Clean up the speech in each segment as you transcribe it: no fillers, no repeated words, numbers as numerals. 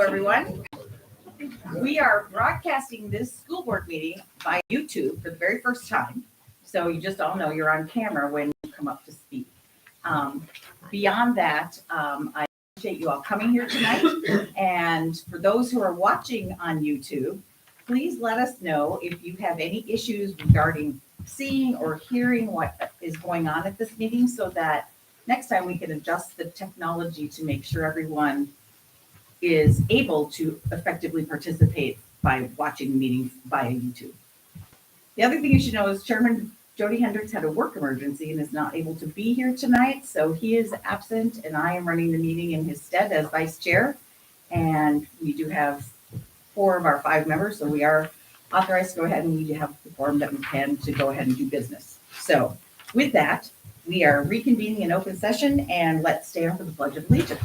everyone. We are broadcasting this school board meeting by YouTube for the very first time. So you just all know you're on camera when you come up to speak. Beyond that, I appreciate you all coming here tonight. And for those who are watching on YouTube, please let us know if you have any issues regarding seeing or hearing what is going on at this meeting so that next time we can adjust the technology to make sure everyone is able to effectively participate by watching meetings via YouTube. The other thing you should know is Chairman Jody Hendricks had a work emergency and is not able to be here tonight, so he is absent and I am running the meeting in his stead as vice chair. And we do have 4 of our 5 members, so we are authorized to go ahead and we have the form that we can to go ahead and do business. So with that, we are reconvening an open session and let's stand for the Pledge of Allegiance.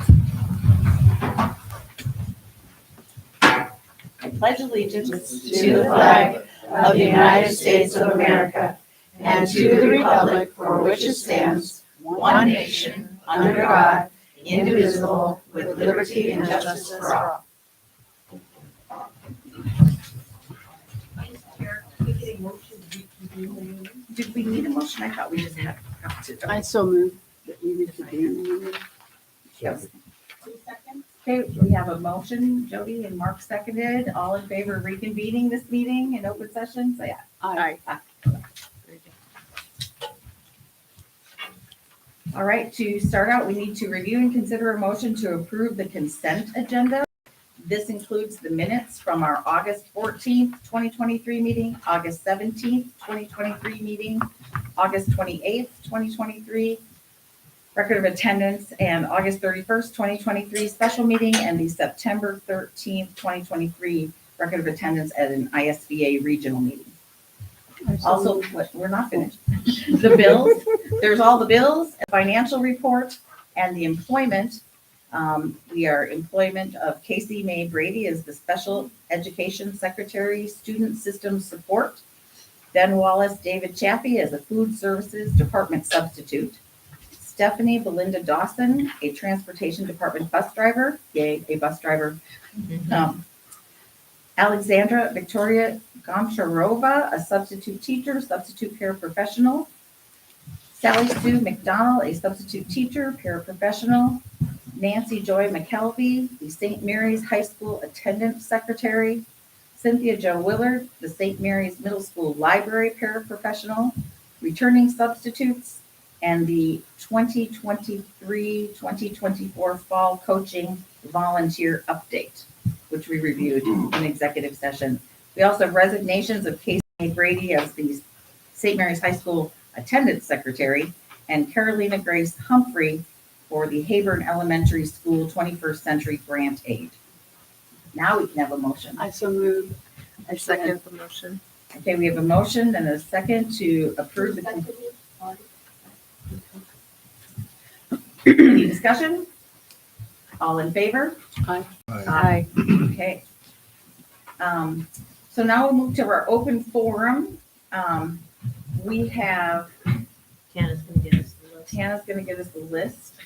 I pledge allegiance to the flag of the United States of America and to the republic for which it stands, one nation, under God, indivisible, with liberty and justice for all. Did we need a motion? I thought we just had to. I so moved that we reconvene. Yes. Okay, we have a motion. Jody and Mark seconded. All in favor of reconvening this meeting in open session, say aye. Aye. All right, to start out, we need to review and consider a motion to approve the consent agenda. This includes the minutes from our August 14th, 2023 meeting, August 17th, 2023 meeting, August 28th, 2023, record of attendance, and August 31st, 2023 special meeting, and the September 13th, 2023 record of attendance at an ISBA regional meeting. Also, we're not finished. The bills, there's all the bills, a financial report, and the employment. We are employment of Casey May Brady as the Special Education Secretary, Student Systems Support. Ben Wallace David Chaffee as a Food Services Department Substitute. Stephanie Belinda Dawson, a Transportation Department bus driver. Yay, a bus driver. Alexandra Victoria Goncharova, a substitute teacher, substitute paraprofessional. Sally Sue McDonald, a substitute teacher, paraprofessional. Nancy Joy McKelvey, the St. Mary's High School Attendance Secretary. Cynthia Jo Willard, the St. Mary's Middle School Library paraprofessional. Returning substitutes, and the 2023-2024 fall coaching volunteer update, which we reviewed in executive session. We also have resignations of Casey Brady as the St. Mary's High School Attendance Secretary and Carolina Grace Humphrey for the Hayburn Elementary School 21st Century Grant Aid. Now we can have a motion. I so moved. I second the motion. Okay, we have a motion and a second to approve the. Any discussion? All in favor? Aye. Aye. Okay. So now we'll move to our open forum. We have, Tana's gonna give us the list. Tana's gonna give us the list.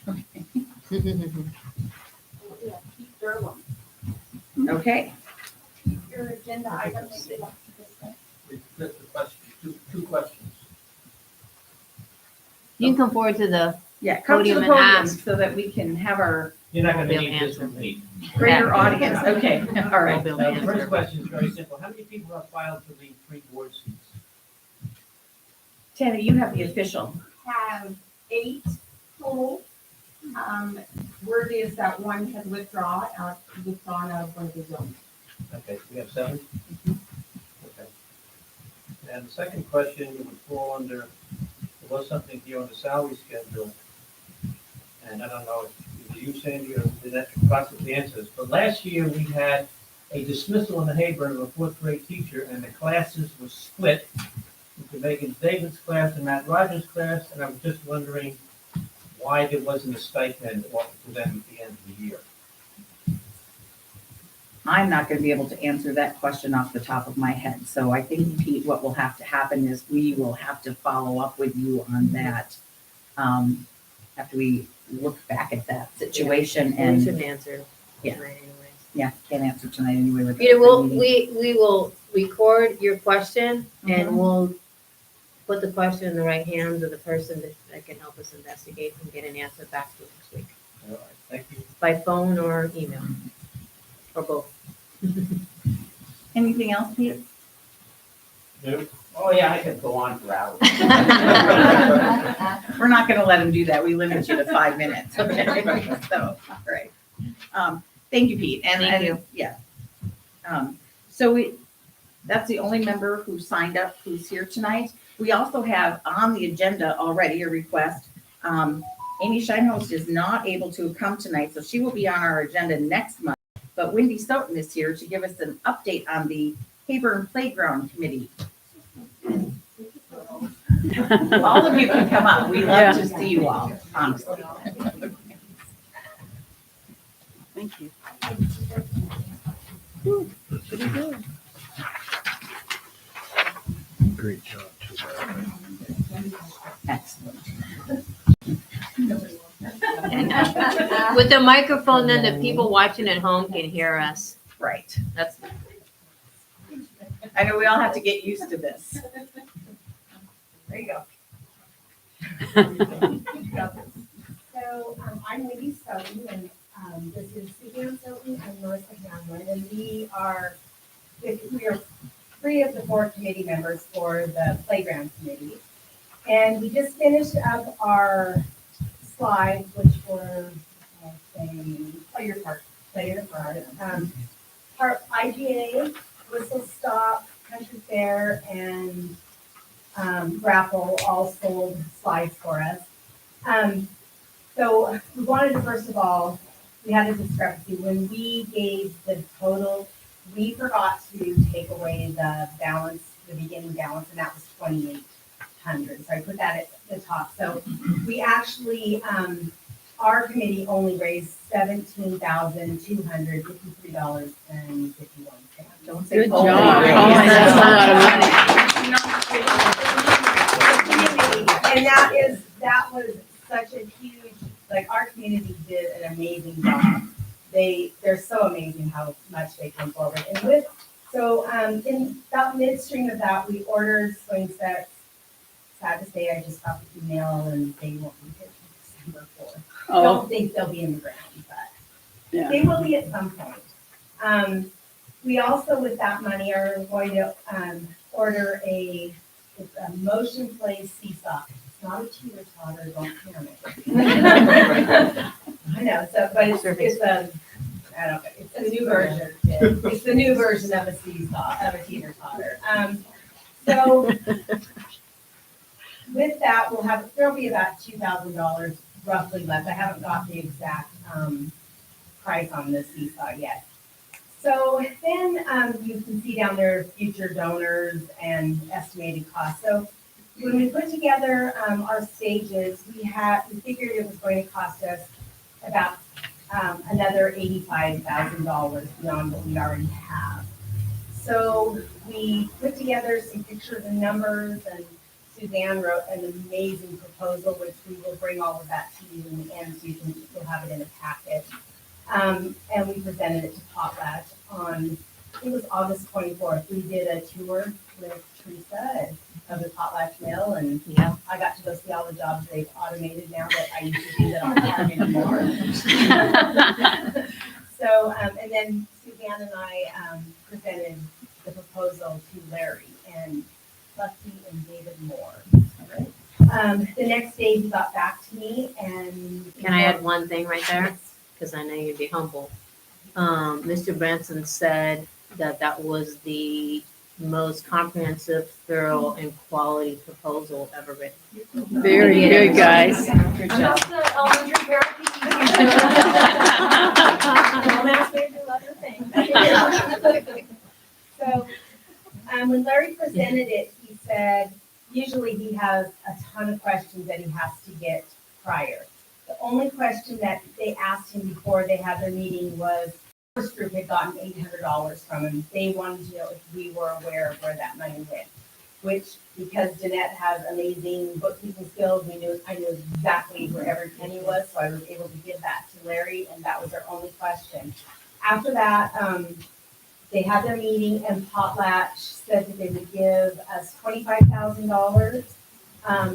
Okay. Your agenda item that you want to discuss. The question, two questions. You can come forward to the, Yeah, come to the Podium and podium ask. so that we can have our You're not gonna Bill need this answer. from me. greater Yeah. audience. Okay, all right. Bill The answer. first question is very simple. How many people are filed for the 3 board seats? Tana, you have the official. Have 8 total. Word is that one has withdrawn out of one of the zones. Okay, we have 7? Okay. And the second question would fall under, there was something here on the salary schedule. And I don't know if you, Sandy, or did that possibly answer this, but last year we had a dismissal in the Hayburn of a 4th grade teacher, and the classes were split into Megan David's class and Matt Rogers' class, and I was just wondering why there wasn't a stipend offered to them at the end of the year. I'm not going to be able to answer that question off the top of my head. So I think, Pete, what will have to happen is we will have to follow up with you on that after we look back at that situation. we And shouldn't answer Yeah. tonight anyways. Yeah, can't answer tonight anyway with the Peter, meeting. we will record your question and Mhm. we'll put the question in the right hands of the person that can help us investigate and get an answer back to you next week, All right, thank you. by phone or email, or both. Anything else, Pete? Oh, yeah, I could go on for hours. We're not gonna let him do that. We limit you to 5 minutes, okay? So, all right. Thank you, Pete. Thank you. Yeah. That's the only member who signed up who's here tonight. We also have on the agenda already a request. Amy Scheinholz is not able to come tonight, so she will be on our agenda next month. But Wendy Stoughton is here to give us an update on the Hayburn Playground Committee. All of you can come up. We love to see you all, honestly. Thank you. Great job, too. Excellent. With the microphone, then the people watching at home can hear us. Right. That's, I know we all have to get used to this. There you go. So, I'm Wendy Stoughton, and, this is Suzanne Stoughton and Melissa Hamlin, and we are 3 of the 4 committee members for the playground committee. And we just finished up our slides, which were, player part. Our IGA, Whistle Stop, Country Fair, and Grapple all sold slides for us. So we wanted to, first of all, we had a discrepancy. When we gave the total, we forgot to take away the balance, the beginning balance, and that was 2,800. So I put that at the top. So we actually, our committee only raised $17,253.51. Don't say Good holy. job. Oh, that's a lot of And that was such a huge, like, our community did an amazing job. They're so amazing how much they come forward. And in about midstream of that, we ordered swing sets. Sad to say, I just got the email and they won't be here until December 4th. I Oh, don't think they'll be in the ground, but yeah. they will be at some point. We also, with that money, are going to order it's a motion play seesaw. It's not a teeter-totter, don't panic. I know, but it's I don't know, it's a new version. It's the new version of a seesaw, of a teeter-totter. So with that, there'll be about $2,000 roughly left. I haven't got the exact price on the seesaw yet. So then you can see down there future donors and estimated costs. So when we put together our stages, we figured it was going to cost us about another $85,000 beyond what we already have. So we put together some pictures and numbers, and Suzanne wrote an amazing proposal, which we will bring all of that to you in the end, so you'll have it in a packet. And we presented it to Potlatch on, I think it was August 24th. We did a tour with Teresa of the Potlatch Mill, and yeah. I got to go see all the jobs they've automated now that I used to do that on farm anymore. So, and then Suzanne and I presented the proposal to Larry and Bucky and David Moore. The next day he got back to me and. Can I add one thing right there? Because I know you'd be humble. Mr. Branson said that was the most comprehensive, thorough, and quality proposal ever written. Very good, guys. Good I'm job. not the elementary paralegal. So, when Larry presented it, he said, usually he has a ton of questions that he has to get prior. The only question that they asked him before they had their meeting was, the first group had gotten $800 from him. They wanted to know if we were aware of where that money went, which, because Jeanette has amazing bookkeeping skills, I knew exactly where every penny was, so I was able to give that to Larry, and that was our only question. after that, they had their meeting and Potlatch said that they would give us $25,000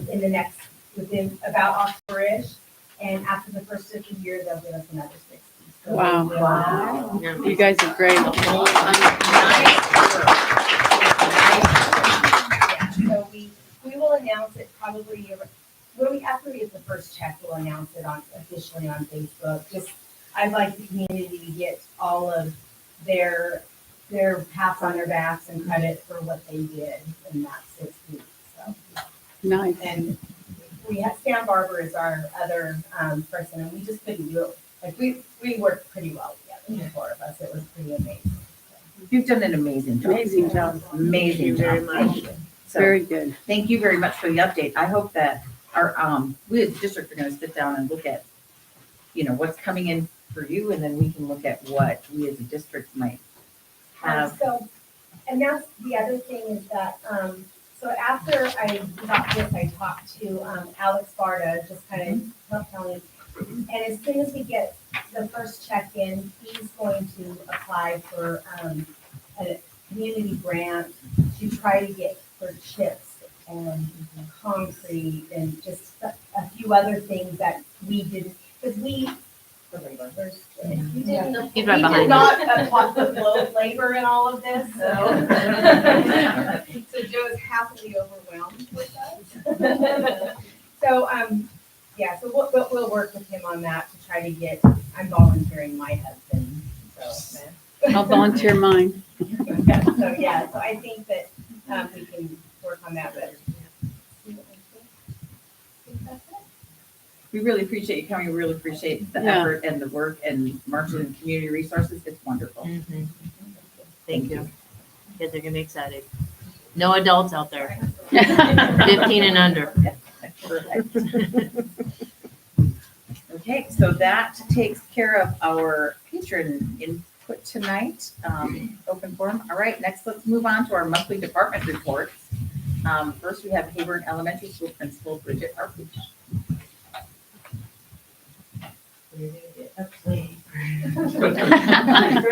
in the next, within about October-ish. And after the first of the year, they'll give us another 60. So Wow. we'll- Wow. Yeah. You guys are great. Yeah, so we will announce it probably, after we get the first check, we'll announce it officially on Facebook. Just, I'd like the community to get all of their pats on their backs and credit for what they did in that 6 weeks, so. Nice. And we have, Stan Barber is our other, person, and we just couldn't do it. Like, we worked pretty well together, the four of us. It was pretty amazing. You've done an amazing job. Amazing job. Amazing Thank you very job. much. Thank you. So, Very good. thank you very much for the update. I hope that our, we as a district are gonna sit down and look at, what's coming in for you, and then we can look at what we as a district might have. So, and that's the other thing is that, so after I got this, I talked to, Alex Barta, just kind of telling, and as soon as we get the first check in, he's going to apply for, a community grant to try to get for chips and concrete and just a few other things that we didn't, because we didn't, He's we right did behind not upload labor in all of this, so. So Joe is happily overwhelmed with us. So, yeah, so we'll work with him on that to try to get, I'm volunteering my husband, so. I'll volunteer mine. So, yeah, so I think that, we can work on that, but. I think that's it. We really appreciate you coming. We really appreciate the Yeah. effort and the work and Marshall and Community Resources. It's wonderful. Mhm. Thank you. Kids are gonna be excited. No adults out there, 15 and under. Okay, so that takes care of our patron input tonight, open forum. All right, next let's move on to our monthly department reports. First, we have Hayburn Elementary School Principal Bridget Arpich. I'm sure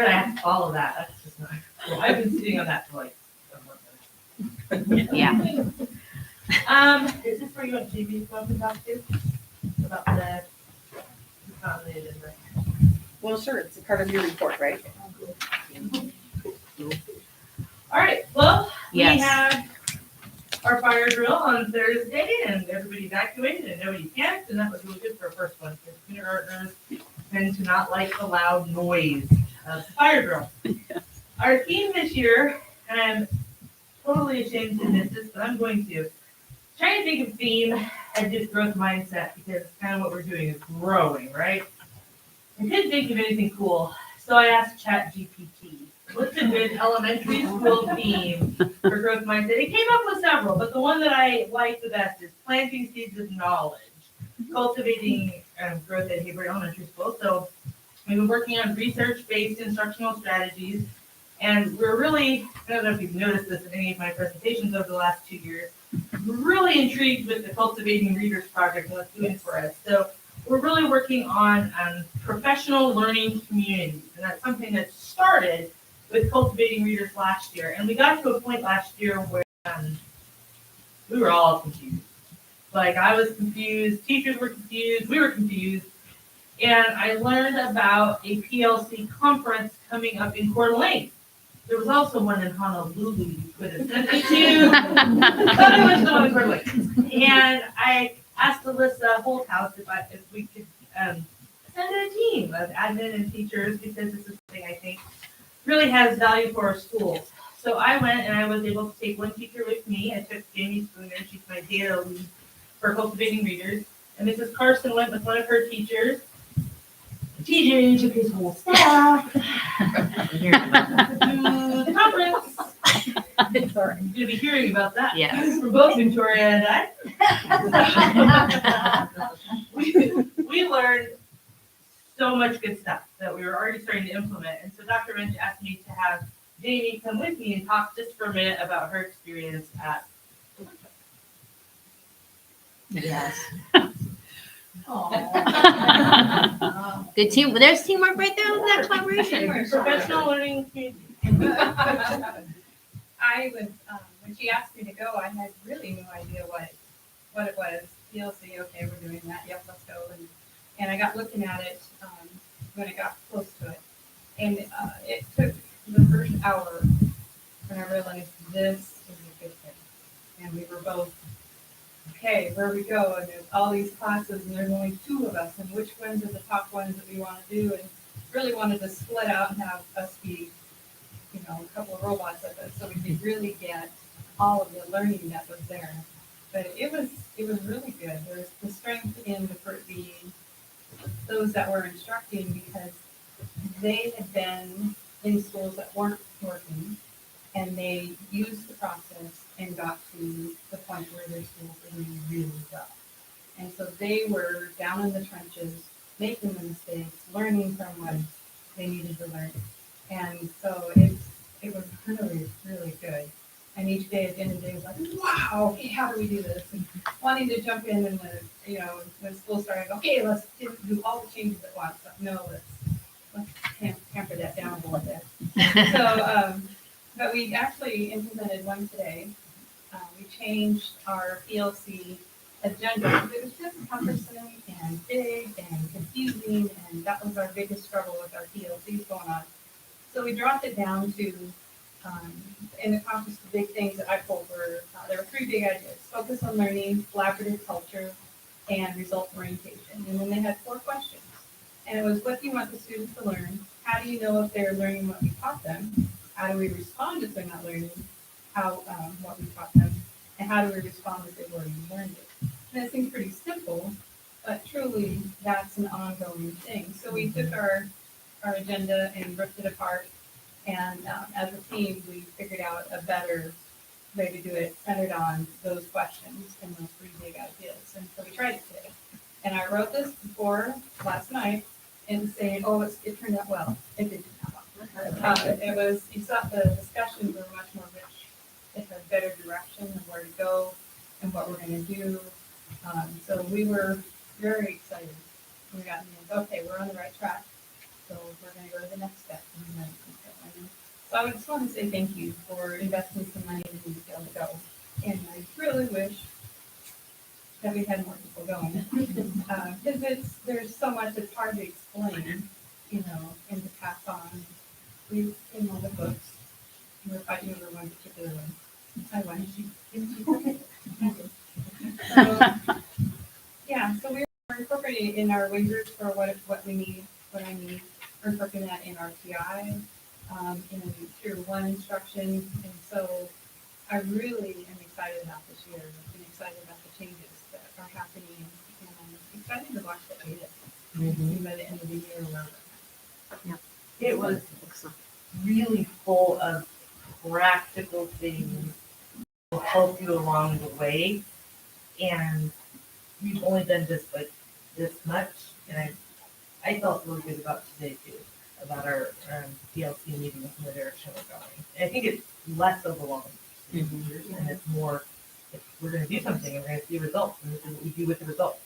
I have to follow that, that's just not, cool. I've been sitting on that for like a month. Yeah. Is this where you want JB to come up and talk to? About the, it's not really, is it? Well, sure, it's a part of your report, right? All right, well, we Yes. had our fire drill on Thursday and everybody evacuated and nobody camped, and that was really good for a first one, because kindergartners tend to not like the loud noise of the fire drill. Our theme this year, and I'm totally ashamed to admit this, but I'm going to try and think of theme and just growth mindset, because kind of what we're doing is growing, right? I couldn't think of anything cool, so I asked ChatGPT, what's a good elementary school theme for growth mindset? It came up with several, but the one that I like the best is planting seeds of knowledge, cultivating growth at Hayburn Elementary School. So we've been working on research-based instructional strategies, and we're really, I don't know if you've noticed this in any of my presentations over the last 2 years, we're really intrigued with the Cultivating Readers project and what's doing for us. So we're really working on professional learning communities, and that's something that started with Cultivating Readers last year. And we got to a point last year where we were all confused. Like, I was confused, teachers were confused, we were confused. And I learned about a PLC conference coming up in Coeur d'Alene. There was also one in Honolulu you could have sent it to. But there was the one in Coeur d'Alene. And I asked Alyssa Holthouse if we could send a team of admin and teachers, because this is something I think really has value for our schools. So I went and I was able to take one teacher with me. I took Jamie Spooner, she's my data lead for Cultivating Readers. And Mrs. Carson went with one of her teachers. TJ took his whole staff to the conference. Sorry. You're gonna be hearing about that. Yes. From both Victoria and I. We learned so much good stuff that we were already starting to implement. And so Dr. Minch asked me to have Jamie come with me and talk just for a minute about her experience at. Yes. Good team, there's teamwork right there with that collaboration. Professional learning community. I was, when she asked me to go, I had really no idea what it was. PLC, okay, we're doing that, yep, let's go. And I got looking at it, when I got close to it. And, it took the first hour when I realized this is a good thing. And we were both, okay, where we go, and there's all these classes, and there's only 2 of us, and which ones are the top ones that we want to do, and really wanted to split out and have us be, a couple of robots of it, so we could really get all of the learning that was there. But it was really good. There's the strength in those that were instructing, because they had been in schools that weren't working, and they used the process and got to the point where their schools were doing really well. And so they were down in the trenches, making the mistakes, learning from what they needed to learn. And so it was really, really good. And each day at the end of the day was like, wow, okay, how do we do this? And wanting to jump in and when school started, okay, let's do all the changes at once. No, let's hamper that down a little bit. So, but we actually implemented one today. We changed our PLC agenda. It was just cumbersome and big and confusing, and that was our biggest struggle with our PLCs going on. So we dropped it down to, and accomplished the big things that I pulled were, there were 3 big ideas: focus on learning, collaborative culture, and result orientation. And then they had 4 questions. And it was, what do you want the students to learn? How do you know if they're learning what we taught them? How do we respond if they're not learning what we taught them? And how do we respond if they've already learned it? And it seems pretty simple, but truly that's an ongoing thing. So we took our agenda and ripped it apart. And as a team, we figured out a better way to do it, centered on those questions and those 3 big ideas. And so we tried it today. And I wrote this before last night and saying, oh, it turned out well. It did turn out well. It was, you saw the discussions were much more rich. It had better direction of where to go and what we're going to do. So we were very excited. We got, okay, we're on the right track. So we're going to go to the next step. So I would just want to say thank you for investing some money in these to be able to go. And I really wish that we had more people going. Because there's so much that's hard to explain, and to pass on. We, the books. We're fighting over one particular one. I won. So we're incorporating in our waivers for what we need, what I need. We're incorporating that in our TI, in tier 1 instruction. And so I really am excited about this year. I'm excited about the changes that are happening, and I'm excited to watch the data. See by the end of the year where we're at. It was really full of practical things that will help you along the way. And we've only done just like this much, and I felt really good about today too, about our PLC meeting and the direction we're going. And I think it's less overwhelming and it's more, if we're going to do something and we're going to see results, and this is what we do with the results.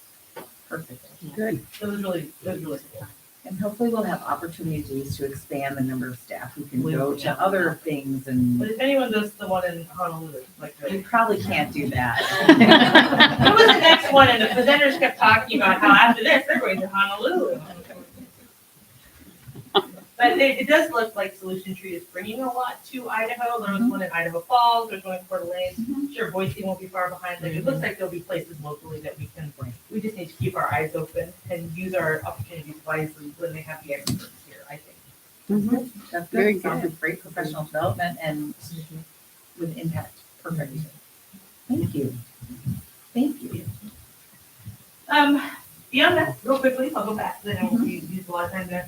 Perfect. Good. So it was really cool. And hopefully we'll have opportunities to expand the number of staff who can go to other things, and But if anyone goes to the one in Honolulu, you probably can't do that. It was the next one, and the presenters kept talking about how after this, they're going to Honolulu. But it does look like Solution Tree is bringing a lot to Idaho. There was one in Idaho Falls, there's one in Coeur d'Alene. Sure, Boise won't be far behind. Like, it looks like there'll be places locally that we can, we just need to keep our eyes open and use our opportunities wisely when they have the experts here, I think. That's Very good. Sounds like great professional development and with impact. Perfect. Thank you. Thank you. Beyond that, real quickly, I'll go back, then we'll use a lot of time there.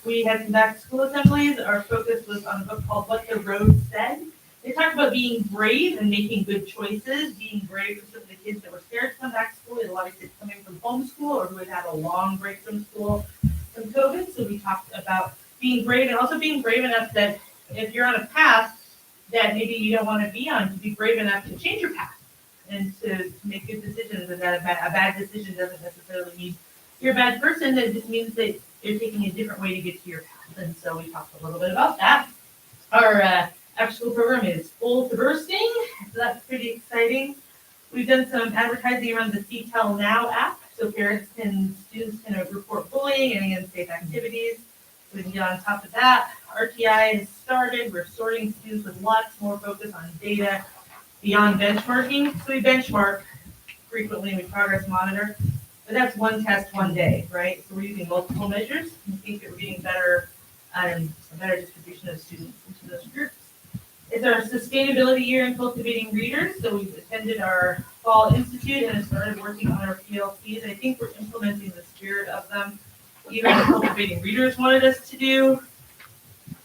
We had some back to school assemblies. Our focus was on a book called What the Road Said. They talked about being brave and making good choices, being brave for some of the kids that were scared to come back to school. We had a lot of kids coming from homeschool or who had had a long break from school from COVID. So we talked about being brave and also being brave enough that if you're on a path that maybe you don't want to be on, to be brave enough to change your path. and to make good decisions, and that a bad decision doesn't necessarily mean you're a bad person, it just means that you're taking a different way to get to your path. And so we talked a little bit about that. Our after school program is full to bursting, so that's pretty exciting. We've done some advertising around the CTEL Now app, so students can report bullying and unsafe activities, so we can get on top of that. RTI has started, we're sorting students with lots more focus on data beyond benchmarking. So we benchmark frequently, we progress monitor, but that's one test, one day, right? So we're using multiple measures, and I think that we're getting better, a better distribution of students into those groups. It's our sustainability year in cultivating readers, so we've attended our fall institute and have started working on our PLCs. I think we're implementing the spirit of them, even as cultivating readers wanted us to do.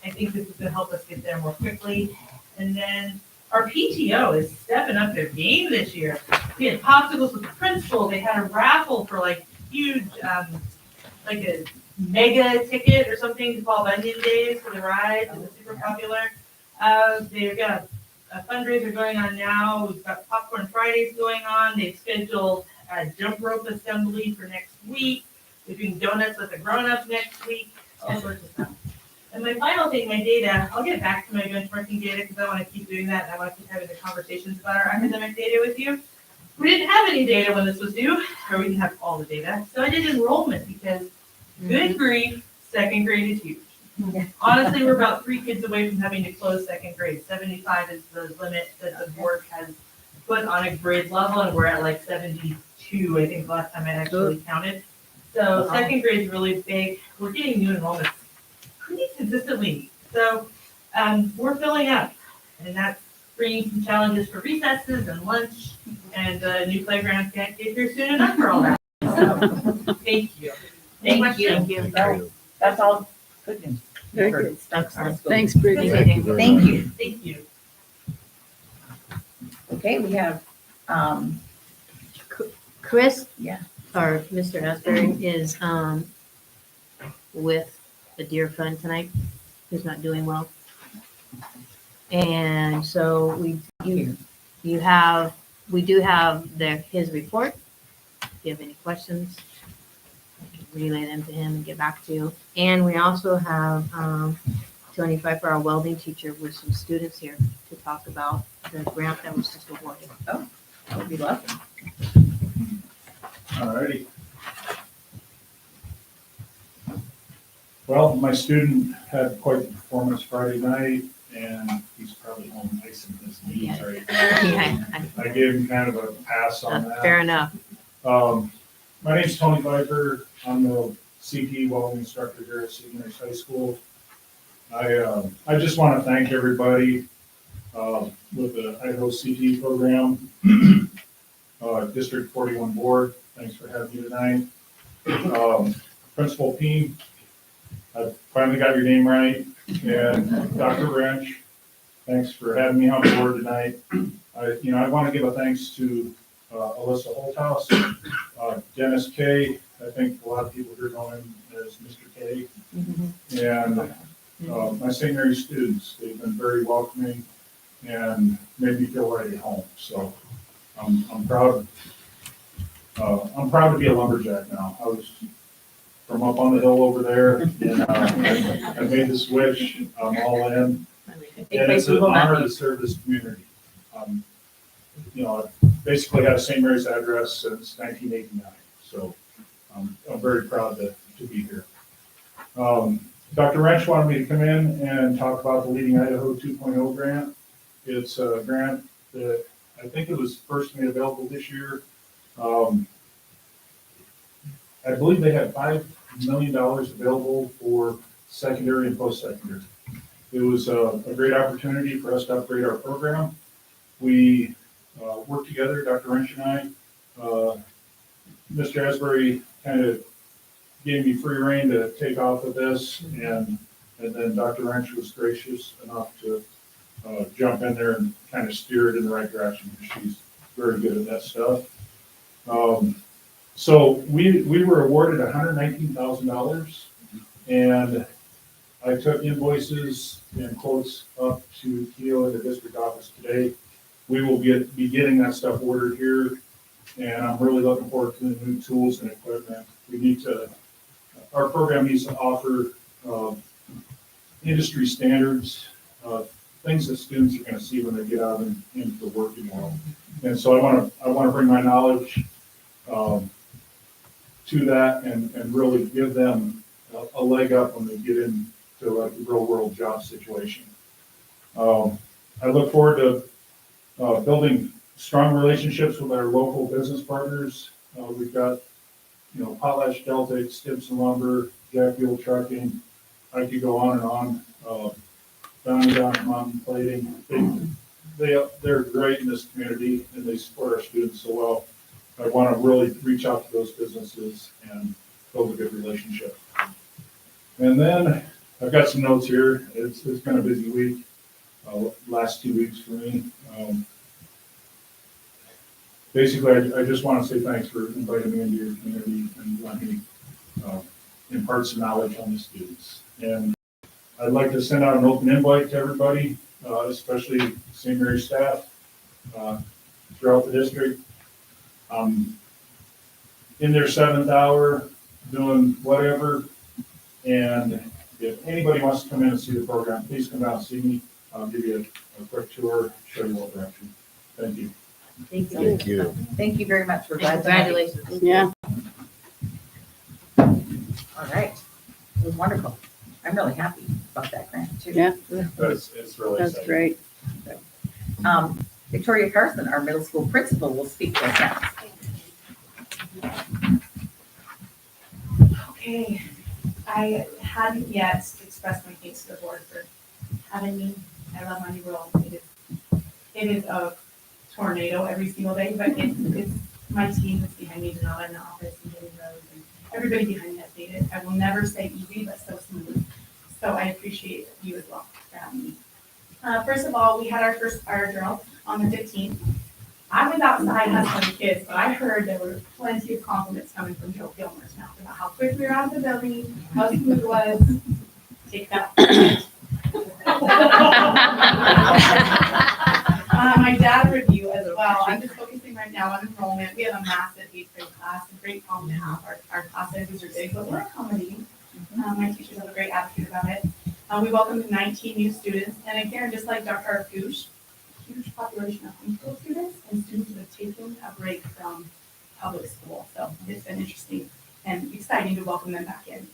I think this is gonna help us get there more quickly. And then our PTO is stepping up their game this year. We had popsicles with the principal, they had a raffle for like huge, like a mega ticket or something to Paul Bunyan Days for the rides, it was super popular. They've got a fundraiser going on now, we've got Popcorn Fridays going on, they've scheduled a jump rope assembly for next week. We're doing donuts with the grown-ups next week, all sorts of stuff. And my final thing, my data, I'll get back to my benchmarking data because I want to keep doing that and I want to keep having the conversations about our academic data with you. We didn't have any data when this was due, or we didn't have all the data. So I did enrollment because good grief, second grade is huge. Honestly, we're about 3 kids away from having to close second grade. 75 is the limit that the board has put on a grade level, and we're at like 72, I think, last time I actually counted. So second grade is really big. We're getting new enrollments pretty consistently. So we're filling up, and that's bringing some challenges for recesses and lunch, and new playgrounds can't get here soon enough for all that. So, thank you. Thank you. Thank you. So, that's all good news. Very good. Excellent. Thanks, Brittany. Thank you. Thank you. Okay, we have, Chris? Yeah. Or Mr. Asbury is with a dear friend tonight who's not doing well. And so we do have his report. If you have any questions, I can relay them to him and get back to you. And we also have Tony Pfeiffer, our welding teacher, with some students here to talk about the grant that was just awarded. that would be lovely. Alrighty. Well, my student had quite the performance Friday night, and he's probably home icing his knees right now. Yeah, I gave him kind of a pass on fair that. enough. My name's Tony Pfeiffer. I'm the CP welding instructor here at Seniors High School. I just want to thank everybody with the Idaho CT program, District 41 board. Thanks for having me tonight. Principal Peen, I finally got your name right. And Dr. Wrench, thanks for having me on board tonight. I want to give a thanks to Alyssa Holthouse, Dennis K. I think a lot of people here know him as Mr. K. And my St. Mary's students. They've been very welcoming and made me feel right at home. So I'm proud. I'm proud to be a lumberjack now. I was from up on the hill over there, and I made the switch. I'm all in, and it's an honor to serve this community. I've basically had a St. Mary's address since 1989, so I'm very proud to be here. Dr. Wrench wanted me to come in and talk about the Leading Idaho 2.0 grant. It's a grant that I think it was first made available this year. I believe they had $5 million available for secondary and post-secondary. It was a great opportunity for us to upgrade our program. We worked together, Dr. Wrench and I. Mr. Asbury kind of gave me free rein to take off with this, and then Dr. Wrench was gracious enough to jump in there and kind of steer it in the right direction, because she's very good at that stuff. So we were awarded $119,000, and I took invoices and quotes up to Keo in the district office today. we will be getting that stuff ordered here. And I'm really looking forward to the new tools and equipment. Our program needs to offer industry standards, things that students are gonna see when they get out into the working world. And so I wanna bring my knowledge to that and really give them a leg up when they get into like the real world job situation. I look forward to building strong relationships with our local business partners. We've got, Potlatch Deltic, Stimson Lumber, Jack Fuel Trucking. I could go on and on. Down at Mountain Plating. They're great in this community and they support our students so well. I want to really reach out to those businesses and build a good relationship. And then I've got some notes here. It's been a busy week, last 2 weeks for me. Basically, I just want to say thanks for inviting me into your community and letting me impart some knowledge on the students. And I'd like to send out an open invite to everybody, especially St. Mary's staff throughout the district. In their 7th hour, doing whatever. And if anybody wants to come in and see the program, please come out and see me. I'll give you a quick tour, show you what we're up to. Thank you. Thank you. Thank you. Thank you very much. We're And glad to have you. congratulations. Yeah. All right. It was wonderful. I'm really happy about that grant too. Yeah. It's really That's exciting. great. Victoria Carson, our middle school principal, will speak to us now. Okay, I hadn't yet expressed my thanks to the board for having me. I love my new role. It is a tornado every single day, but it's my team that's behind me, Janelle in the office and Jenny Rose and everybody behind me that made it. I will never say easy, but so smooth. So I appreciate you as well for having me. First of all, we had our first fire drill on the 15th. I was outside hustling kids, but I heard there were plenty of compliments coming from Joe Gilmer's mouth about how quick we were out of the building, how smooth it was. Take that. My data review as well. I'm just focusing right now on enrollment. We have a massive 8th grade class, a great problem to have. Our class sizes are big, but we're accommodating. My teachers have a great attitude about it. We welcomed 19 new students, and again, just like Dr. Arkush, huge population of homeschool students and students that have taken a break from public school. So it's been interesting and exciting to welcome them back in.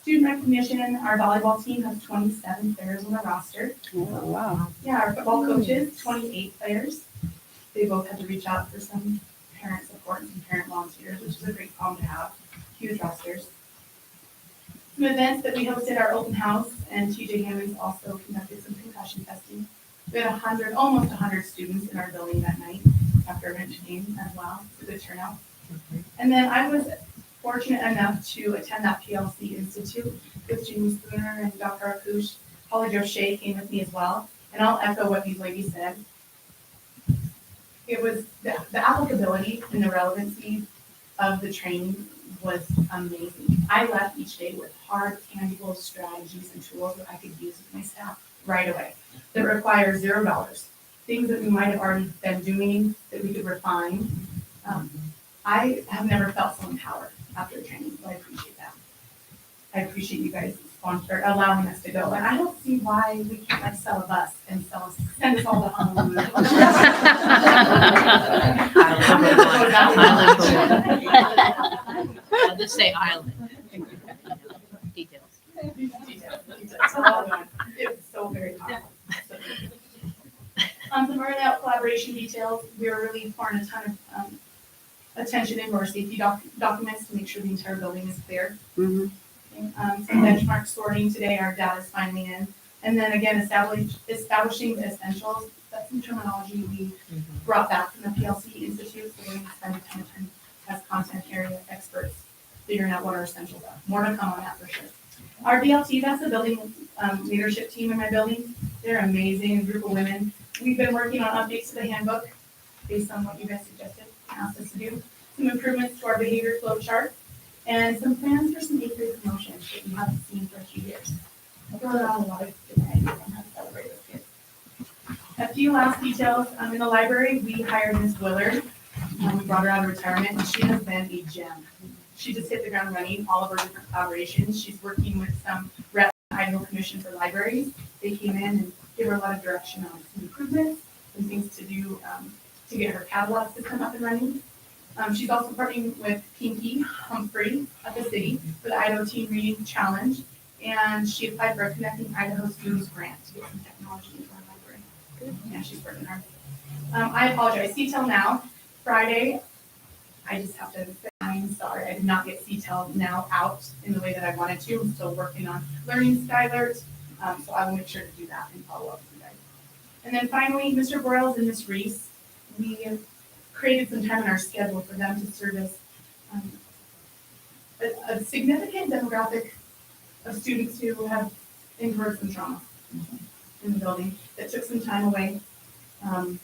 Student recognition, our volleyball team has 27 players on the roster. Oh, wow. Yeah, our football coaches, 28 players. They both had to reach out for some parent support and some parent volunteers, which is a great problem to have. Huge rosters. Some events that we hosted, our open house, and TJ Hammonds also conducted some concussion testing. We had almost 100 students in our building that night after a bench game as well. It's a good turnout. And then I was fortunate enough to attend that PLC Institute with Jamie Spooner and Dr. Arkush. Holly Jo Shea came with me as well. And I'll echo what these ladies said. It was the applicability and the relevancy of the training was amazing. I left each day with hard, tangible strategies and tools that I could use with my staff right away that require $0. Things that we might have already been doing that we could refine. I have never felt so empowered after training, so I appreciate that. I appreciate you guys allowing us to go. And I don't see why we can't sell a bus and send us all to Honolulu. I'll just say island. Details. It's so very powerful. Some earnout collaboration details. We're really pouring a ton of attention into our safety documents to make sure the entire building is clear. Mhm. Some benchmark sorting today. Our data is finally in. And then again, establishing the essentials. That's some terminology we brought back from the PLC Institute. So we're going to spend a ton of time as content area experts figuring out what our essentials are. More to come on that for sure. Our BLT, that's the building leadership team in my building. They're amazing, a group of women. We've been working on updates to the handbook based on what you guys suggested and asked us to do. Some improvements to our behavior flow chart and some plans for some 8th grade promotions that we haven't seen for a few years. I've thrown out a lot of good ideas on how to celebrate those kids. At few last details. In the library, we hired Ms. Willard. We brought her out of retirement, and she has been a gem. She just hit the ground running, all of our different collaborations. She's working with some reps in the Idaho Commission for Libraries. They came in and gave her a lot of direction on some improvements, some things to do to get her catalog system up and running. She's also partnering with Pinky Humphrey at the city for the Idaho Teen Reading Challenge. And she applied for a Connecting Idaho Students grant to get some technology into our library. Yeah, she's working hard. I apologize. CTEL Now, Friday, I just have to say, I'm sorry, I did not get CTEL Now out in the way that I wanted to. I'm still working on learning Skylert, so I will make sure to do that and follow up with you guys. And then finally, Mr. Broyles and Ms. Reese, we have created some time in our schedule for them to service a significant demographic of students who have endured some trauma in the building that took some time away. I'm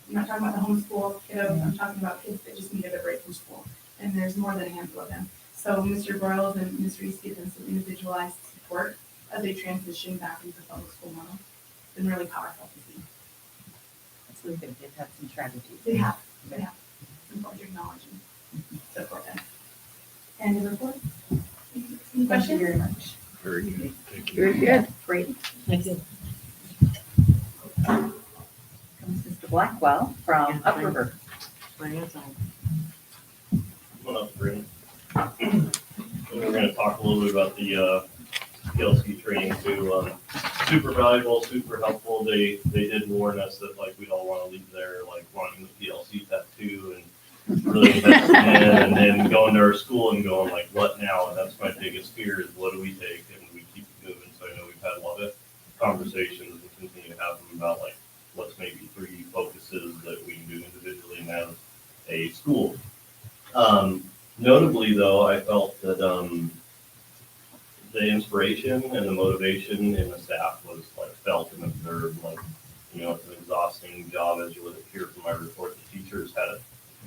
not talking about the homeschool kiddos, I'm talking about kids that just needed a break from school. And there's more than a handful of them. So Mr. Broyles and Ms. Reese give them some individualized support as they transition back into the public school model. It's been really powerful to see. That's really good. They've had some strategies. They have. It's important to acknowledge and support them. End of report. Any Thank you questions? very much. Very good. Thank you. Very good. Great. Thank you. Comes Mr. Blackwell from Upriver. My name's on. Come on up, Brandon. We're gonna talk a little bit about the PLC training too. Super valuable, super helpful. They did warn us that like we don't wanna leave there like wanting the PLC tattoo and really investing in and then going to our school and going like, what now? And that's my biggest fear is what do we take? And we keep it moving. So I know we've had a lot of conversations and continue to have them about like what's maybe 3 focuses that we can do individually and as a school. Notably though, I felt that the inspiration and the motivation in the staff was like felt and observed. Like, you know, it's an exhausting job as you would hear from my report. The teachers had it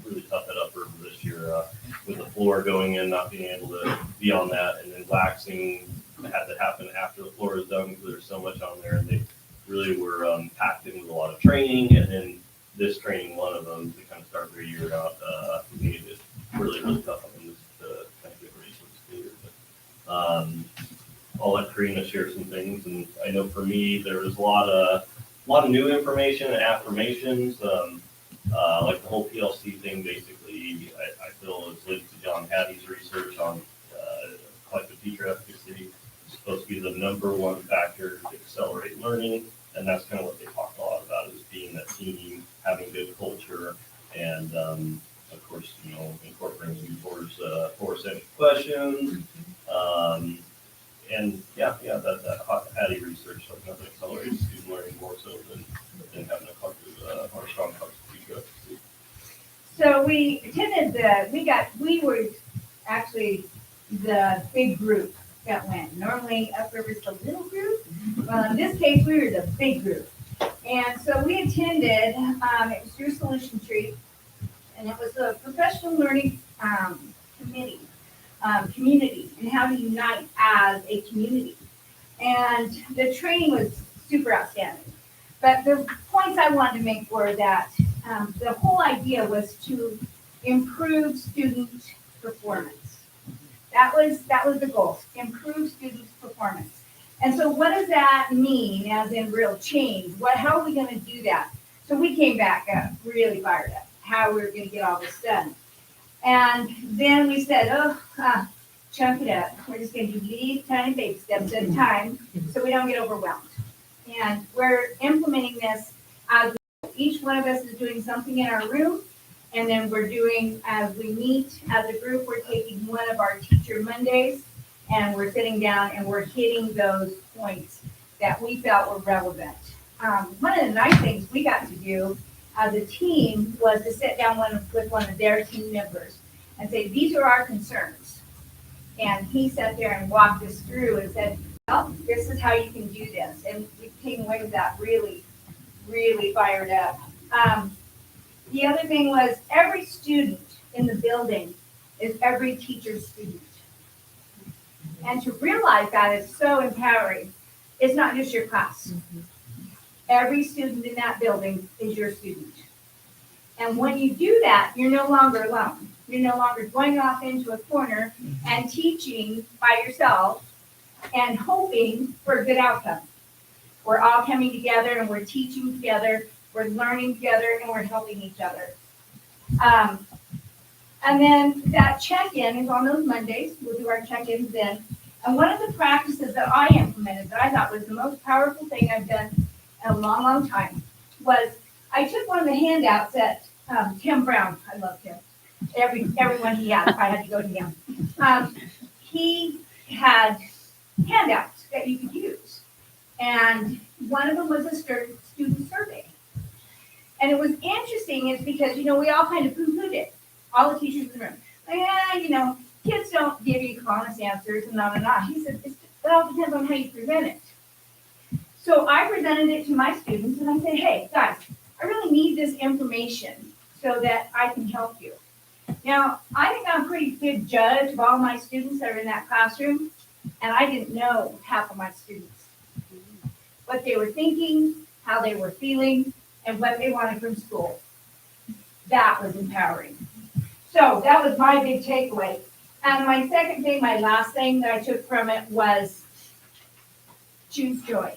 really tough at Upriver this year with the floor going in, not being able to be on that, and then waxing had to happen after the floor is done because there's so much on there, and they really were packed in with a lot of training, and then this training, one of them, to kind of start their year out, made it really, really tough on them to kind of get ready for the school year. But I'll let Karina share some things, and I know for me, there was a lot of new information and affirmations. Like the whole PLC thing, basically, I feel is linked to John Hattie's research on collective teacher efficacy. It's supposed to be the #1 factor to accelerate learning, and that's kind of what they talk a lot about, is being that team, having good culture, and of course, you know, incorporating towards 4-centric questions. And that Hattie research, like nothing accelerates student learning more so than having a collective or strong collective teacher efficacy. So we attended we were actually the big group that went. Normally Upriver's the little group. Well, in this case, we were the big group. And so we attended, it was through Solution Tree, and it was a professional learning community, and how to unite as a community. And the training was super outstanding. But the points I wanted to make were that the whole idea was to improve student performance. That was the goal, improve students' performance. And so what does that mean as in real change? How are we going to do that? So we came back up, really fired up, how we were going to get all this done. And then we said, chunk it up. We're just going to do little tiny baby steps at a time so we don't get overwhelmed. And we're implementing this as each one of us is doing something in our room. And then we're doing, as we meet as a group, we're taking one of our Teacher Mondays and we're sitting down and we're hitting those points that we felt were relevant. One of the nice things we got to do as a team was to sit down with one of their team members and say, these are our concerns. And he sat there and walked us through and said, well, this is how you can do this. And we came away with that really, really fired up. The other thing was every student in the building is every teacher's student. And to realize that is so empowering. It's not just your class. Every student in that building is your student. And when you do that, you're no longer alone. You're no longer going off into a corner and teaching by yourself and hoping for a good outcome. We're all coming together and we're teaching together, we're learning together, and we're helping each other. And then that check-in is on those Mondays. We'll do our check-ins then. And one of the practices that I implemented that I thought was the most powerful thing I've done in a long, long time was I took one of the handouts that Tim Brown, I love Tim, everyone he had, if I had to go to him. He had handouts that you could use. And one of them was a student survey. And it was interesting is because, we all kind of poo-pooed it. All the teachers in the room. Kids don't give you honest answers and nah. He said, it all depends on how you present it. So I presented it to my students and I said, hey, guys, I really need this information so that I can help you. Now, I think I'm a pretty good judge of all my students that are in that classroom, and I didn't know half of my students. What they were thinking, how they were feeling, and what they wanted from school. That was empowering. So that was my big takeaway. And my second thing, my last thing that I took from it was choose joy.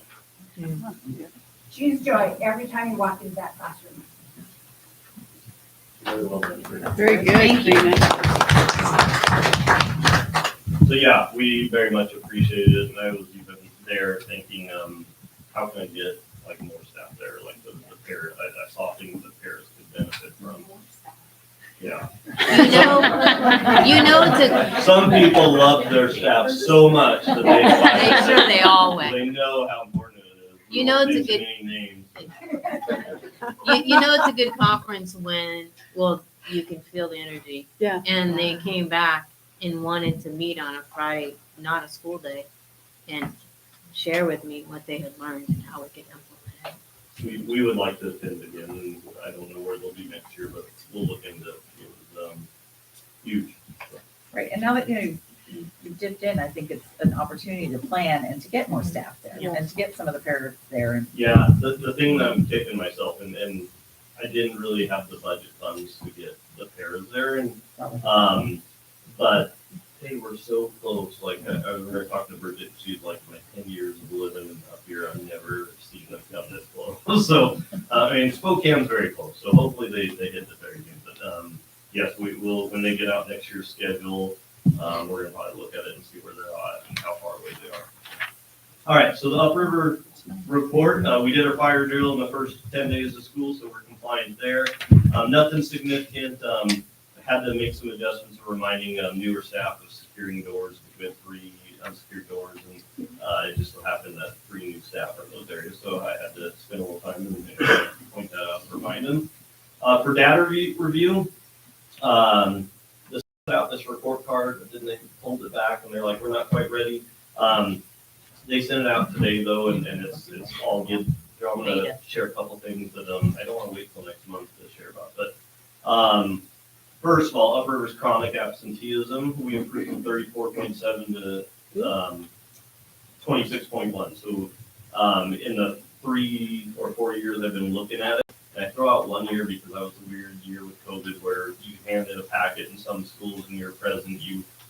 Choose joy every time you walk into that classroom. Very well done. Very good, Trina. So yeah, we very much appreciated it, and I was even there thinking, how can I get like more staff there, like the pair, I saw things that pairs could benefit from. Yeah. Some people love their staff so much that they. Make sure they all went. They know how important it is. You know it's a good- Many names. It's a good conference when, you can feel the energy. Yeah. And they came back and wanted to meet on a Friday, not a school day, and share with me what they had learned and how we could implement it. We would like to attend again, and I don't know where they'll be next year, but we'll look into it. It was huge. Right, and now that, you dipped in, I think it's an opportunity to plan and to get more staff there and to get some of the pairs there. And Yeah, the thing that I'm kicking myself, and I didn't really have the budget funds to get the pairs there, but they were so close. Like I remember talking to Bridget, she's like, my 10 years of living up here, I've never seen them come this close. So, Spokane's very close, so hopefully they hit the very game. But yes, we will, when they get out next year's schedule, we're gonna probably look at it and see where they're at and how far away they are. All right, so the Upriver report, we did our fire drill in the first 10 days of school, so we're compliant there. Nothing significant. Had to make some adjustments, reminding newer staff of securing doors. We had 3 unsecured doors, and it just so happened that 3 new staff are in those areas, so I had to spend a little time and point that out and remind them. For data review, this report card, but then they pulled it back and they're like, we're not quite ready. They sent it out today though, and it's all good. I'm gonna share a couple things that I don't want to wait till next month to share about. But first of all, Upriver's chronic absenteeism, we improved from 34.7 to 26.1. So in the 3 or 4 years I've been looking at it, and I throw out 1 year because that was a weird year with COVID where you handed a packet in some schools and you're present.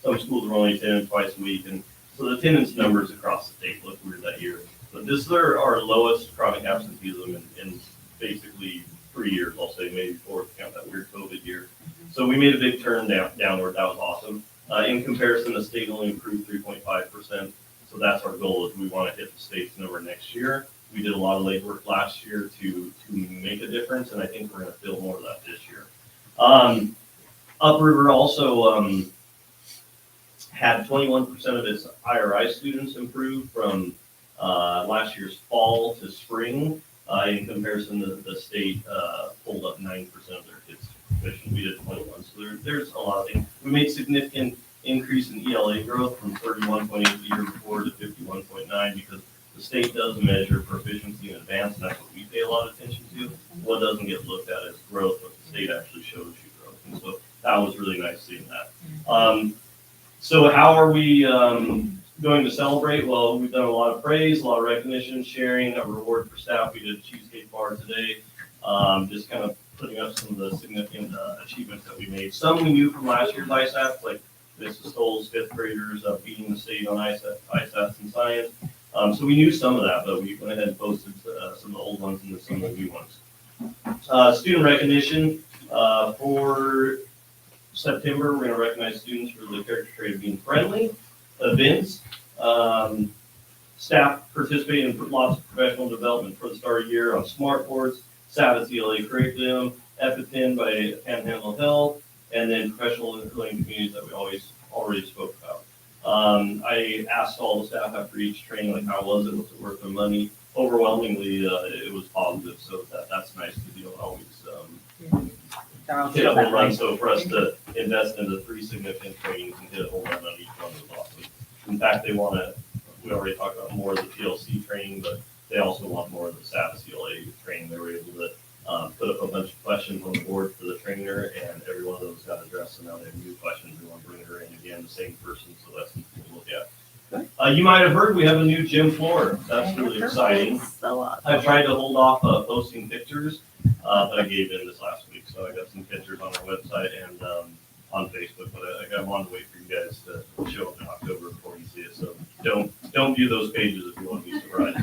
Some schools were only attending twice a week, and so the attendance numbers across the state look weird that year. But this is our lowest chronic absenteeism in basically 3 years, I'll say, maybe 4 if you count that weird COVID year. So we made a big turn downward. That was awesome. In comparison, the state only improved 3.5%. So that's our goal, is we want to hit the state's number next year. We did a lot of legwork last year to make a difference, and I think we're going to feel more of that this year. Upriver also had 21% of its IRI students improve from last year's fall to spring. In comparison, the state pulled up 9% of their kids' tuition. We did 21, so there's a lot of things. We made significant increase in ELA growth from 31.8 the year before to 51.9 because the state does measure proficiency in advance, and that's what we pay a lot of attention to. What doesn't get looked at is growth, but the state actually shows you growth, and so that was really nice seeing that. So how are we going to celebrate, well, we've done a lot of praise, a lot of recognition, sharing, a reward for staff. We did a cheesecake bar today. Just kind of putting up some of the significant achievements that we made. Some we knew from last year's ISATs, like Mrs. Stoll's fifth graders beating the state on ISATs and science. So we knew some of that, but we went ahead and posted some of the old ones and then some of the new ones. Student recognition for September, we're going to recognize students for the character trait of being friendly. Events, staff participate in lots of professional development for the start of the year on smart boards, Sabbath ELA curriculum, EpiPen by Panhandle Health, and then professional learning communities that we already spoke about. I asked all the staff after each training, like, how was it? Was it worth the money? Overwhelmingly, it was positive, so that's nice because you don't always hit a home run. So for us to invest into 3 significant trainings and hit a home run on each one was awesome. In fact, we already talked about more of the PLC training, but they also want more of the Sabbath CLA training. They were able to put up a bunch of questions on the board for the trainer, and every one of those got addressed. So now they have new questions. We want to bring her in again, the same person, so that's something to look at. You might have heard we have a new gym floor. That's really exciting. So awesome. I tried to hold off posting pictures, but I gave in this last week, so I got some pictures on our website and on Facebook. But I wanted to wait for you guys to show up in October before you see it. So don't view those pages if you want to be surprised.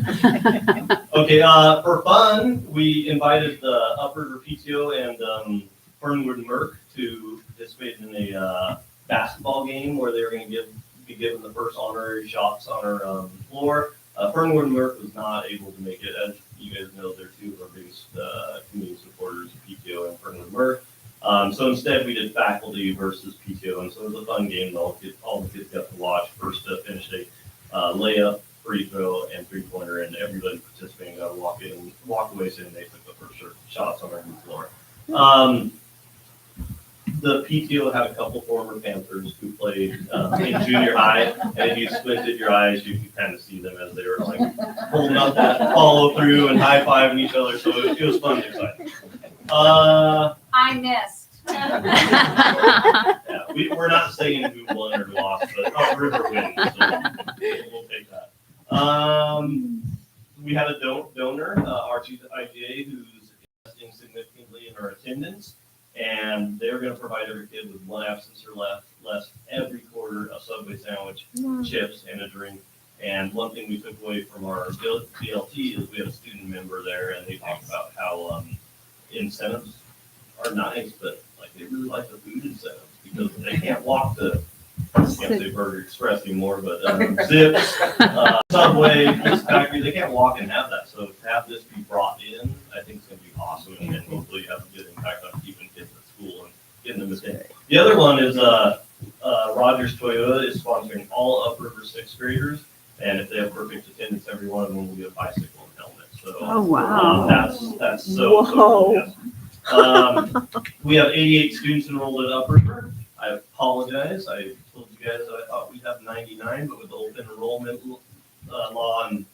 Okay, for fun, we invited the Upriver PTO and Fernwood Merck to participate in a basketball game where they were going to be given the first honorary shots on our floor. Fernwood Merck was not able to make it. As you guys know, they're 2 of our biggest community supporters, PTO and Fernwood Merck. So instead, we did faculty versus PTO, and so it was a fun game. All the kids got to watch. First to finish a layup, free throw, and 3-pointer, and everybody participating got to walk away saying they took the first shots on our new floor. The PTO had a couple former Panthers who played in junior high, and if you squinted your eyes, you could kind of see them as they were like holding up that follow through and high-fiving each other. So it was fun and exciting. I missed. Yeah, we're not saying who won or lost, but Upriver wins, so we'll take that. We had a donor, Archie's IGA, who's investing significantly in our attendance, and they're going to provide every kid with 1 absence or less every quarter, a Subway sandwich, chips, and a drink. And one thing we took away from our BLT is we had a student member there, and they talked about how incentives are nice, but like they really like the food incentives because they can't walk to, I can't say Burger Express anymore, but Zips, Subway, this factory, they can't walk and have that. So to have this be brought in, I think it's going to be awesome, and hopefully have a good impact on keeping kids at school and getting them to. The other one is Rogers Toyota is sponsoring all Upriver 6th graders, and if they have perfect attendance, every one of them will get a bicycle and helmet. So Oh, wow. that's so cool. Yes. We have 88 students enrolled at Upriver. I apologize. I told you guys that I thought we'd have 99, but with the open enrollment law and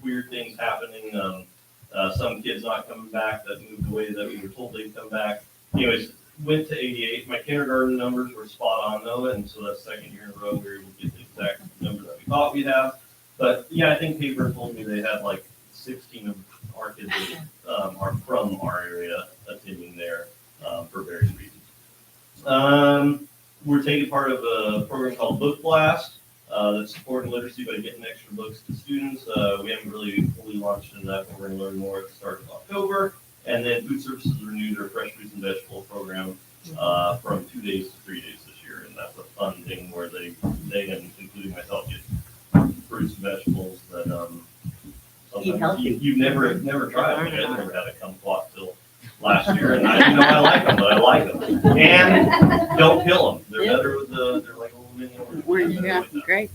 weird things happening, some kids not coming back that moved away that we were told they'd come back. Anyways, went to 88. My kindergarten numbers were spot on though, and so that's 2nd year in a row we were able to get the exact number that we thought we'd have. But yeah, I think Paper told me they had like 16 of our kids that are from our area attending there for various reasons. We're taking part of a program called Book Blast that's supporting literacy by getting extra books to students. We haven't really fully launched into that, but we're going to learn more at the start of October. And then Food Services renewed their fresh fruits and vegetable program from 2 days to 3 days this year, and that's a fun thing where they and including myself get fruits and vegetables that sometimes you've never tried. Like, I never had a kumquat till last year, and I I like them, but I like them. And don't kill them. They're better with they're like little mini oranges. Yeah, great.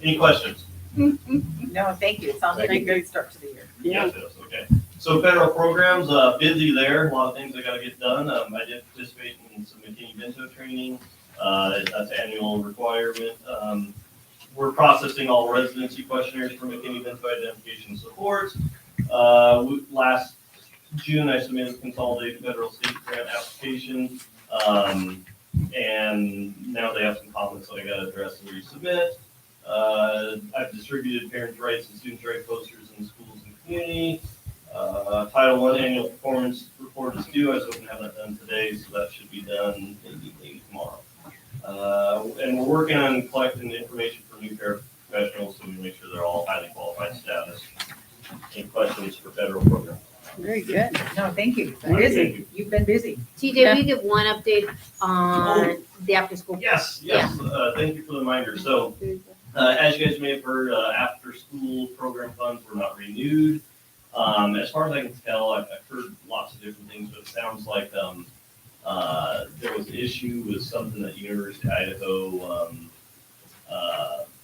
Any questions? No, thank you. It sounds like a good start to the year. Yes, yes, okay. So federal programs, busy there. A lot of things I got to get done. I did participate in some McKinney-Vento training. That's an annual requirement. We're processing all residency questionnaires for McKinney-Vento identification support. Last June, I submitted a consolidated federal state grant application. And now they have some comments that I got to address and resubmit. I've distributed parents' rights and students' rights posters in the schools and community. Title I annual performance report is due. I was hoping to have that done today, so that should be done maybe tomorrow. And we're working on collecting the information for new paraprofessionals, so we make sure they're all highly qualified status. Any questions for federal program? Very good. No, thank you. Thank Busy. You've been busy. TJ, we give one update on the after school. Yes, thank you for the reminder. So, as you guys may have heard, after-school program funds were not renewed. As far as I can tell, I've heard lots of different things, but it sounds like there was an issue with something at University of Idaho,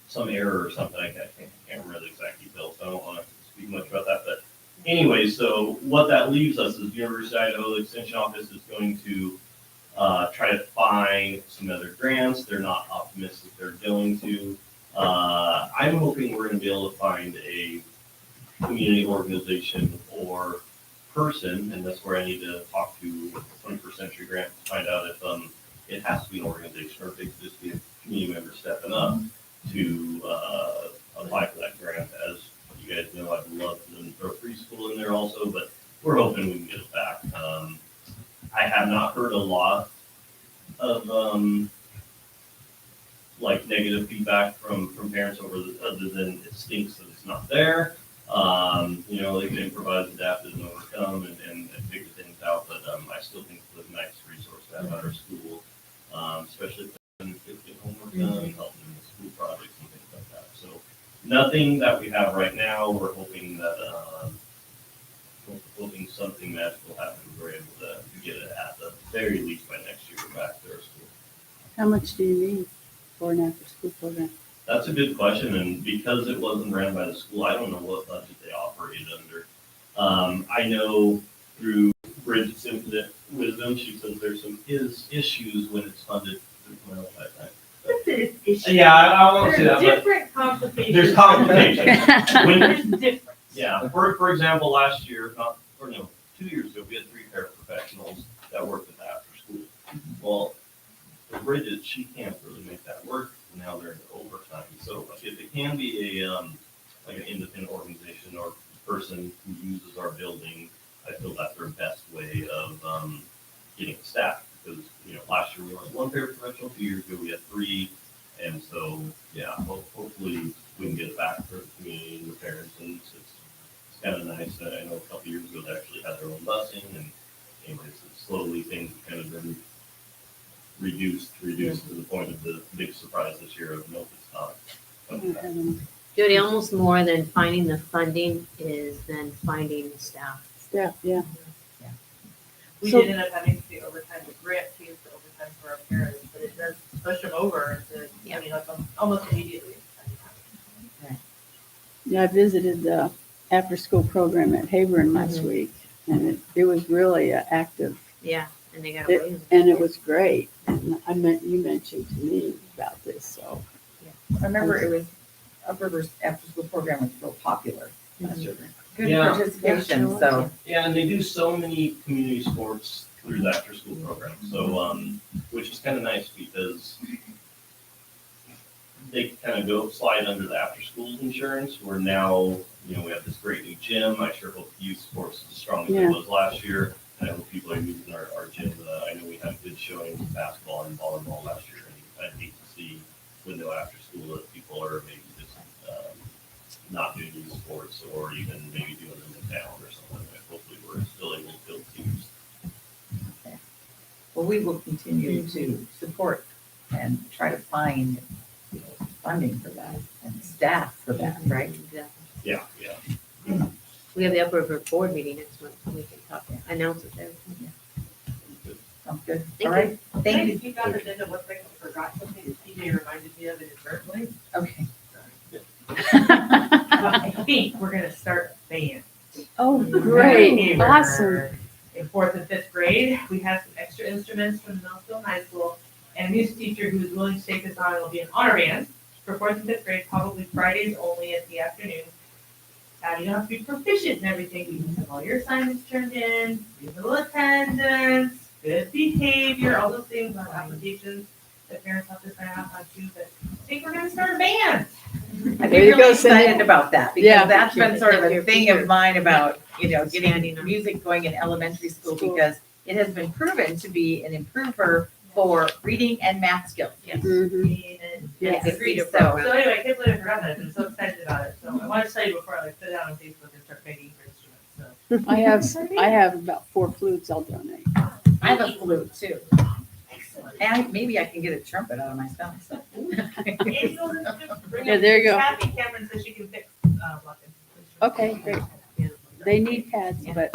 some error or something. I can't remember the exact details, so I don't want to speak much about that. But anyway, so what that leaves us is University of Idaho, the Extension Office is going to try to find some other grants. They're not optimistic they're going to. I'm hoping we're going to be able to find a community organization or person, and that's where I need to talk to 21st Century Grant to find out if it has to be an organization or if it could just be a community member stepping up to apply for that grant. As you guys know, I'd love to throw preschool in there also, but we're hoping we can get it back. I have not heard a lot of like negative feedback from parents other than it stinks that it's not there. You know, they can improvise, adapt, and overcome and figure things out, but I still think it's a nice resource to have at our school, especially when kids get homework done and helping them with school projects and things like that. So nothing that we have right now. We're hoping that something magical happens. We're able to get it at the very least by next year back to our school. How much do you need for an after-school program? That's a good question, and because it wasn't ran by the school, I don't know what budget they operated under. I know through Bridget's infinite wisdom, she says there's some issues when it's funded through Canal Pipeline. Yeah, I won't say that, There's but different complications. There's complications. There's different. Yeah, for example, last year, 2 years ago, we had 3 paraprofessionals that worked at the after school. Well, for Bridget, she can't really make that work. Now they're in overtime. So if it can be a like an independent organization or person who uses our building, I feel that's their best way of getting staff. Because last year we only had 1 paraprofessional, 2 years ago we had 3, and so hopefully we can get it back for the community and the parents. And it's kind of nice that I know a couple years ago they actually had their own busing, and anyways, slowly things have kind of been reduced to the point of the big surprise this year of nope, it's not. Jody, almost more than finding the funding is then finding the staff. Staff, yeah. we So- did end up having to pay overtime with grant fees for overtime for our parents, but it does push them over to, like almost immediately. Yeah, I visited the after-school program at Hebron last week, and it was really active, Yeah, and they got away with it. and it was great. And you mentioned to me about this, so. I remember it was, Upriver's after-school program was real popular last year. Good Yeah. participation, so. Yeah, and they do so many community sports through the after-school program. So, which is kind of nice because they kind of slide under the after-school insurance. Where now, we have this great new gym. I sure hope youth sports is as strong as it was last year. And I hope people are using our gym. I know we had good showings in basketball and volleyball last year. And I hate to see when they're after school that people are maybe just not doing youth sports or even maybe doing them in town or something. Hopefully we're still able to build teams. Well, we will continue to support and try to find funding for that and staff for that, right? Exactly. Yeah. We have the Upper River board meeting next month, so we can announce it there. Sounds good. Thank All right, thank you. If you got the agenda, what I forgot something that TJ reminded me of inadvertently. Okay. I think we're gonna start a band. Oh, great, Here awesome. In 4th and 5th grade, we have some extra instruments from Millsville High School, and a music teacher who is willing to take this on. It'll be an honor band for 4th and 5th grade, probably Fridays only in the afternoon. You don't have to be proficient in everything. You can have all your assignments turned in, reasonable attendance, good behavior, all those things on applications that parents have to sign off on too. But I think we're gonna start a band. I'd There be you really go, Cindy. excited about that Yeah. because that's been sort of a thing of mine about, Standing getting up. music going in elementary school School. because it has been proven to be an improver for reading and math skills. Yes. Mhm. Yes. Yes. Agreed. So anyway, I can't believe I forgot that. I've been so excited about it. So I wanted to tell you before I like sit down on Facebook and start begging for instruments. So I have about 4 flutes I'll donate. I have a flute too. excellent. And maybe I can get a trumpet out of my stomach. So. Yeah, there you go. Kathy Cameron says she can fix, blocking. Okay, great. They need pads, but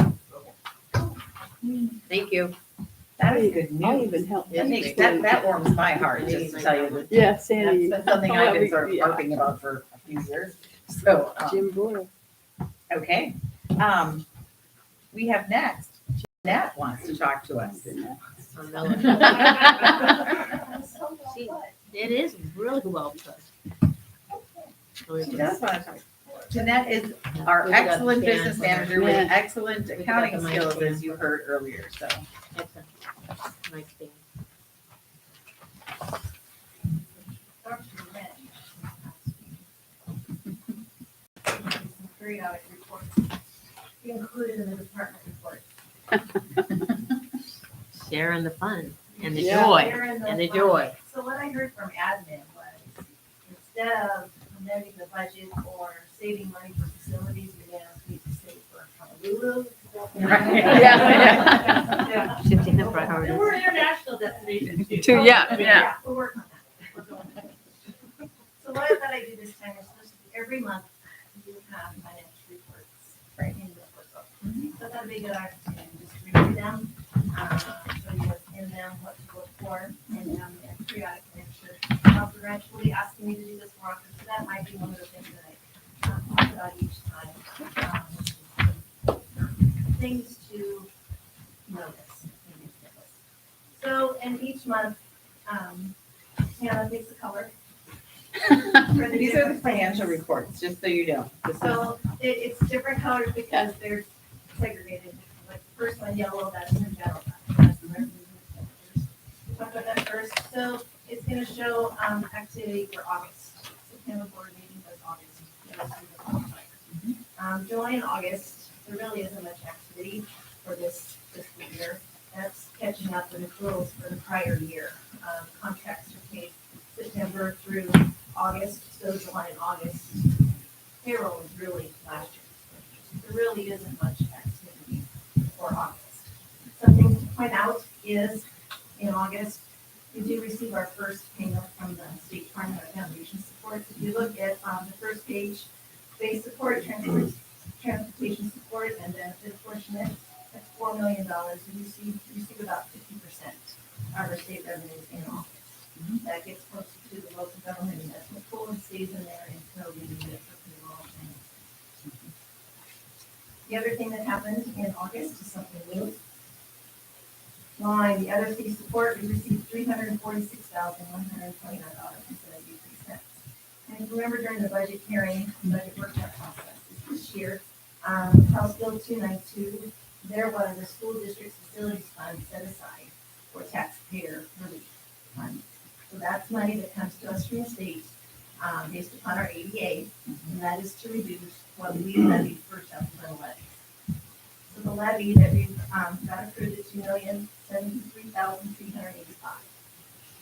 Thank you. That is good I'll news. even help. That warms my heart, just to tell you that. Yeah, That's Sandy. been something I've been sort of Yeah. harping about for a few years. So, Jim Boyle. okay. We have next, Jeanette wants to talk to us. On Miller. See, it is really well put. She does want to talk. Jeanette is our We've got excellent fans business on her. manager with Yeah. excellent We've got accounting the mic skills, stand. as you heard earlier, so. Excellent. Nice thing. Periodic reports included in the department report. Sharing the fun and the Yeah. joy They're in and the fund. joy. So what I heard from admin was, instead of amending the budget or saving money for facilities, we now need to save for Honolulu. Yeah. Shifting the And priorities. we're an international destination too. Too, yeah. We're working on that. We're going on that. So what I thought I'd do this time is just every month, we do have financial reports right in the workbook. So that'd be a good opportunity just to review them, show you what's in them, what to look for, and periodic measure. Dr. Ranch will be asking me to do this more often, so that might be one of the things that I talk about each time. Things to notice. So, and each month, Hannah picks a color. for the These are the different financial things. reports, just so you know. This is- So it's different colors because they're segregated. Like the first one, yellow, that's in the general fund. That's the revenue expenditures. We'll talk about that first. So it's gonna show, activity for August. September board meeting was August. You'll see the qualifiers. July and August, there really isn't much activity for this fiscal year. That's catching up with accruals for the prior year. Contracts are paid September through August, so July and August. Payroll is really last year. There really isn't much activity for August. Something to point out is in August, we do receive our first payment from the State Department of Foundation Support. If you look at the first page, base support, transportation support, and benefit portion, that's $4 million. We receive about 50% of our state revenues in August. That gets posted to the local government investment pool and stays in there until we need it for payroll. The other thing that happened in August is something new. Line, the other city support, we received $346,129.73. And if you remember during the budget hearing, budget workshop process this year, House Bill 292, there was a school district's facilities fund set aside for taxpayer relief fund. So that's money that comes to us from the state, based upon our ADA, and that is to reduce what we levied for supplemental levies. So the levy that we've, got approved at $2,073,385.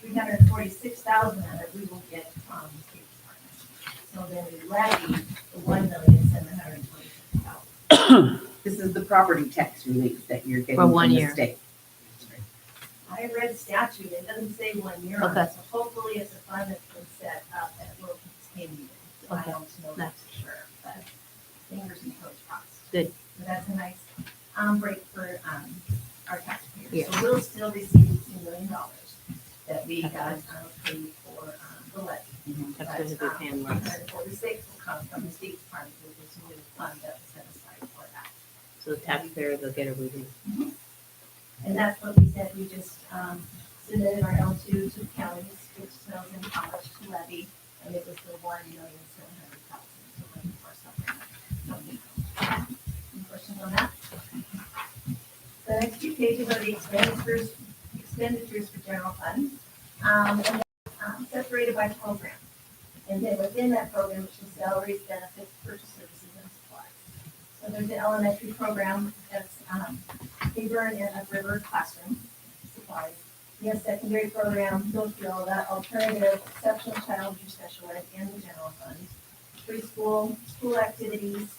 $346,000 of it we will get from the state department. So then we levy the $1,726,000. This is the property tax relief that you're getting For from 1 the year. state. I read statute, it doesn't say 1 year on it, Okay. so hopefully it's a fund that's been set up that will continue. I Okay. don't know that for sure, but fingers and toes crossed. Good. So that's a nice, break for, our taxpayers. Yeah. So we'll still receive $2 million that we got, paid for, the levy. That's going to be paying less. 146 will come from the state department, with this new fund that was set aside for that. So the taxpayers will get a relief. And that's what we said, we just submitted our L2 to the counties, which tells them how much to levy, and it was the $1,700,000. So looking for something. Any questions on that? The next few pages are the expenditures for general fund, and separated by program. And then within that program, which is salaries, benefits, purchase services, and supplies. So there's an elementary program that's, Beaver and Upriver Classroom Supplies. We have secondary program, go through all that, alternative, exceptional child or special ed, and the general fund. Preschool, school activities,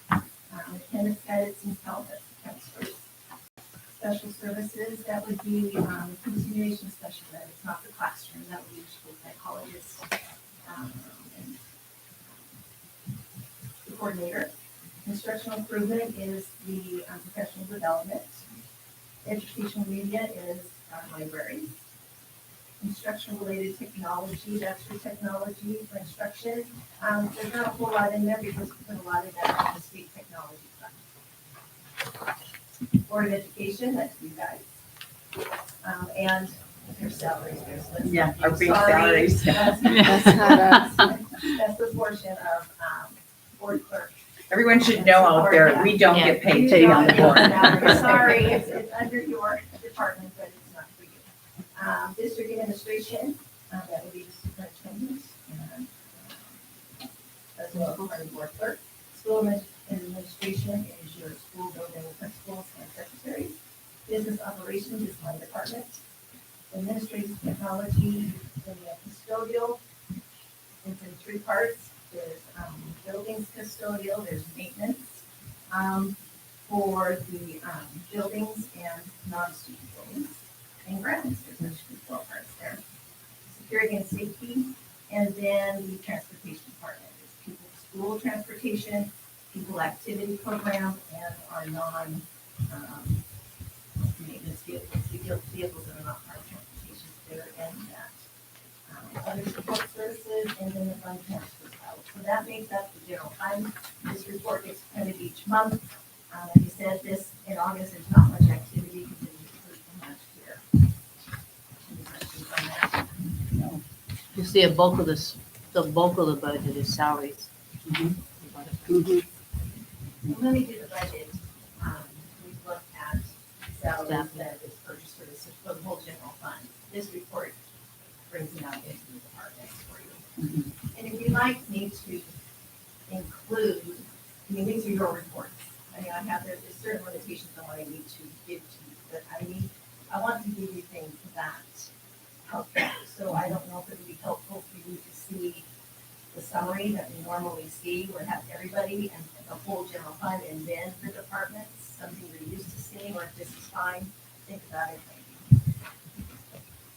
attendance guidance and health counselors. Special services, that would be, continuation special ed, it's not the classroom, that would be your school psychologist, and the coordinator. Instructional improvement is the professional development. Educational media is our library. Instruction-related technology, that's for technology for instruction. There's not a whole lot in there because we put a lot of that in the state technology fund. Board of Education, that's you guys. And their salaries, Yeah, our big Sorry. salaries. That's not us. That's the portion of, board clerk. Everyone should know out there, we don't get paid to be on the board. Sorry, it's under your department, but it's not for you. District administration, that would be the superintendent, and, as well as part of board clerk. School administration is your school building principals and secretaries. Business operations is my department. Administrative technology, then we have custodial. It's in three parts. There's buildings custodial, there's maintenance for the buildings and non-student buildings, and grounds. There's actually 12 parts there. Security and safety, and then the transportation department is people school transportation, people activity program, and our non-maintenance vehicles that are not part of transportation. They're in that. Other support services, and then the fund transfers out. So that makes up the general fund. This report gets printed each month. Like you said, this, in August, there's not much activity because it was from last year. Any questions on that? No. You see, the bulk of the budget is salaries. When we do the budget, we look at salaries, benefits, purchase services for the whole general fund. This report brings it out into the departments for you. And if you'd like me to include, I mean, these are your reports. I mean, there's certain limitations on what I need to give to you, but I want to give you things that help you. So I don't know if it would be helpful for you to see the summary that we normally see, where it has everybody and the whole general fund and then the departments, something you're used to seeing, or if this is fine, think about it maybe.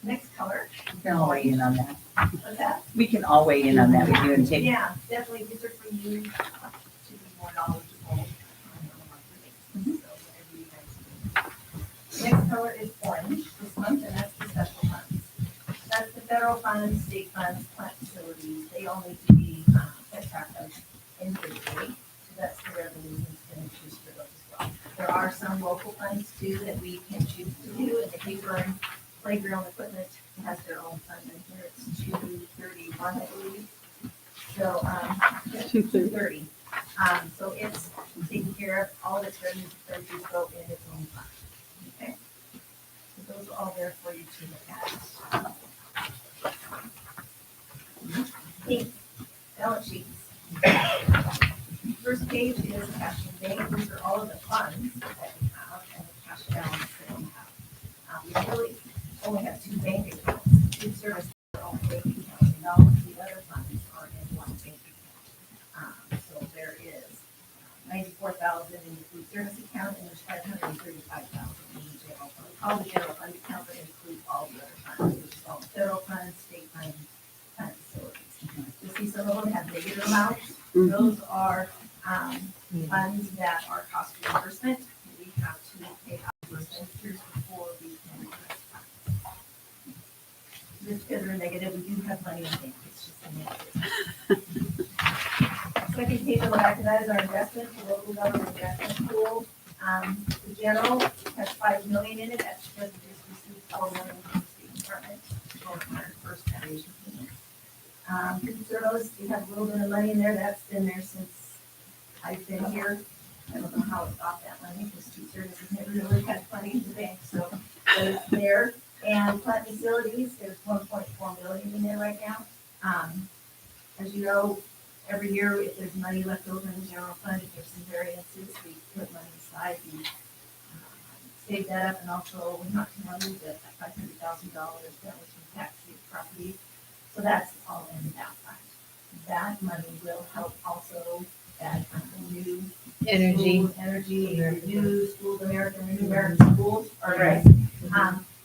Next color. We can all weigh in on that. What's that? We can all weigh in on that, we do and take. Yeah, definitely, these are for you to be more knowledgeable on a monthly basis. So whatever you guys do. Next color is orange this month, and that's the special funds. That's the federal funds, state funds, plant facilities, they all need to be kept track of individually. So that's the revenues and expenditures for those as well. There are some local funds too that we can choose to do, and the paper and playground equipment has their own fund in here. It's 231, I believe. So, 230. So it's taken care of, all of its revenues and expenditures go in its own fund. Okay? So those are all there for you to look at. Neat. Balance sheets. First page is cash and bank. These are all of the funds that we have and the cash balance that we have. We really only have two bank accounts. Food service are all bank accounts, and all of the other funds are in one bank account. So there is 94,000 in the food service account, and there's 535,000 in the general fund. All the general fund account that includes all the other funds, which is all the federal funds, state funds, plant facilities. You see some of them have negative amounts. Those are funds that are cost reimbursement. We have to pay out for expenditures before we can. Just because they're negative, we do have money in bank. It's just a negative. Second page on the back of that is our investment, the local government investment pool. The general has 5 million in it. That's because we just received 4 million from the state department for our first foundation payment. Food service, we have a little bit of money in there. That's been there since I've been here. I don't know how it got that money because food services never really had money in the bank, so but it's there. And plant facilities, there's 1.4 million in there right now. As you know, every year, if there's money left over in the general fund, if there's some variances, we put money aside, we save that up, and also, we not too long ago, that $500,000 that was from tax property. So that's all in that fund. That money will help also that new Energy. school energy, renew schools, American schools, or Right.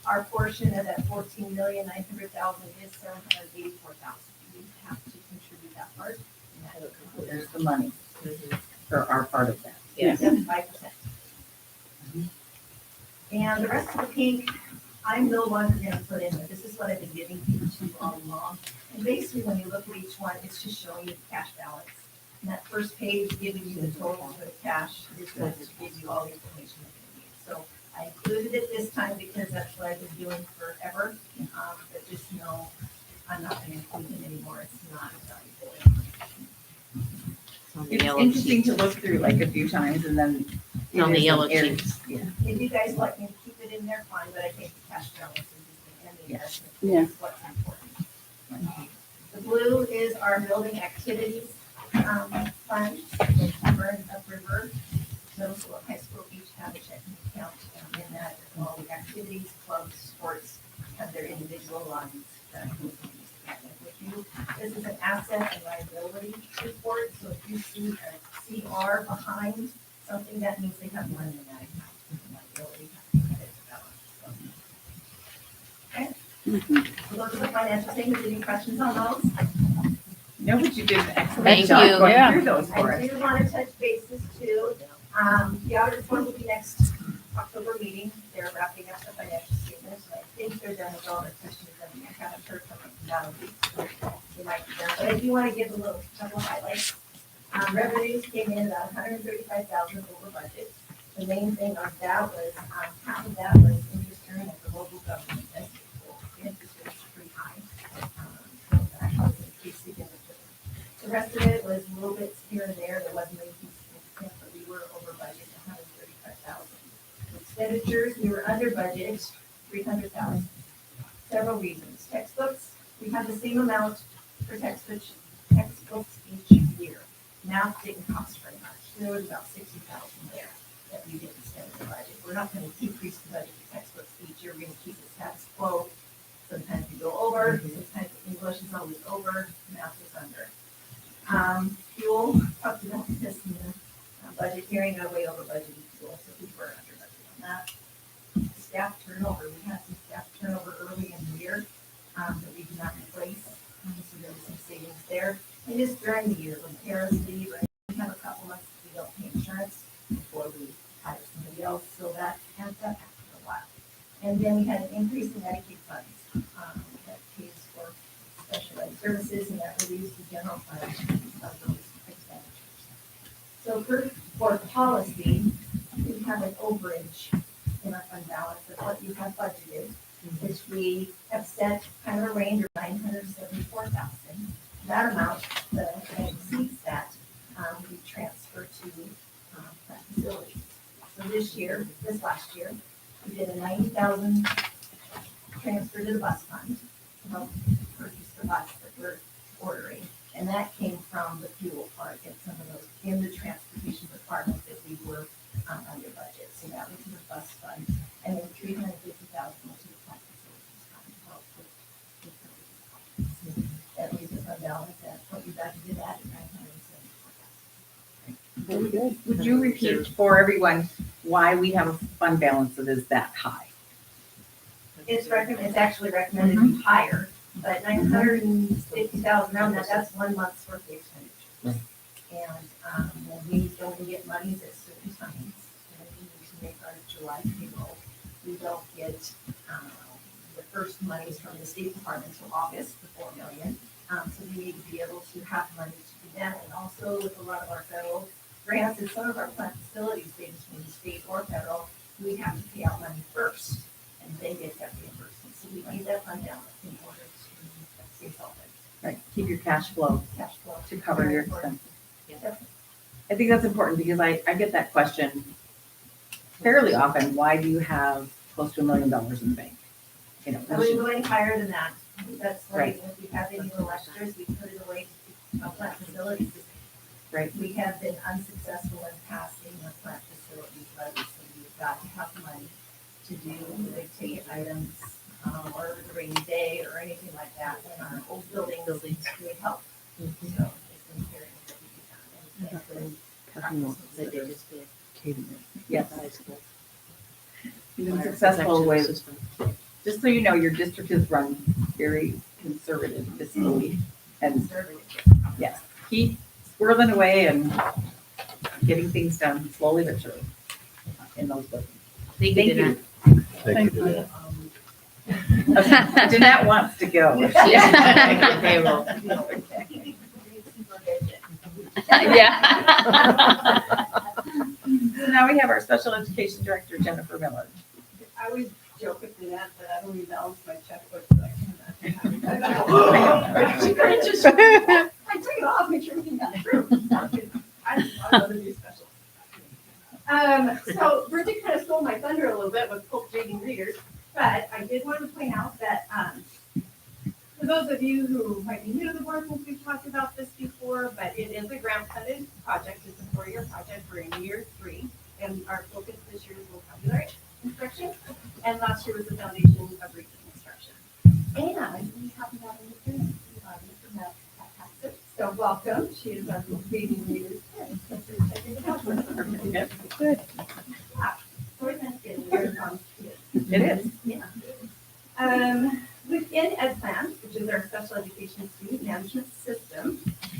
our portion of that 14,900,000 is 784,000. We have to contribute that part. And that There's the money Mhm. for our part of that. Yeah. 5%. And the rest of the pink, I'm no longer gonna put in, but this is what I've been giving people to all along. And basically, when you look at each one, it's just showing you the cash balance. And that first page giving you the total for the cash is going to give you all the information that you need. So I included it this time because that's what I've been doing forever. But just know, I'm not gonna include it anymore. It's not valuable. It's on the It's yellow interesting sheet. to look through like a few times and then. It's on the it is yellow some areas- sheet. Yeah. If you guys like me to keep it in there, fine, but I think the cash balance is the investment Yeah. is what's important. The blue is our building activities, fund, Burn Upriver, middle school and high school each have a checking account, in that all the activities, clubs, sports have their individual lines. With you, this is an asset and liability report, so if you see a CR behind something, that means they have money in that account. Liability, credit balance. Okay. So those are the financial statements. Any questions on those? No, but you did an excellent Thank job you. going Yeah. through those for I us. do want to touch bases too. The audit report will be next October meeting. They're wrapping up the financial statements. I think they're done with all the questions. I haven't heard from them. That'll be, they might be done. But I do want to give a couple highlights. Revenues came in about 135,000 over budget. The main thing on that was, half of that was interest earned at the local government. That's cool. The interest was pretty high. So that was increased significantly. The rest of it was little bits here and there. There wasn't anything significant, but we were over budget, 135,000. Expenditures, we were under budget, 300,000. Several reasons. Textbooks, we had the same amount for textbooks each year. Math didn't cost very much. There was about 60,000 there that we didn't spend in the budget. We're not going to decrease the budget for textbooks each year. We're going to keep it status quo. Sometimes we go over, sometimes English is always over, math is under. Fuel, talked about this in the budget hearing, I way over budgeted fuel, so we were under budget on that. Staff turnover, we had some staff turnover early in the year, that we did not replace, so there was some savings there. And just during the year, when parents leave, right, we have a couple months we don't pay insurance before we hire somebody else, so that adds up after a while. And then we had an increase in Medicaid funds, that pays for specialized services, and that relieves the general fund of those expenditures. So for policy, we have an overage in our fund balance of what you have budgeted, which we have set kind of a range of 974,000. That amount, that exceeds that, we transfer to that facility. So this last year, we did a 90,000 transfer to the bus fund to help purchase the bus that we're ordering. And that came from the fuel part and some of those in the transportation department that we were under budget. So that was in the bus fund. And then 350,000 was in the plant facilities fund to help with that leaves us on balance at what you budgeted at 974,000. Very good. Would you repeat for everyone why we have a fund balance that is that high? It's actually recommended to be higher, but 950,000, now that's 1 month's worth of expenditures. And when we don't get monies at certain times, and we need to make our July payroll, we don't get the first monies from the State Department until August, the 4 million. So we need to be able to have money to do that, and also with a lot of our federal grants and some of our plant facilities, they just need state or federal, we have to pay out money first, and then get that reimbursement. So we need that fund balance in order to stay solvent. Right, keep your cash flow Cash flow. to cover your Very important. expenses. I think that's important because I get that question fairly often. Why do you have close to $1 million in the bank? You know, I was going higher than that. That's like, Right. if we have any last years, we put it away to plant facilities. Right. We have been unsuccessful in passing the plant facilities levy, so we've got to have money to do the big ticket items, or the rainy day or anything like that, and our old buildings would help. So it's imperative that we do that. And we can't really practice That they those. just did. Yes. High school. You've been Fire successful protection with, system. just so you know, your district is run very conservative fiscally. And Conservative. yes, keep squirreling away and getting things done slowly but surely in those buildings. Thank Thank you, you. Danette. Thank you. Jeanette wants to go. Yeah. Payroll. So now we have our special education director, Jennifer Miller. I always joke with Jeanette that I don't rebalance my checkbook, so I can't. I took it off, make sure everything got through. I love to do special. So Bridget kind of stole my thunder a little bit with cultivating readers, but I did want to point out that, for those of you who might be new to the board, since we've talked about this before, but it is a grant-funded project. It's a 4-year project. We're in year 3, and our focus this year is vocabulary instruction, and last year was the foundation of reading instruction. And we haven't had any students from that passage, so welcome. She is our reading readers. Good. So it's nice getting very fun. It is. Yeah. Within EdPlan, which is our special education student management system,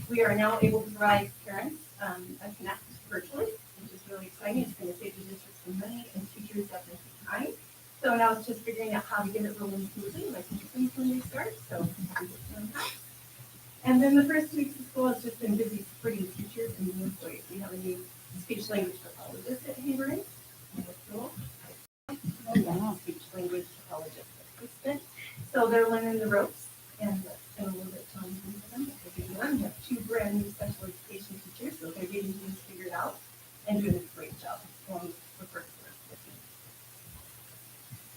we are now able to provide parents a connect virtually, which is really exciting. It's going to save the district some money and teachers definitely time. So now it's just figuring out how to get it rolling smoothly, like things when they start. So we're working on that. And then the first 2 weeks of school has just been busy supporting teachers and new employees. We have a new speech language pathologist at Haverhill in the school. Speech language pathologist assistant. So they're learning the ropes, and it's been a little bit challenging for them. But they're doing. We have 2 brand new special education teachers, so they're getting things figured out and doing a great job. The first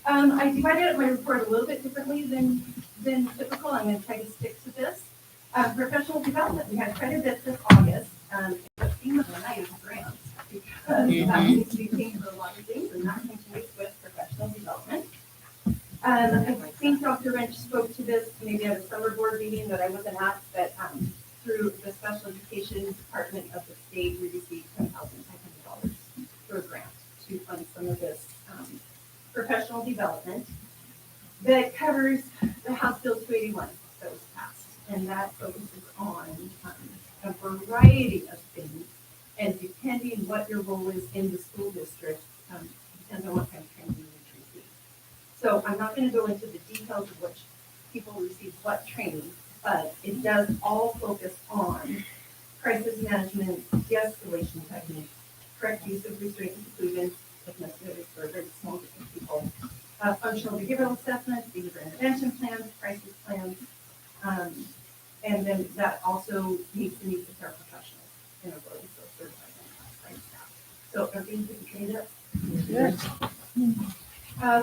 I divided up my report a little bit differently than typical. I'm going to try to stick to this. Professional development. We had quite a bit this August. The theme of the night is grants, because that needs to be paid for a lot of things, and that continues with professional development. I think Dr. Wrench spoke to this maybe at a summer board meeting that I wasn't at, but through the special education department of the state, we received $10,500 for a grant to fund some of this professional development that covers the House Bill 281 that was passed, and that focuses on a variety of things, and depending what your role is in the school district, depends on what kind of training you receive. So I'm not going to go into the details of which people receive what training, but it does all focus on crisis management, de-escalation techniques, correct use of restraint and seclusion, if necessary for a very small group of people, functional behavioral assessments, behavior intervention plans, crisis plans, and then that also meets the needs of paraprofessionals in a role, so certified and classified staff. So everything's been trained up.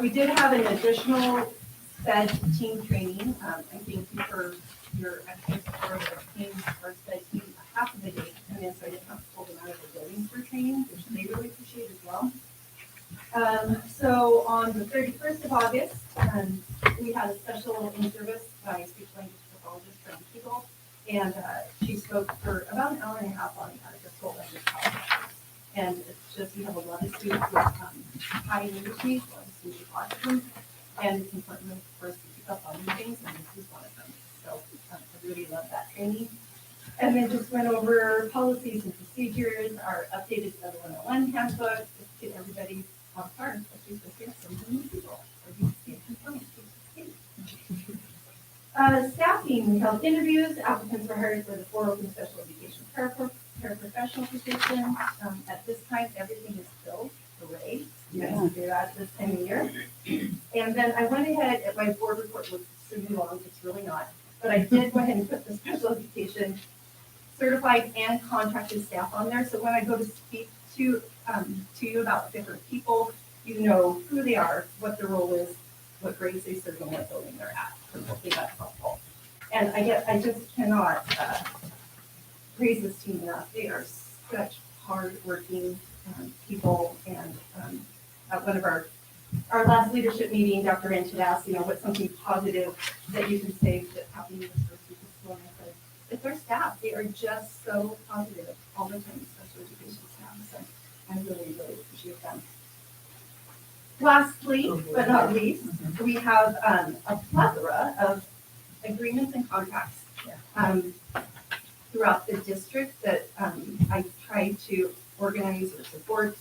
We did have an additional SPED team training. I thank you for your extra support of the team, our SPED team, half of the day, and then so I didn't have to pull them out of the buildings for training, which they really appreciate as well. So on the 31st of August, we had a special in-service by speech language pathologist from Kegel, and she spoke for about an hour and a half on the full language policy. And it's just, we have a lot of students with high literacy, a lot of students with autism, and it's important for us to pick up on these things, and this is one of them. So I really love that training. And then just went over policies and procedures, our updated 701 handbook, just to get everybody on par, especially if we have some new people, or you see compliance. Staffing, we held interviews, applicants were hired for the 4 open special education paraprofessional positions. At this time, everything is filled, hooray. You guys can do that at this time of year. And then I went ahead, and my board report was extremely long, it's really not, but I did go ahead and put the special education certified and contracted staff on there, so when I go to speak to you about different people, you know who they are, what their role is, what grades they serve, and what building they're at. So hopefully that's helpful. And I just cannot praise this team enough. They are such hardworking people, and at one of our last leadership meeting, Dr. Ranch had asked, what's something positive that you can say that happened in this first week of school, and I said, it's our staff. They are just so positive all the time, special education staff, so I really, really appreciate them. Lastly, but not least, we have a plethora of agreements and contracts throughout the district that I try to organize or support.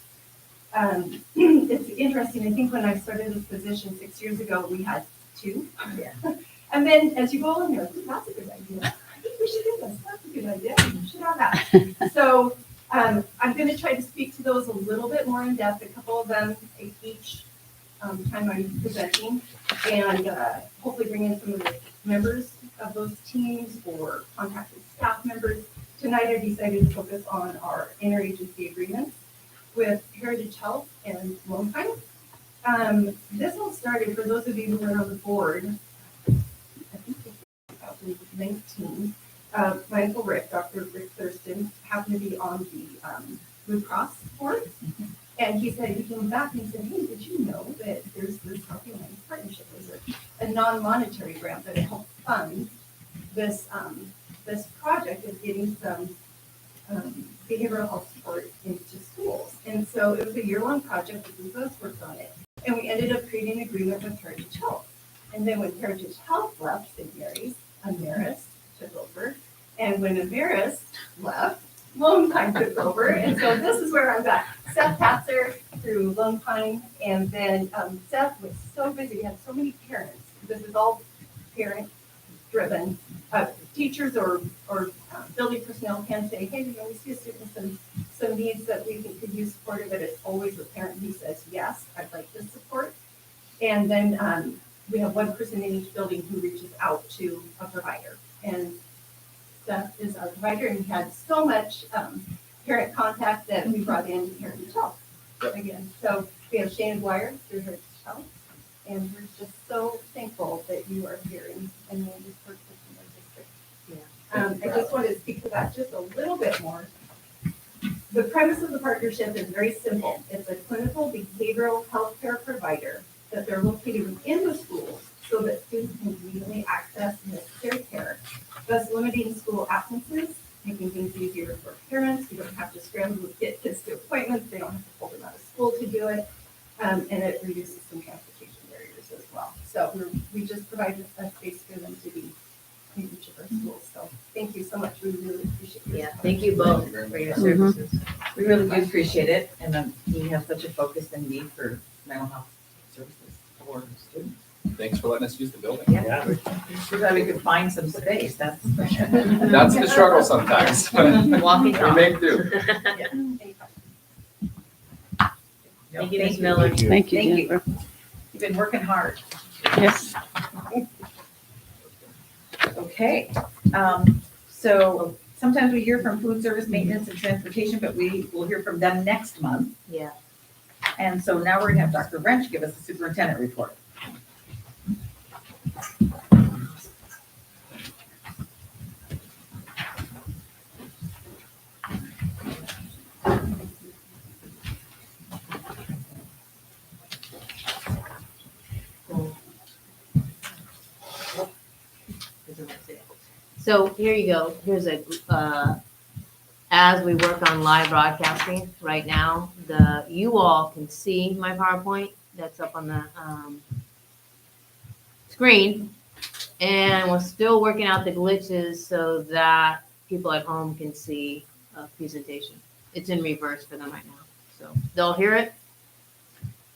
It's interesting, I think when I started this position 6 years ago, we had 2. Yeah. And then as you go along, you're like, "Ooh, that's a good idea. I think we should do this. That's a good idea. We should have that." So I'm going to try to speak to those a little bit more in depth, a couple of them each time I'm presenting, and hopefully bring in some of the members of those teams or contacted staff members. Tonight I decided to focus on our interagency agreements with Heritage Health and Lone Pine. This all started, for those of you who were on the board, I think it was 2019. My Uncle Rick, Dr. Rick Thurston, happened to be on the Blue Cross board. And he said, he came back and he said, "Hey, did you know that there's this Healthy Lines Partnership? There's a non-monetary grant that helps fund this this project of getting some behavioral health support into schools." And so it was a year-long project. The group of us worked on it, and we ended up creating an agreement with Heritage Health. And then when Heritage Health left St. Mary's, Ameris took over, and when Ameris left, Lone Pine took over, and so this is where I've got Seth Patzer through Lone Pine, and then Seth was so busy, he had so many parents, this is all parent-driven. Teachers or building personnel can say, "Hey, we see a student with some needs that we think could use support," but it's always the parent who says, "Yes, I'd like this support." And then we have one person in each building who reaches out to a provider, and Seth is our provider, and he had so much parent contact that we brought in Heritage Health again. So we have Shane Dwyer through Heritage Health, and we're just so thankful that you are here and doing this work in our district. I just want to speak to that just a little bit more. The premise of the partnership is very simple. It's a clinical behavioral health care provider that they're located within the schools so that students can immediately access necessary care, thus limiting school absences, making things easier for parents. You don't have to scramble to get kids to appointments. They don't have to pull them out of school to do it. And it reduces some transportation barriers as well. So we just provide a space for them to be in each of our schools. So thank you so much. We really appreciate it. Yeah, thank you both for your services. We really do appreciate it, and you have such a focus and need for mental health services for students. Thanks for letting us use the building. Yeah, we're glad we could find some space, that's. That's the struggle sometimes. Walking We tall. make do. Thank you, Ms. Miller. Thank you, Thank you. Jennifer. You've been working hard. Yes. Okay, so sometimes we hear from food service, maintenance, and transportation, but we will hear from them next month. Yeah. And so now we're gonna have Dr. Wrench give us the superintendent report. So here you go. Here's as we work on live broadcasting right now, you all can see my PowerPoint that's up on the screen. And we're still working out the glitches so that people at home can see a presentation. It's in reverse for them right now. So they'll hear it.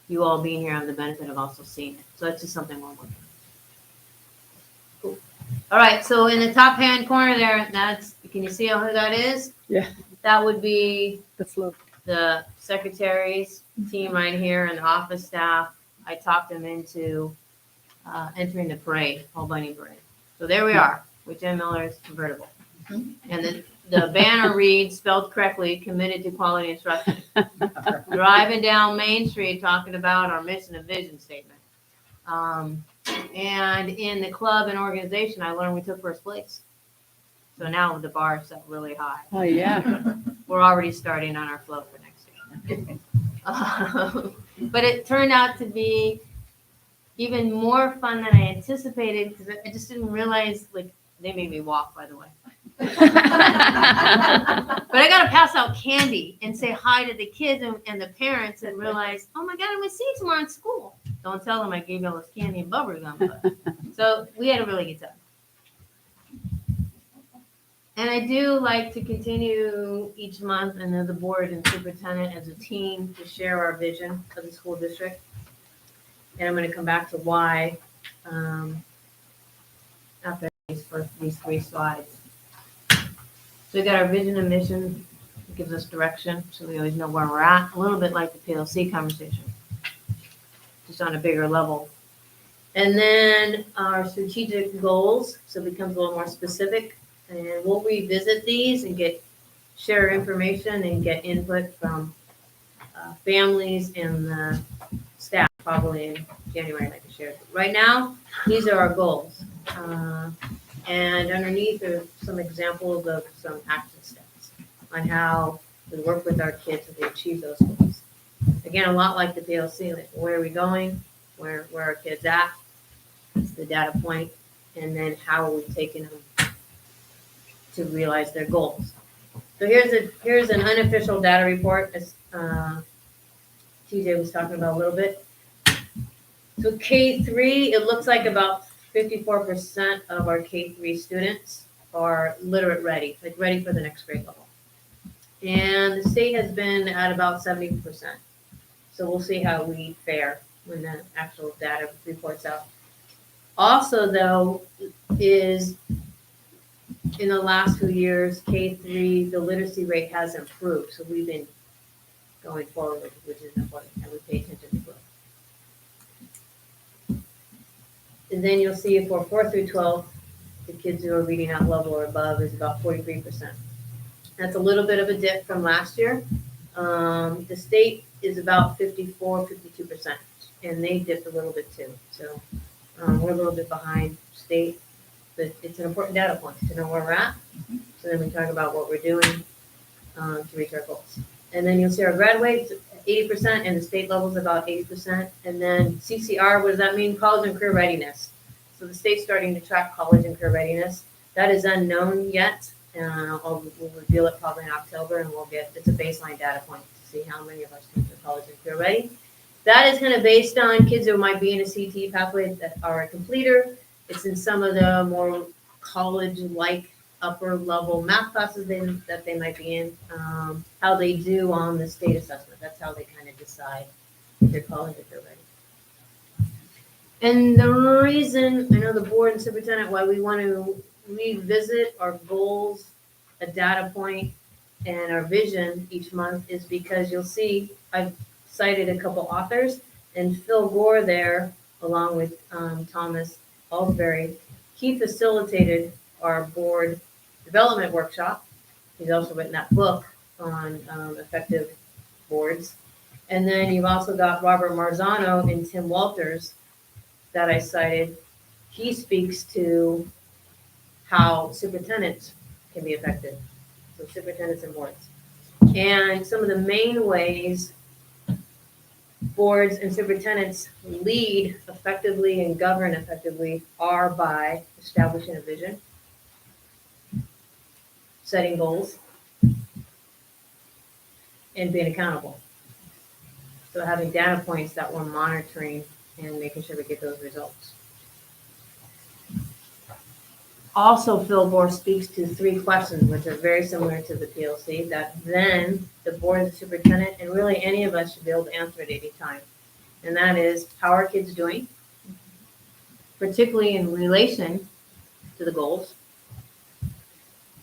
You all being here have the benefit of also seeing it. So that's just something we're working on. Cool. All right, so in the top hand corner there, can you see who that is? Yeah. That would be That's low. the secretary's team right here and the office staff. I talked them into entering the parade, Fall Bunny Parade. So there we are with Jen Miller's convertible. And the banner reads, spelled correctly, committed to quality instruction. Driving down Main Street talking about our mission and vision statement. And in the club and organization, I learned we took first place. So now the bar is set really high. Oh, yeah. We're already starting on our flow for next year. But it turned out to be even more fun than I anticipated because I just didn't realize, like, they made me walk, by the way. But I got to pass out candy and say hi to the kids and the parents and realize, oh my God, I'm going to see you tomorrow in school. Don't tell them I gave you all this candy and bubble gum. So we had a really good time. And I do like to continue each month, and then the board and superintendent as a team to share our vision of the school district. And I'm going to come back to why after these 3 slides. So we got our vision and mission. It gives us direction, so we always know where we're at. A little bit like the PLC conversation, just on a bigger level. And then our strategic goals, so it becomes a little more specific. And we'll revisit these and share information and get input from families and the staff probably in January, like I shared. Right now, these are our goals. And underneath are some examples of some action steps on how we work with our kids to achieve those goals. Again, a lot like the PLC, like where are we going? Where are our kids at? It's the data point. And then how are we taking them to realize their goals. So here's an unofficial data report, as TJ was talking about a little bit. So K3, it looks like about 54% of our K3 students are literate ready, like ready for the next grade level. And the state has been at about 70%. So we'll see how we fare when the actual data reports out. Also, though, is in the last few years, K3, the literacy rate has improved. So we've been going forward, which is important, and we pay attention to growth. And then you'll see for 4 through 12, the kids who are reading at level or above is about 43%. That's a little bit of a dip from last year. The state is about 54, 52%, and they dipped a little bit too. So we're a little bit behind state, but it's an important data point to know where we're at. So then we talk about what we're doing to reach our goals. And then you'll see our graduates, 80%, and the state level is about 80%. And then CCR, what does that mean? College and career readiness. So the state's starting to track college and career readiness. That is unknown yet. We'll reveal it probably in October, and it's a baseline data point to see how many of our students are college and career ready. That is kind of based on kids who might be in a CTE pathway that are a completer. It's in some of the more college-like upper level math classes that they might be in, how they do on the state assessment. That's how they kind of decide if they're college, if they're ready. And the reason, I know the board and superintendent, why we want to revisit our goals, a data point, and our vision each month is because you'll see, I've cited a couple authors, and Phil Gore there, along with Thomas Alsbury, he facilitated our board development workshop. He's also written that book on effective boards. And then you've also got Robert Marzano and Tim Walters that I cited. He speaks to how superintendents can be effective. So superintendents and boards. And some of the main ways boards and superintendents lead effectively and govern effectively are by establishing a vision, setting goals, and being accountable. So having data points that we're monitoring and making sure we get those results. Also, Phil Gore speaks to 3 questions, which are very similar to the PLC, that then the board and the superintendent, and really any of us should be able to answer at any time. And that is, how are kids doing? Particularly in relation to the goals.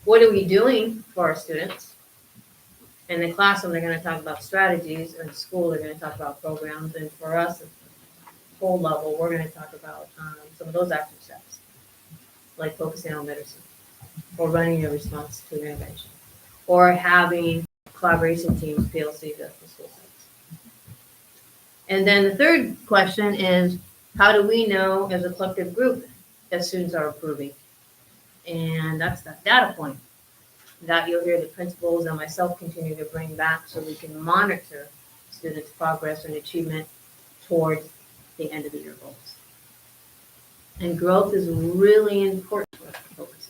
What are we doing for our students? In the classroom, they're going to talk about strategies. In school, they're going to talk about programs. And for us, at the whole level, we're going to talk about some of those action steps, like focusing on literacy, or running a response to intervention, or having collaboration teams, PLCs at the school sites. And then the third question is, how do we know as a collective group that students are improving? And that's that data point that you'll hear the principals and myself continue to bring back so we can monitor students' progress and achievement towards the end of the year goals. And growth is really important for us to focus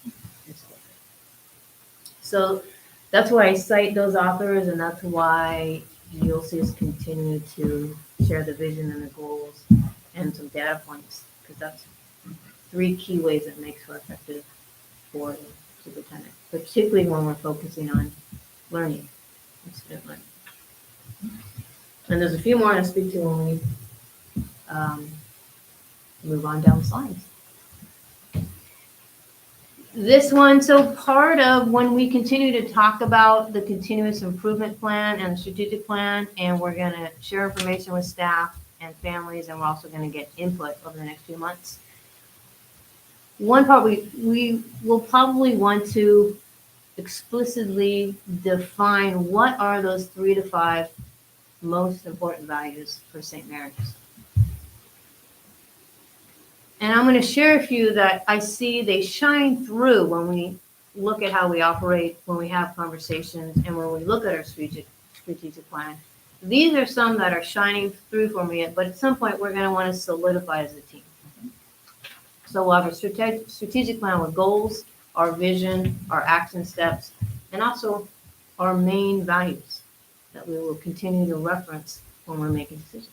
on. So that's why I cite those authors, and that's why you'll see us continue to share the vision and the goals and some data points, because that's 3 key ways it makes for effective board and superintendent, particularly when we're focusing on learning and student learning. And there's a few more to speak to when we move on down the slides. This one, so part of when we continue to talk about the continuous improvement plan and strategic plan, and we're going to share information with staff and families, and we're also going to get input over the next few months. One part we will probably want to explicitly define what are those 3 to 5 most important values for St. Mary's. And I'm going to share a few that I see they shine through when we look at how we operate, when we have conversations, and when we look at our strategic plan. These are some that are shining through for me, but at some point we're going to want to solidify as a team. So we'll have a strategic plan with goals, our vision, our action steps, and also our main values that we will continue to reference when we're making decisions.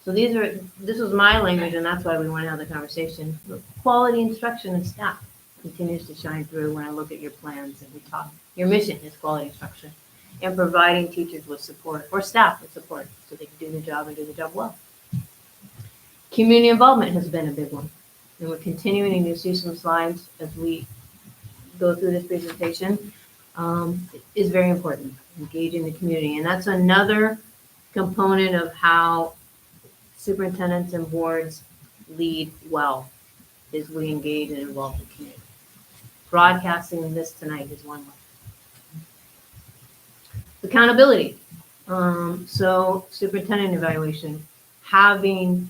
So this was my language, and that's why we want to have the conversation. Quality instruction and staff continues to shine through when I look at your plans and we talk. Your mission is quality instruction and providing teachers with support or staff with support so they can do the job and do the job well. Community involvement has been a big one, and we're continuing to see some slides as we go through this presentation. Is very important, engaging the community, and that's another component of how superintendents and boards lead well, is we engage and involve the community. Broadcasting this tonight is one way. Accountability. So superintendent evaluation, having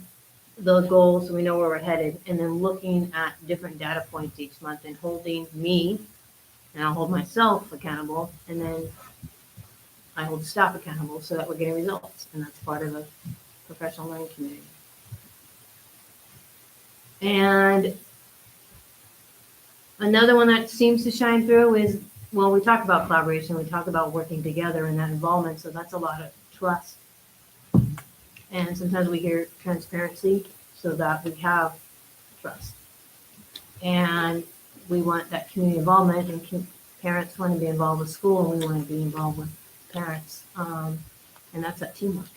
those goals so we know where we're headed, and then looking at different data points each month and holding me, and I'll hold myself accountable, and then I hold the staff accountable so that we're getting results, and that's part of a professional learning community. And another one that seems to shine through is, well, we talk about collaboration, we talk about working together and that involvement, so that's a lot of trust. And sometimes we hear transparency so that we have trust. And we want that community involvement, and parents want to be involved with school, and we want to be involved with parents. And that's that teamwork.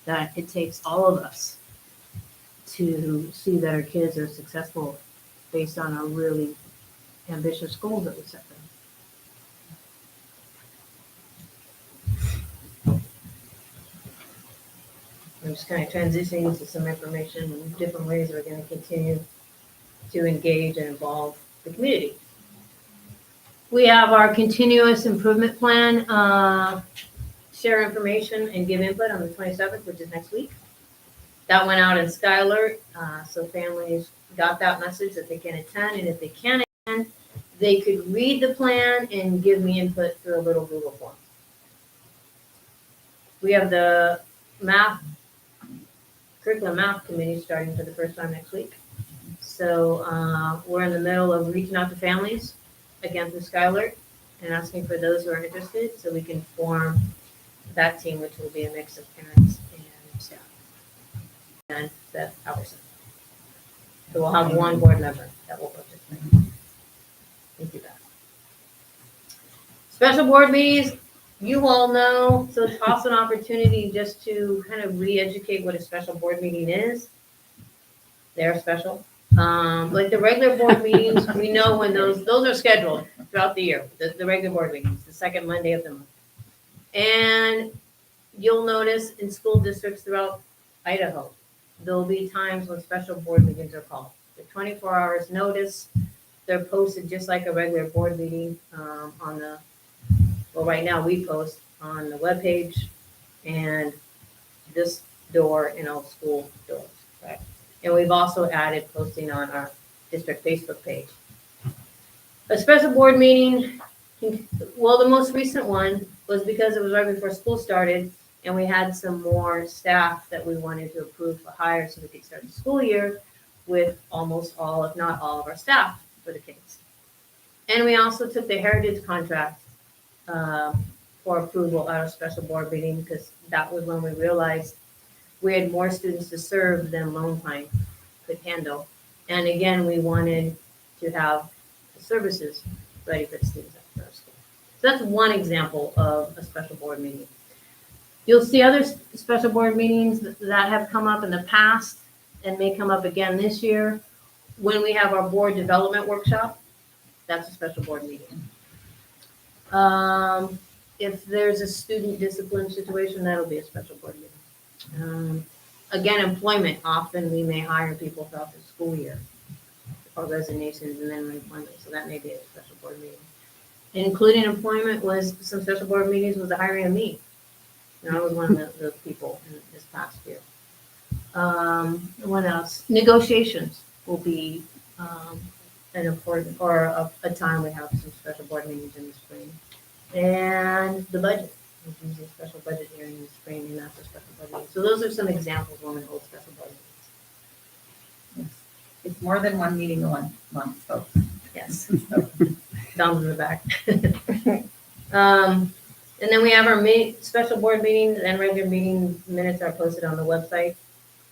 That it takes all of us to see that our kids are successful based on our really ambitious goals that we set them. I'm just kind of transitioning into some information and different ways we're going to continue to engage and involve the community. We have our continuous improvement plan, share information and give input on the 27th, which is next week. That went out in Skyler, so families got that message that they can attend, and if they can't attend, they could read the plan and give me input through a little Google form. We have the curriculum math committee starting for the first time next week. So we're in the middle of reaching out to families, again through Skyler, and asking for those who are interested so we can form that team, which will be a mix of parents and staff. And that's our side. So we'll have one board member that will participate. Thank you, Beth. Special board meetings, you all know, so it's also an opportunity just to kind of re-educate what a special board meeting is. They're special. Like the regular board meetings, we know when those are scheduled throughout the year, the regular board meetings, the second Monday of the month. And you'll notice in school districts throughout Idaho, there'll be times when special board meetings are called. The 24 hours notice, they're posted just like a regular board meeting well, right now we post on the webpage and this door in all school doors, right? And we've also added posting on our district Facebook page. A special board meeting, well, the most recent one was because it was right before school started, and we had some more staff that we wanted to approve for hire so we could start the school year with almost all, if not all, of our staff for the kids. And we also took the heritage contract for approval at our special board meeting, because that was when we realized we had more students to serve than Lone Pine could handle. And again, we wanted to have the services ready for the students after our school. So that's one example of a special board meeting. You'll see other special board meetings that have come up in the past and may come up again this year. When we have our board development workshop, that's a special board meeting. If there's a student discipline situation, that'll be a special board meeting. Again, employment, often we may hire people throughout the school year, or resignations and then employment, so that may be a special board meeting. And including employment was, some special board meetings was the hiring of me. And I was one of the people in this past year. What else? Negotiations will be an important, or a time we have some special board meetings in the spring. And the budget, which is a special budget hearing in the spring, and that's a special budget meeting. So those are some examples when we hold special board meetings. It's more than one meeting a month, folks. Yes. Thumbs in the back. And then we have our special board meetings and regular meeting minutes are posted on the website.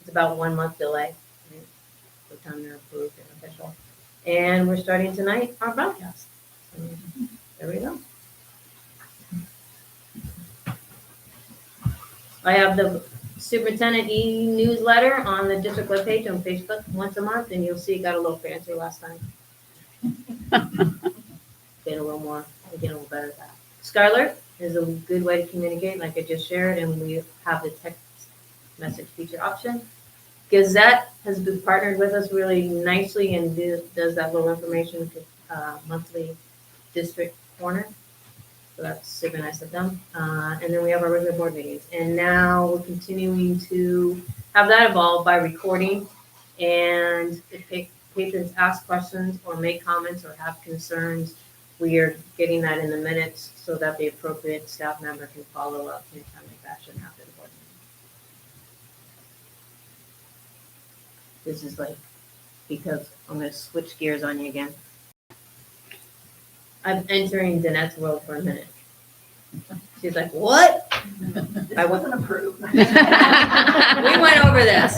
It's about 1 month delay. Right? By the time they're approved and official. And we're starting tonight our broadcast. So there we go. I have the superintendent e-newsletter on the district webpage on Facebook once a month, and you'll see it got a little fancy last time. Get a little more, get a little better at that. Skylar is a good way to communicate, like I just shared, and we have the text message feature option. Gazette has been partnered with us really nicely and does that little information monthly district corner. So that's super nice of them. And then we have our regular board meetings. And now we're continuing to have that evolve by recording. And if patrons ask questions or make comments or have concerns, we are getting that in the minutes so that the appropriate staff member can follow up in a timely fashion after the board meeting. This is like, because I'm going to switch gears on you again. I'm entering Danette's world for a minute. She's like, what? I wasn't approved. We went over this.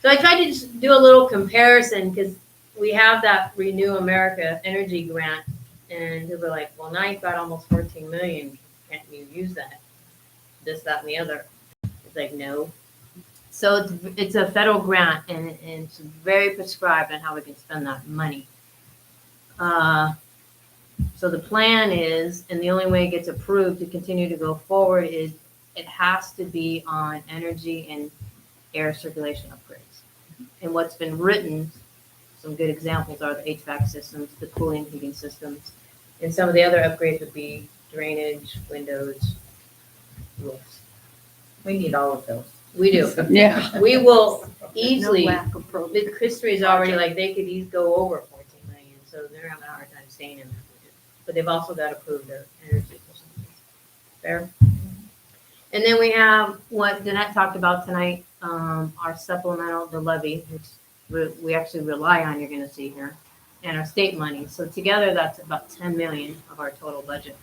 So I tried to just do a little comparison because we have that Renew America Energy grant, and they were like, well, now you've got almost 14 million. Can't you use that? This, that, and the other. It's like, no. So it's a federal grant, and it's very prescribed on how we can spend that money. So the plan is, and the only way it gets approved to continue to go forward is it has to be on energy and air circulation upgrades. And what's been written, some good examples are the HVAC systems, the cooling heating systems, and some of the other upgrades would be drainage, windows, roofs. We need all of those. We do. Yeah. We will easily, No lack of the history is already like they could easily go over 14 million, so they're having a hard time staying in that budget. But they've also got to prove their energy efficiency. Fair? And then we have what Danette talked about tonight, our supplemental, the levy, which we actually rely on, you're gonna see here, and our state money. So together, that's about 10 million of our total budget.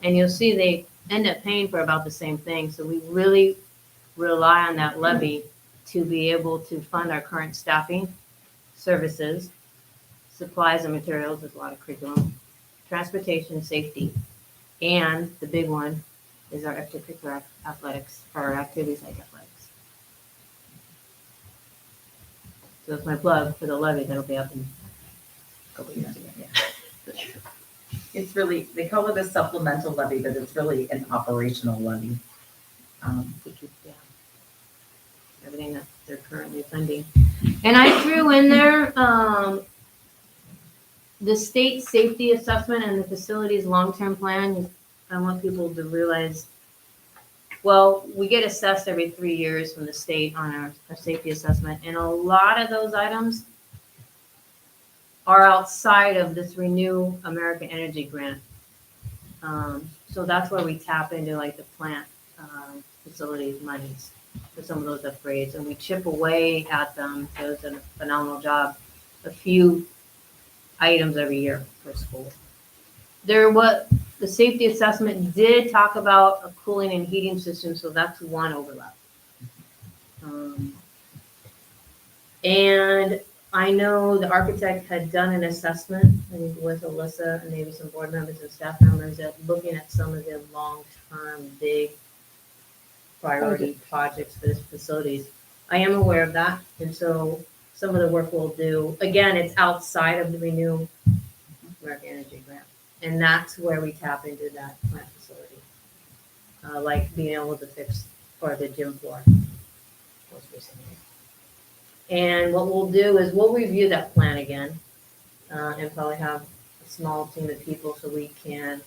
And you'll see they end up paying for about the same thing. So we really rely on that levy to be able to fund our current staffing, services, supplies and materials, there's a lot of curriculum, transportation, safety, and the big one is our extracurricular athletics, or activities like athletics. So that's my plug for the levy that'll be up in a couple years ago. Yeah. It's really, they call it a supplemental levy, but it's really an operational levy. To keep down everything that they're currently funding. And I threw in there the state safety assessment and the facilities long-term plan. I want people to realize Well, we get assessed every 3 years from the state on our safety assessment, and a lot of those items are outside of this Renew American Energy grant. So that's where we tap into like the plant facilities monies for some of those upgrades, and we chip away at them. Does a phenomenal job. A few items every year for school. The safety assessment did talk about a cooling and heating system, so that's one overlap. And I know the architect had done an assessment, I think with Alyssa and maybe some board members and staff members, at looking at some of the long-term big priority projects for this facilities. I am aware of that, and so some of the work we'll do, again, it's outside of the Renew American Energy grant. And that's where we tap into that plant facility. Like being able to fix for the gym floor. Most recently. And what we'll do is we'll review that plan again, and probably have a small team of people so we can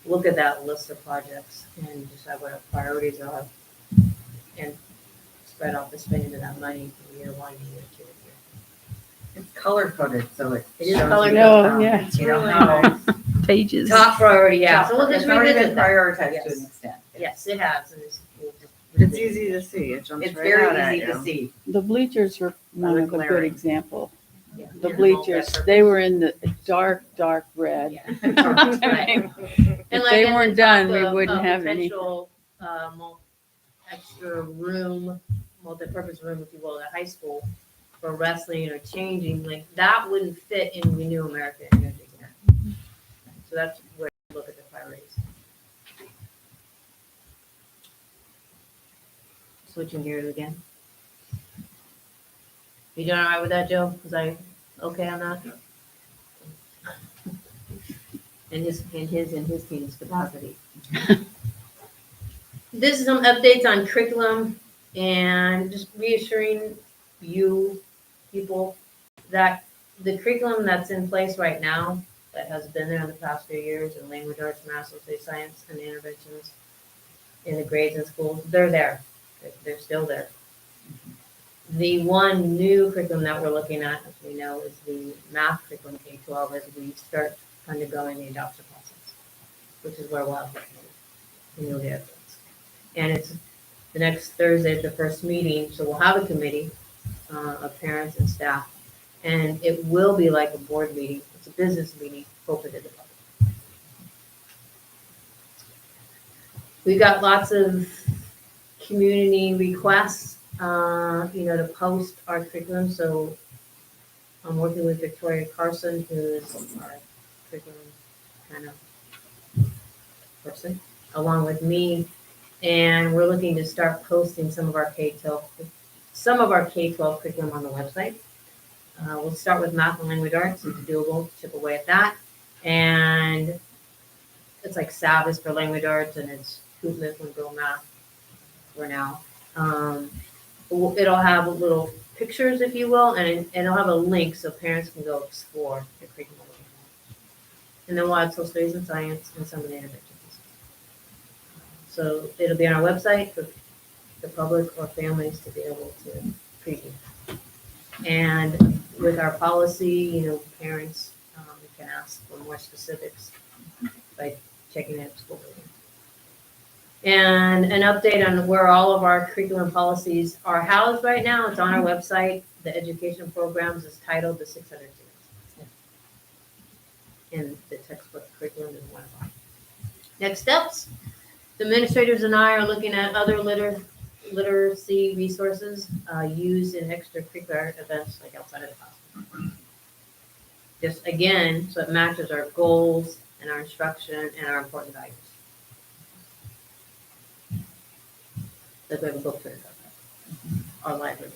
look at that list of projects and decide what our priorities are and spread out the spending of that money from year one to year two. It's color coded, so it It is shows color you, coded. Yeah, it's you know, really how Pages. Top priority, yeah. So we'll it's just already revisit been that. prioritized to Yes. an extent. Yes, it has. And we'll just It's revisit. easy to see. It jumps It's right out very at easy to you. see. The bleachers were one They're of a good glaring. example. Yeah. The And bleachers, they were in the dark red. Yeah. Right. If And like they in the weren't done, talk we of- wouldn't of have any. potential, extra room, multi-purpose room, if you will, at high school for wrestling or changing, like that wouldn't fit in Renew America Energy Grant. So that's where we look at the priorities. Switching gears again. You doing all right with that, Joe? Was I okay on that? In his team's capacity. This is some updates on curriculum and just reassuring you people that the curriculum that's in place right now, that has been there in the past few years in language arts, math, social science, and interventions in the grades in schools, they're there. They're still there. The one new curriculum that we're looking at, as we know, is the math curriculum K-12 as we start undergoing the adoption process, which is where we'll have the difference. And it's the next Thursday, the first meeting, so we'll have a committee of parents and staff, and it will be like a board meeting. It's a business meeting open to the public. We've got lots of community requests, to post our curriculum. So I'm working with Victoria Carson, who is our curriculum kind of person, along with me. And we're looking to start posting some of our K-12 curriculum on the website. We'll start with math and language arts. It's doable, chip away at that. And it's like Sabbath for language arts, and it's Hoot Lift and Go Math for now. It'll have little pictures, if you will, and it'll have a link so parents can go explore the curriculum. And then we'll add social studies and science and some of the interventions. So it'll be on our website for the public or families to be able to preview. And with our policy, parents can ask for more specifics by checking it at school building. And an update on where all of our curriculum policies are housed right now. It's on our website. The education programs is titled The 600 Students. And the textbook curriculum is one of them. Next steps. The administrators and I are looking at other literacy resources used in extracurricular events like outside of the classroom. Just again, so it matches our goals and our instruction and our important values. Like we have a book fair about that. Our library.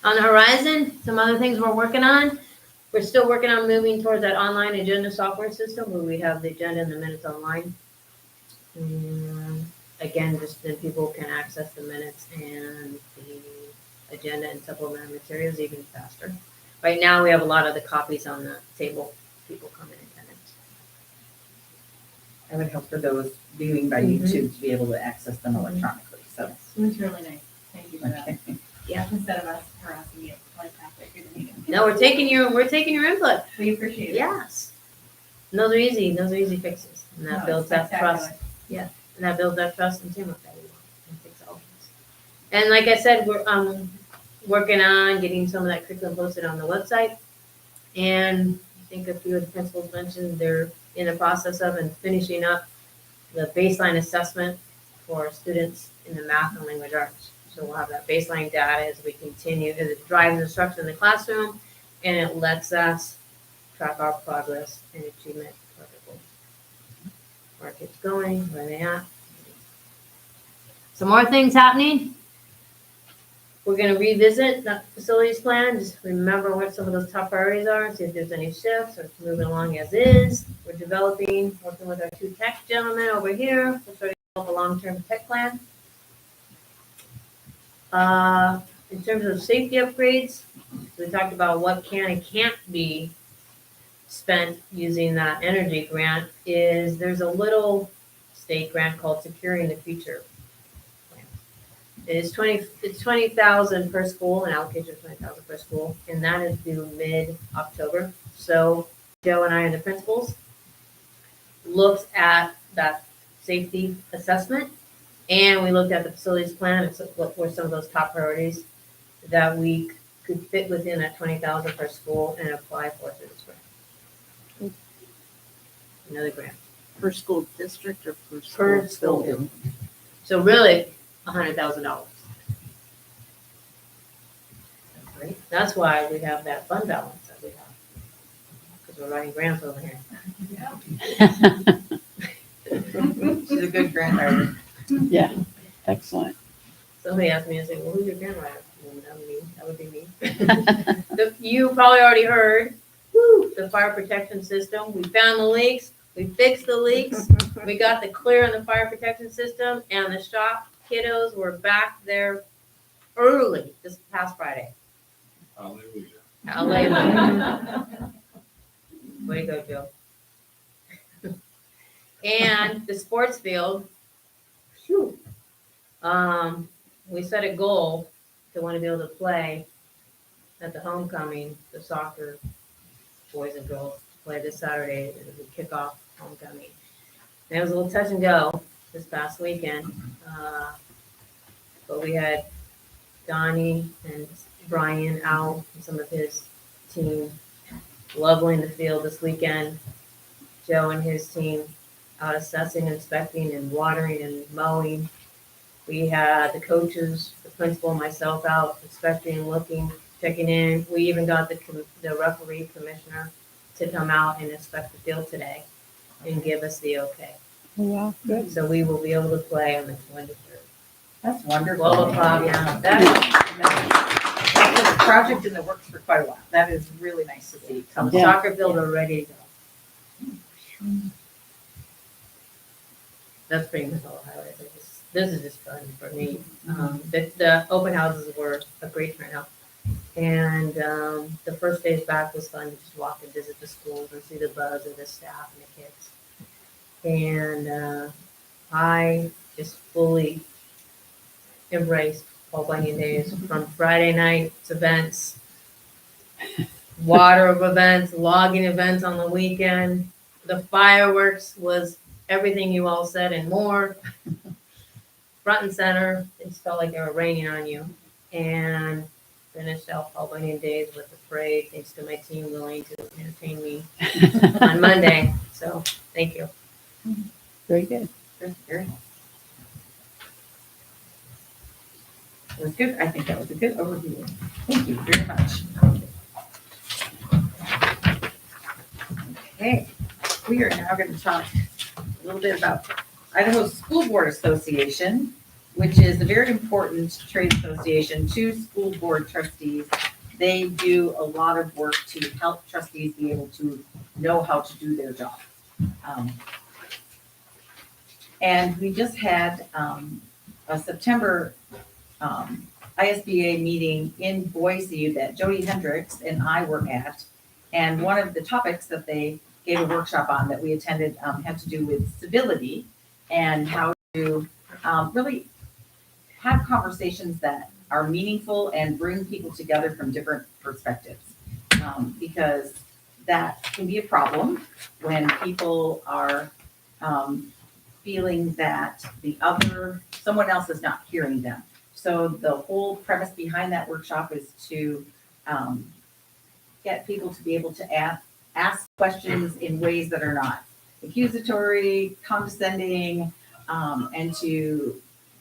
On the horizon, some other things we're working on. We're still working on moving towards that online agenda software system where we have the agenda and the minutes online. And again, just then people can access the minutes and the agenda and supplementary materials even faster. Right now, we have a lot of the copies on the table. People come in attendance. That would help for those viewing by Mhm. YouTube to be able to access them electronically, so. It was really nice. Thank you for that. Okay. Yeah, instead of us harassing you like halfway through the meeting. No, we're taking your input. We appreciate it. Yes. And those are easy fixes. And No, that it's builds that trust. spectacular. And that builds that trust and teamwork that we want. And fix all this. And like I said, we're working on getting some of that curriculum posted on the website. And I think a few of the principals mentioned they're in the process of and finishing up the baseline assessment for students in the math and language arts. So we'll have that baseline data as we continue, as it drives instruction in the classroom, and it lets us track our progress and achievement of our goals. Where our kids going, where they at. Some more things happening. We're gonna revisit that facilities plan, just remember what some of those top priorities are, see if there's any shifts or moving along as is. We're developing, working with our two tech gentlemen over here, we're starting to develop a long-term tech plan. In terms of safety upgrades, we talked about what can and can't be spent using that energy grant. There's a little state grant called Securing the Future. It's 20,000 per school, an allocation of 20,000 per school, and that is due mid-October. So Joe and I and the principals looked at that safety assessment, and we looked at the facilities plan and what were some of those top priorities that we could fit within that 20,000 per school and apply for through this grant. Another grant. Per school district or per Per school building. So really, $100,000. Great. That's why we have that fund balance that we have, because we're writing grants over here. She's a good grandmother. Yeah, excellent. Somebody asked me, I said, well, who's your grandmother? Well, that would be me. You probably already heard, the fire protection system. We found the leaks, we fixed the leaks, we got the clear on the fire protection system, and the shop kiddos were back there early this past Friday. Hallelujah. Hallelujah. Way to go, Joe. And the sports field, phew, we set a goal to want to be able to play at the homecoming, the soccer boys and girls play this Saturday, the kickoff homecoming. And it was a little touch and go this past weekend, but we had Donnie and Brian out and some of his team leveling the field this weekend. Joe and his team out assessing, inspecting, and watering and mowing. We had the coaches, the principal, myself out inspecting, looking, checking in. We even got the referee commissioner to come out and inspect the field today and give us the okay. Wow, good. So we will be able to play on the 23rd. That's wonderful. 12 o'clock, yeah. That's been a project in the works for quite a while. That is really nice to see. So the Yeah. soccer field are ready to go. That's pretty much all the highlights. This is just fun for me. The open houses were a great turnout. And the first days back was fun to just walk and visit the schools and see the buzz of the staff and the kids. And I just fully embraced Paul Bunyan Days from Friday night's events, water of events, logging events on the weekend. The fireworks was everything you all said and more. Front and center, it just felt like they were raining on you. And finished out Paul Bunyan Days with the parade, thanks to my team willing to entertain me on Monday. So, thank you. Very good. Very nice. It was good. I think that was a good overview. Thank you very much. Okay, we are now going to talk a little bit about Idaho School Board Association, which is a very important trade association to school board trustees. They do a lot of work to help trustees be able to know how to do their job. And we just had a September ISBA meeting in Boise that Jody Hendricks and I were at. And one of the topics that they gave a workshop on that we attended, had to do with civility and how to really have conversations that are meaningful and bring people together from different perspectives. Because that can be a problem when people are feeling that someone else is not hearing them. So the whole premise behind that workshop is to get people to be able to ask questions in ways that are not accusatory, condescending, and to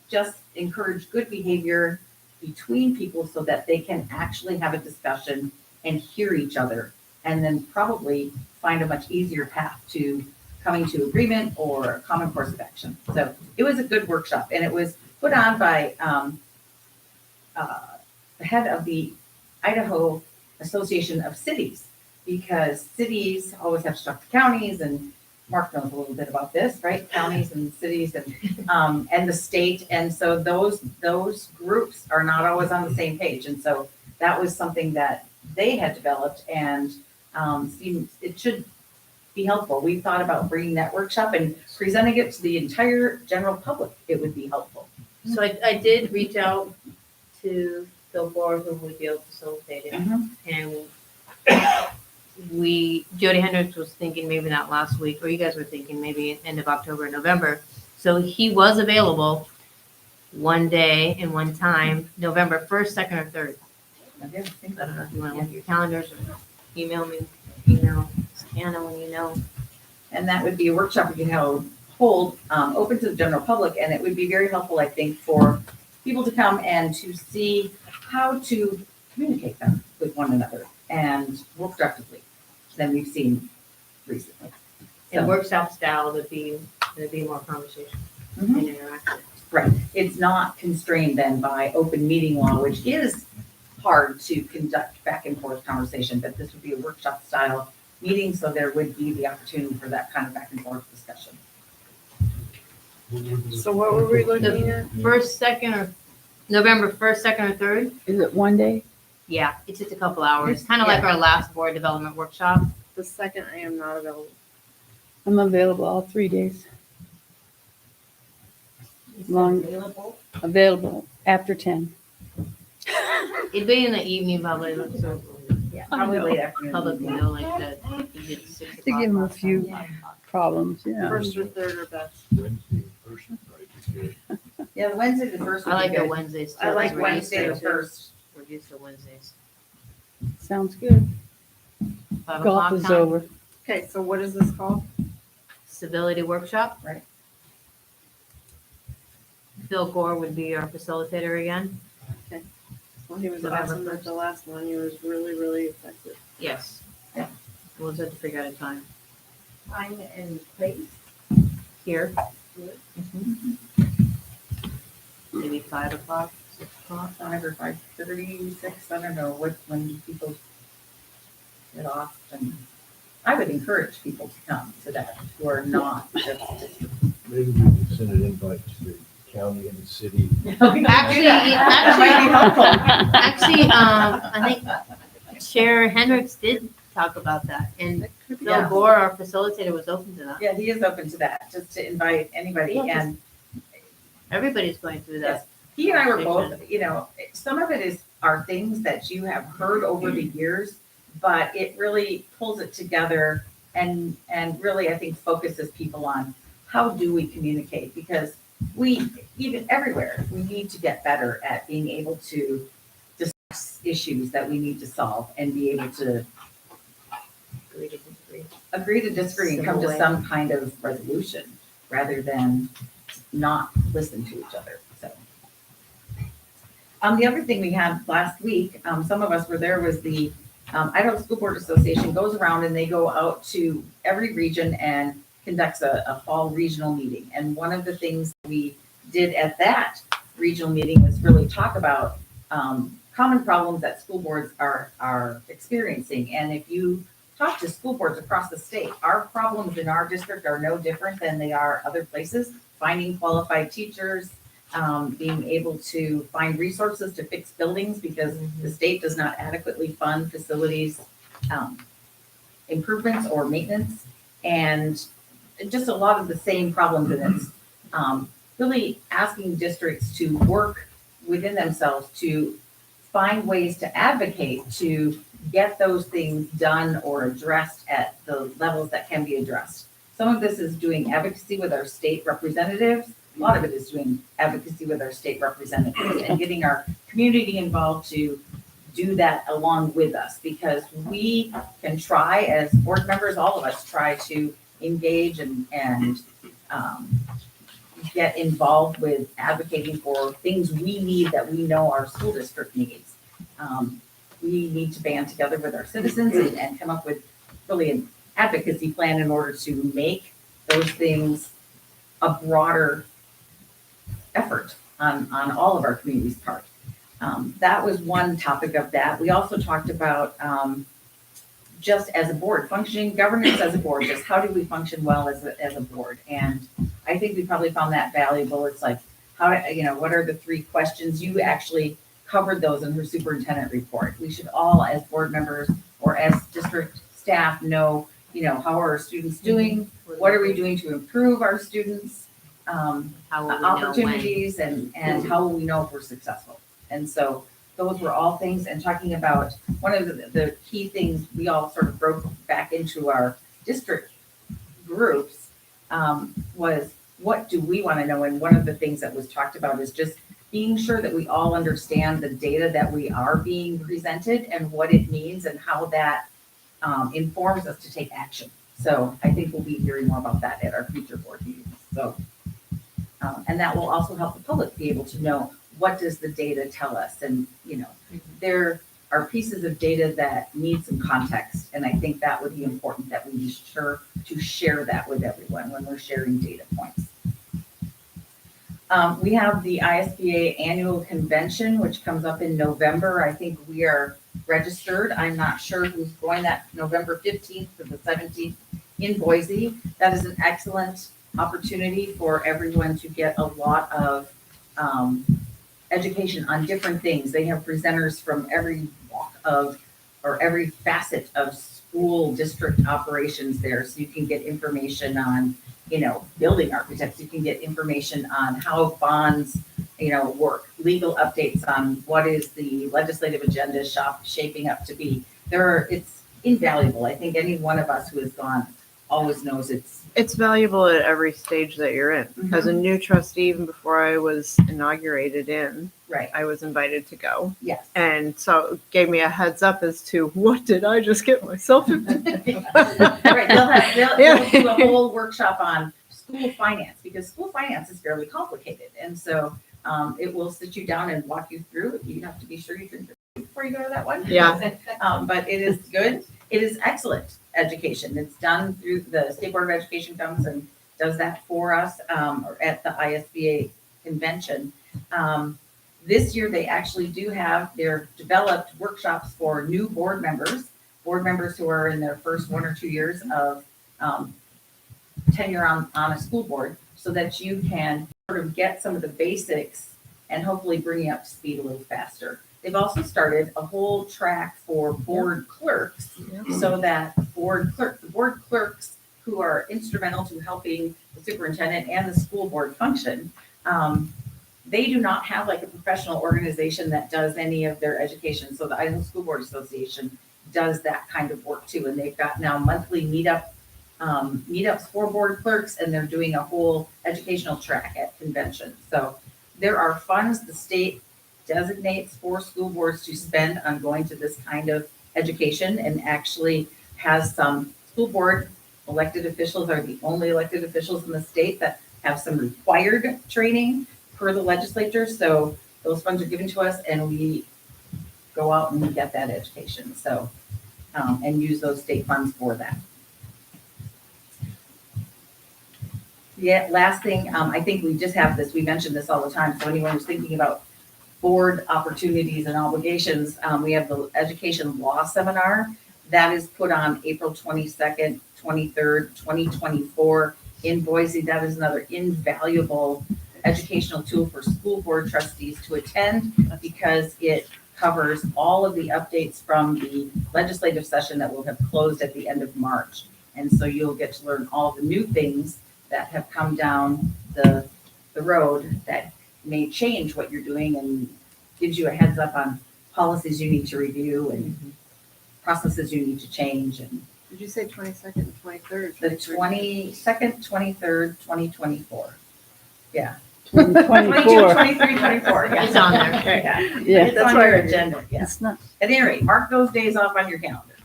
just encourage good behavior between people so that they can actually have a discussion and hear each other, and then probably find a much easier path to coming to agreement or a common course of action. So it was a good workshop, and it was put on by the head of the Idaho Association of Cities, because cities always have to talk to counties, and Mark knows a little bit about this, right? Counties and cities and the state, and so those groups are not always on the same page, and so that was something that they had developed, and it should be helpful. We thought about bringing that workshop and presenting it to the entire general public. It would be helpful. So I did reach out to Phil Gore, who would be able to facilitate it, and Jody Hendricks was thinking maybe not last week, or you guys were thinking maybe end of October, November. So he was available one day and one time, November 1st, 2nd, or 3rd. I don't know if you want to look at your calendars or email Anna when you know. And that would be a workshop we can hold open to the general public, and it would be very helpful, I think, for people to come and to see how to communicate them with one another and work productively than we've seen recently. And workshop style would be more conversation and interaction. Right. It's not constrained then by open meeting law, which is hard to conduct back and forth conversation, but this would be a workshop style meeting, so there would be the opportunity for that kind of back and forth discussion. So what were we looking at? First, second, or November 1st, 2nd, or 3rd? Is it one day? Yeah, it's just a couple hours, kind of like our last board development workshop. The second I am not available. I'm available all 3 days. Available after 10. It'd be in the evening probably, so Yeah, probably late afternoon. public will know like that. You did 6 To o'clock give them a last few time. problems, yeah. First or third are best. Yeah, the Wednesday the first I would be like the good. Wednesdays. I like Wednesday the first. We're used to Wednesdays. Sounds good. 5 Golf o'clock is time. over. Okay, so what is this called? Civility workshop. Right. Phil Gore would be our facilitator again. Well, he was November awesome at 1st. the last one. He was really, really effective. Yes. Yeah. We'll just have to figure out a time Time and place. here. Maybe 5 o'clock, 6 o'clock. 5 or 5:36, I don't know when people get off, and I would encourage people to come to that who are not just. Maybe we can send an invite to the county and the city. That might be helpful. Actually, I think Chair Hendricks did talk about that, and Phil Yeah. Gore, our facilitator, was open to that. Yeah, he is open to that, just to invite anybody, and Everybody's going through that. he and I were both, some of it are things that you have heard over the years, but it really pulls it together and really, I think, focuses people on how do we communicate? Because even everywhere, we need to get better at being able to discuss issues that we need to solve and be able to agree to disagree and come to some kind of resolution rather than not listen to each other. So, the other thing we had last week, some of us were there, was the Idaho School Board Association goes around and they go out to every region and conducts a fall regional meeting. And one of the things we did at that regional meeting was really talk about common problems that school boards are experiencing. And if you talk to school boards across the state, our problems in our district are no different than they are other places. Finding qualified teachers, being able to find resources to fix buildings because the state does not adequately fund facilities improvements or maintenance. and just a lot of the same problems in it. Really asking districts to work within themselves to find ways to advocate to get those things done or addressed at the levels that can be addressed. Some of this is doing advocacy with our state representatives. A lot of it is doing advocacy with our state representatives and getting our community involved to do that along with us, because we can try as board members, all of us try to engage and get involved with advocating for things we need that we know our school district needs. We need to band together with our citizens and come up with really an advocacy plan in order to make those things a broader effort on all of our community's part. That was one topic of that. We also talked about just as a board, functioning governance as a board, just how do we function well as a board? And I think we probably found that valuable. It's like, what are the 3 questions? You actually covered those in her superintendent report. We should all, as board members or as district staff, know, how are our students doing? What are we doing to improve our students' opportunities and how will we know if we're successful? And so those were all things, and talking about one of the key things we all sort of broke back into our district groups was what do we want to know? And one of the things that was talked about is just being sure that we all understand the data that we are being presented and what it means and how that informs us to take action. So I think we'll be hearing more about that at our future board meetings. So, and that will also help the public be able to know, what does the data tell us? And, there are pieces of data that need some context. And I think that would be important that we be sure to share that with everyone when we're sharing data points. We have the ISBA annual convention, which comes up in November. I think we are registered. I'm not sure who's going that November 15th to the 17th in Boise. That is an excellent opportunity for everyone to get a lot of education on different things. They have presenters from every walk of, or every facet of school district operations there. So you can get information on, building architects. You can get information on how bonds, work, legal updates on what is the legislative agenda shaping up to be. It's invaluable. I think any one of us who has gone always knows It's valuable at every stage that you're in. Mhm. As a new trustee, even before I was inaugurated in, right. I was invited to go. Yes. And so it gave me a heads up as to what did I just get myself into? Right, they'll do a whole workshop on school finance, because school finance is fairly complicated. And so it will sit you down and walk you through. You have to be sure you drink before you go to that one. Yeah. But it is good. It is excellent education. It's done through the State Board of Education comes and does that for us at the ISBA convention. This year, they actually do have their developed workshops for new board members who are in their first 1 or 2 years of tenure on a school board, so that you can sort of get some of the basics and hopefully bring you up to speed a little faster. They've also started a whole track for board clerks, so that the board clerks who are instrumental to helping the superintendent and the school board function, they do not have like a professional organization that does any of their education. So the Idaho School Board Association does that kind of work too. And they've got now monthly meetups for board clerks, and they're doing a whole educational track at convention. So there are funds the state designates for school boards to spend on going to this kind of education, and actually has some school board elected officials are the only elected officials in the state that have some required training per the legislature. So those funds are given to us and we go out and we get that education. So, and use those state funds for that. Yeah, last thing, I think we just have this, we mentioned this all the time. So anyone who's thinking about board opportunities and obligations, we have the education law seminar that is put on April 22nd, 23rd, 2024 in Boise. That is another invaluable educational tool for school board trustees to attend, because it covers all of the updates from the legislative session that will have closed at the end of March. And so you'll get to learn all the new things that have come down the road that may change what you're doing and gives you a heads up on policies you need to review and processes you need to change. And Did you say 22nd and 23rd? the 22nd, 23rd, 2024. Yeah. 24. 23, 24. Yeah. It's on there. Yeah. Yeah. It's on your agenda, yeah. It's not. At any rate, mark those days off on your calendar.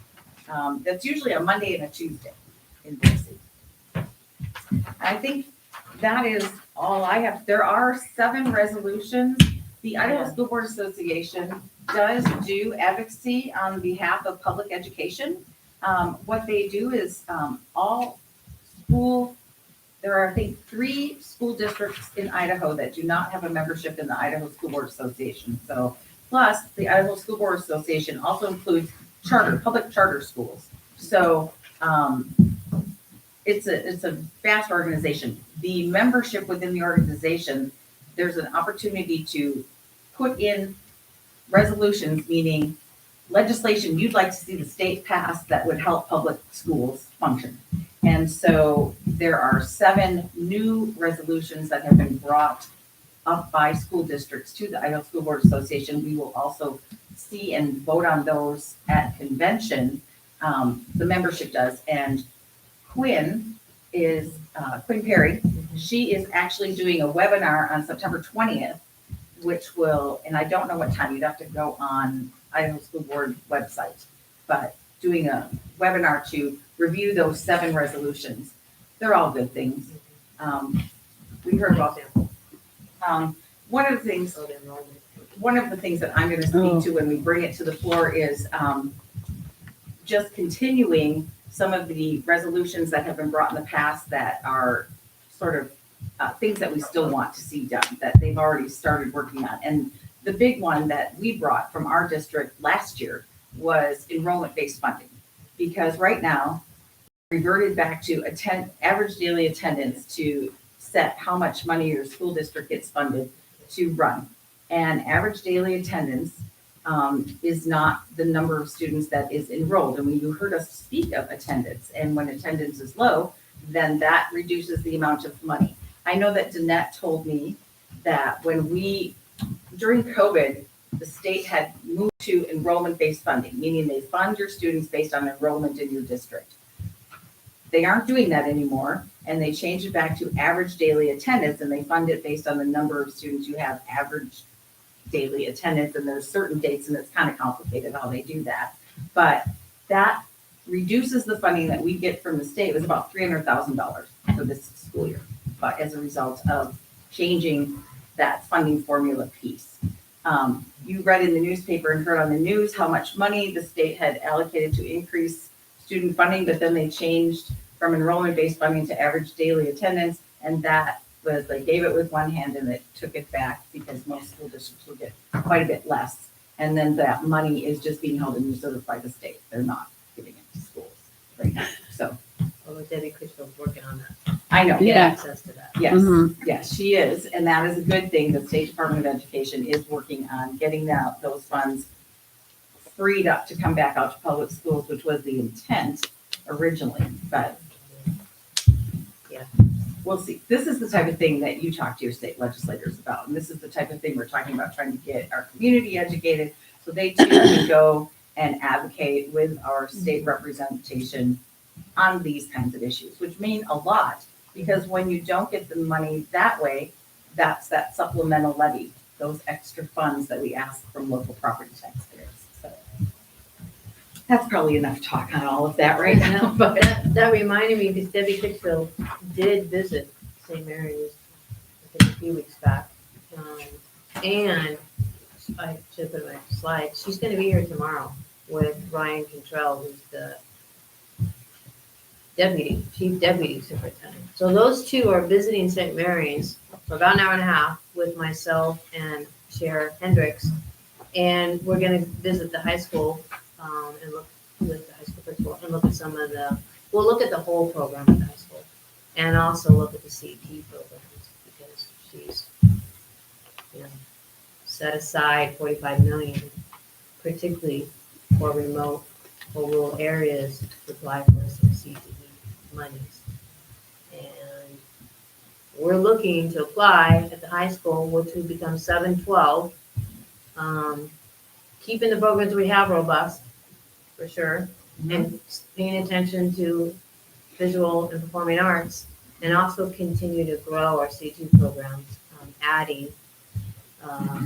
That's usually a Monday and a Tuesday in Boise. I think that is all I have. There are 7 resolutions. The Idaho School Board Association does do advocacy on behalf of public education. What they do is there are, I think, 3 school districts in Idaho that do not have a membership in the Idaho School Board Association. So, plus, the Idaho School Board Association also includes public charter schools. So, it's a vast organization. The membership within the organization, there's an opportunity to put in resolutions, meaning legislation you'd like to see the state pass that would help public schools function. And so there are 7 new resolutions that have been brought up by school districts to the Idaho School Board Association. We will also see and vote on those at convention. The membership does. And Quinn Perry, she is actually doing a webinar on September 20th, which will, and I don't know what time, you'd have to go on Idaho School Board website, but doing a webinar to review those 7 resolutions. They're all good things. We heard about them. One of the things that I'm going to speak to when we bring it to the floor is just continuing some of the resolutions that have been brought in the past that are sort of things that we still want to see done, that they've already started working on. And the big one that we brought from our district last year was enrollment-based funding. Because right now, reverted back to average daily attendance to set how much money your school district gets funded to run. And average daily attendance is not the number of students that is enrolled. And you heard us speak of attendance. And when attendance is low, then that reduces the amount of money. I know that Danette told me that during COVID, the state had moved to enrollment-based funding, meaning they fund your students based on enrollment in your district. They aren't doing that anymore, and they changed it back to average daily attendance, and they fund it based on the number of students you have average daily attendance, and there's certain dates, and it's kind of complicated how they do that. But that reduces the funding that we get from the state. It was about $300,000 for this school year, but as a result of changing that funding formula piece. You read in the newspaper and heard on the news how much money the state had allocated to increase student funding, but then they changed from enrollment-based funding to average daily attendance, and that was, they gave it with one hand and they took it back because most school districts will get quite a bit less. And then that money is just being held in reserve by the state. They're not giving it to schools right now. So. Well, Debbie Critchfield's working on that. I know. Get access to that. Yes, yes, she is, and that is a good thing. The State Department of Education is working on getting those funds freed up to come back out to public schools, which was the intent originally, but yeah, we'll see. This is the type of thing that you talk to your state legislators about, and this is the type of thing we're talking about, trying to get our community educated so they too can go and advocate with our state representation on these kinds of issues, which mean a lot, because when you don't get the money that way, that's that supplemental levy, those extra funds that we ask from local property taxpayers. So that's probably enough talk on all of that right now. But that reminded me, because Debbie Critchfield did visit St. Mary's, I think, a few weeks back. And I should put my slide. She's going to be here tomorrow with Ryan Cantrell, who's the chief deputy superintendent. So those two are visiting St. Mary's for about an hour and a half with myself and Chair Hendricks. And we're going to visit the high school and look with the high school principal and look at we'll look at the whole program at the high school and also look at the CEP programs, because she's, set aside $45 million, particularly for remote or rural areas to apply for some CTE. monies. And we're looking to apply at the high school, which would become 712. Keeping the programs we have robust, for sure, and paying attention to visual and performing arts, and also continue to grow our C2 programs, adding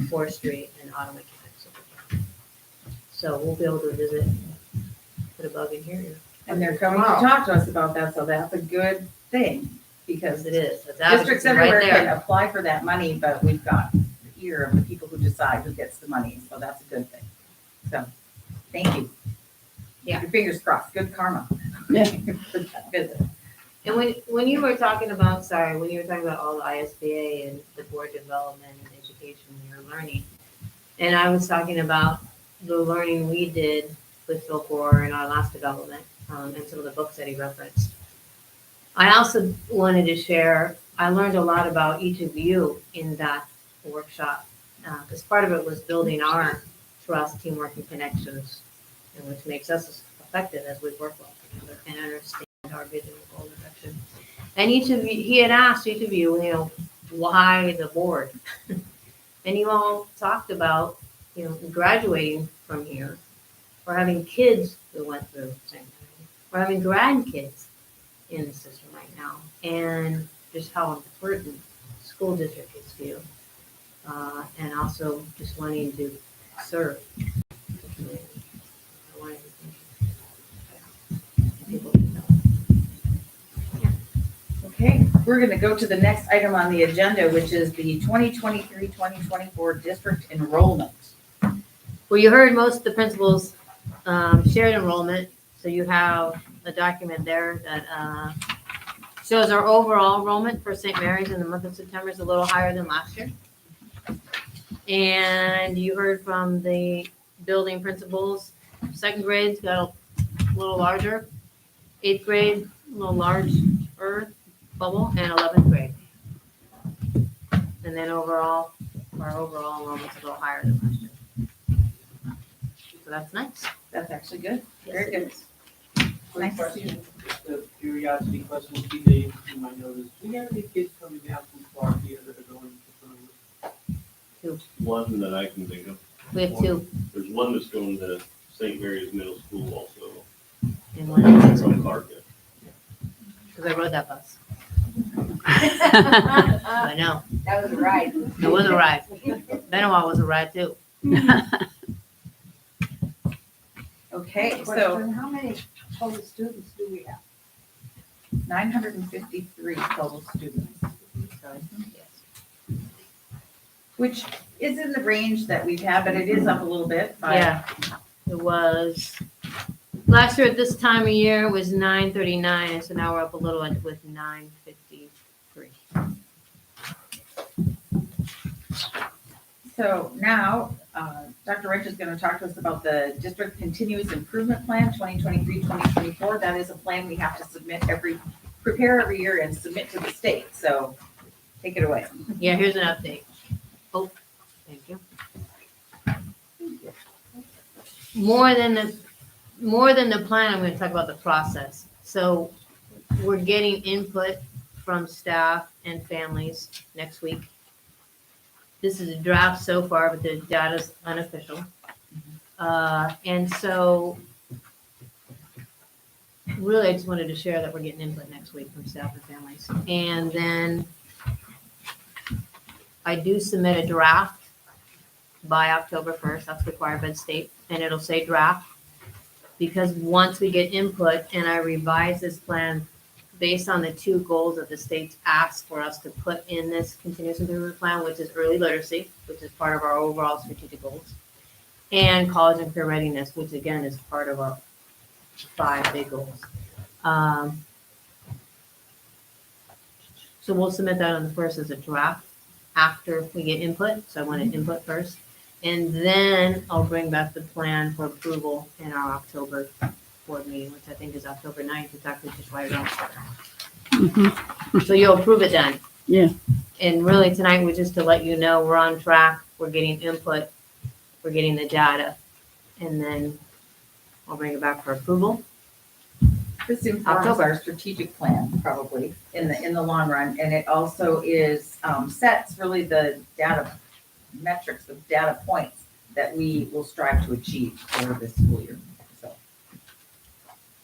forestry and auto mechanics. So we'll be able to visit, put a bug in here. And they're coming to talk to us about that, so that's a good thing, because Because it is. It's districts advocacy everywhere right can there. apply for that money, but we've got the ear of the people who decide who gets the money, so that's a good thing. So, thank you. Yeah. Your fingers crossed, good karma. Yeah. For that visit. And when you were talking about, when you were talking about all the ISBA and the board development and education and your learning, and I was talking about the learning we did with Phil Gore in our last development, and some of the books that he referenced. I also wanted to share, I learned a lot about each of you in that workshop, because part of it was building our trust, teamwork, and connections, and which makes us effective as we work well together and understand our vision and goal direction. And each of you, he had asked each of you, why the board? And you all talked about, graduating from here, or having kids who went through St. Mary, or having grandkids in the system right now, and just how important school district is to you, and also just wanting to serve the community. I wanted to thank people to know. Okay, we're gonna go to the next item on the agenda, which is the 2023-2024 district enrollment. Well, you heard most of the principals shared enrollment, so you have a document there that shows our overall enrollment for St. Mary's in the month of September is a little higher than last year. And you heard from the building principals, second grade's got a little larger, eighth grade, a little larger bubble, and 11th grade. And then overall, our overall enrollment's a little higher than last year. So that's nice. That's actually good. Very good. Quick Nice to see you. question, just a curiosity question, Steve, Dave, you might know this. Do you have any kids coming down from Clarkia that are going to Fernwood? One that I can think of. We have two, There's one that's going to St. Mary's Middle School also. and one is, From Clarkia. because I rode that bus. I know, That was a ride. it was a ride. Benoit was a ride too. Okay, so Question, how many total students do we have? 953 total students, Yes. which is in the range that we've had, but it is up a little bit. by- Yeah, it was, last year at this time of year it was 939, and so now we're up a little with 953. So now, Dr. Rich is going to talk to us about the district continuous improvement plan, 2023-2024. That is a plan we have to prepare every year and submit to the state. So take it away. Yeah, here's an update. Oh, thank you. More than the plan, I'm going to talk about the process. So we're getting input from staff and families next week. This is a draft so far, but the data's unofficial. And so really, I just wanted to share that we're getting input next week from staff and families. And then I do submit a draft by October 1st. That's required by the state, and it'll say draft. Because once we get input and I revise this plan based on the two goals that the state's asked for us to put in this continuous improvement plan, which is early literacy, which is part of our overall strategic goals, and college and career readiness, which again is part of our 5 big goals. So we'll submit that on the 1st as a draft after we get input. So I want input first. And then I'll bring back the plan for approval in our October board meeting, which I think is October 9th. It's actually just right around the corner. So you'll approve it then. Yeah. And really tonight was just to let you know we're on track. We're getting input. We're getting the data. And then I'll bring it back for approval. This informs October. our strategic plan probably in the long run. And it also is, sets really the data metrics, the data points that we will strive to achieve over this school year. So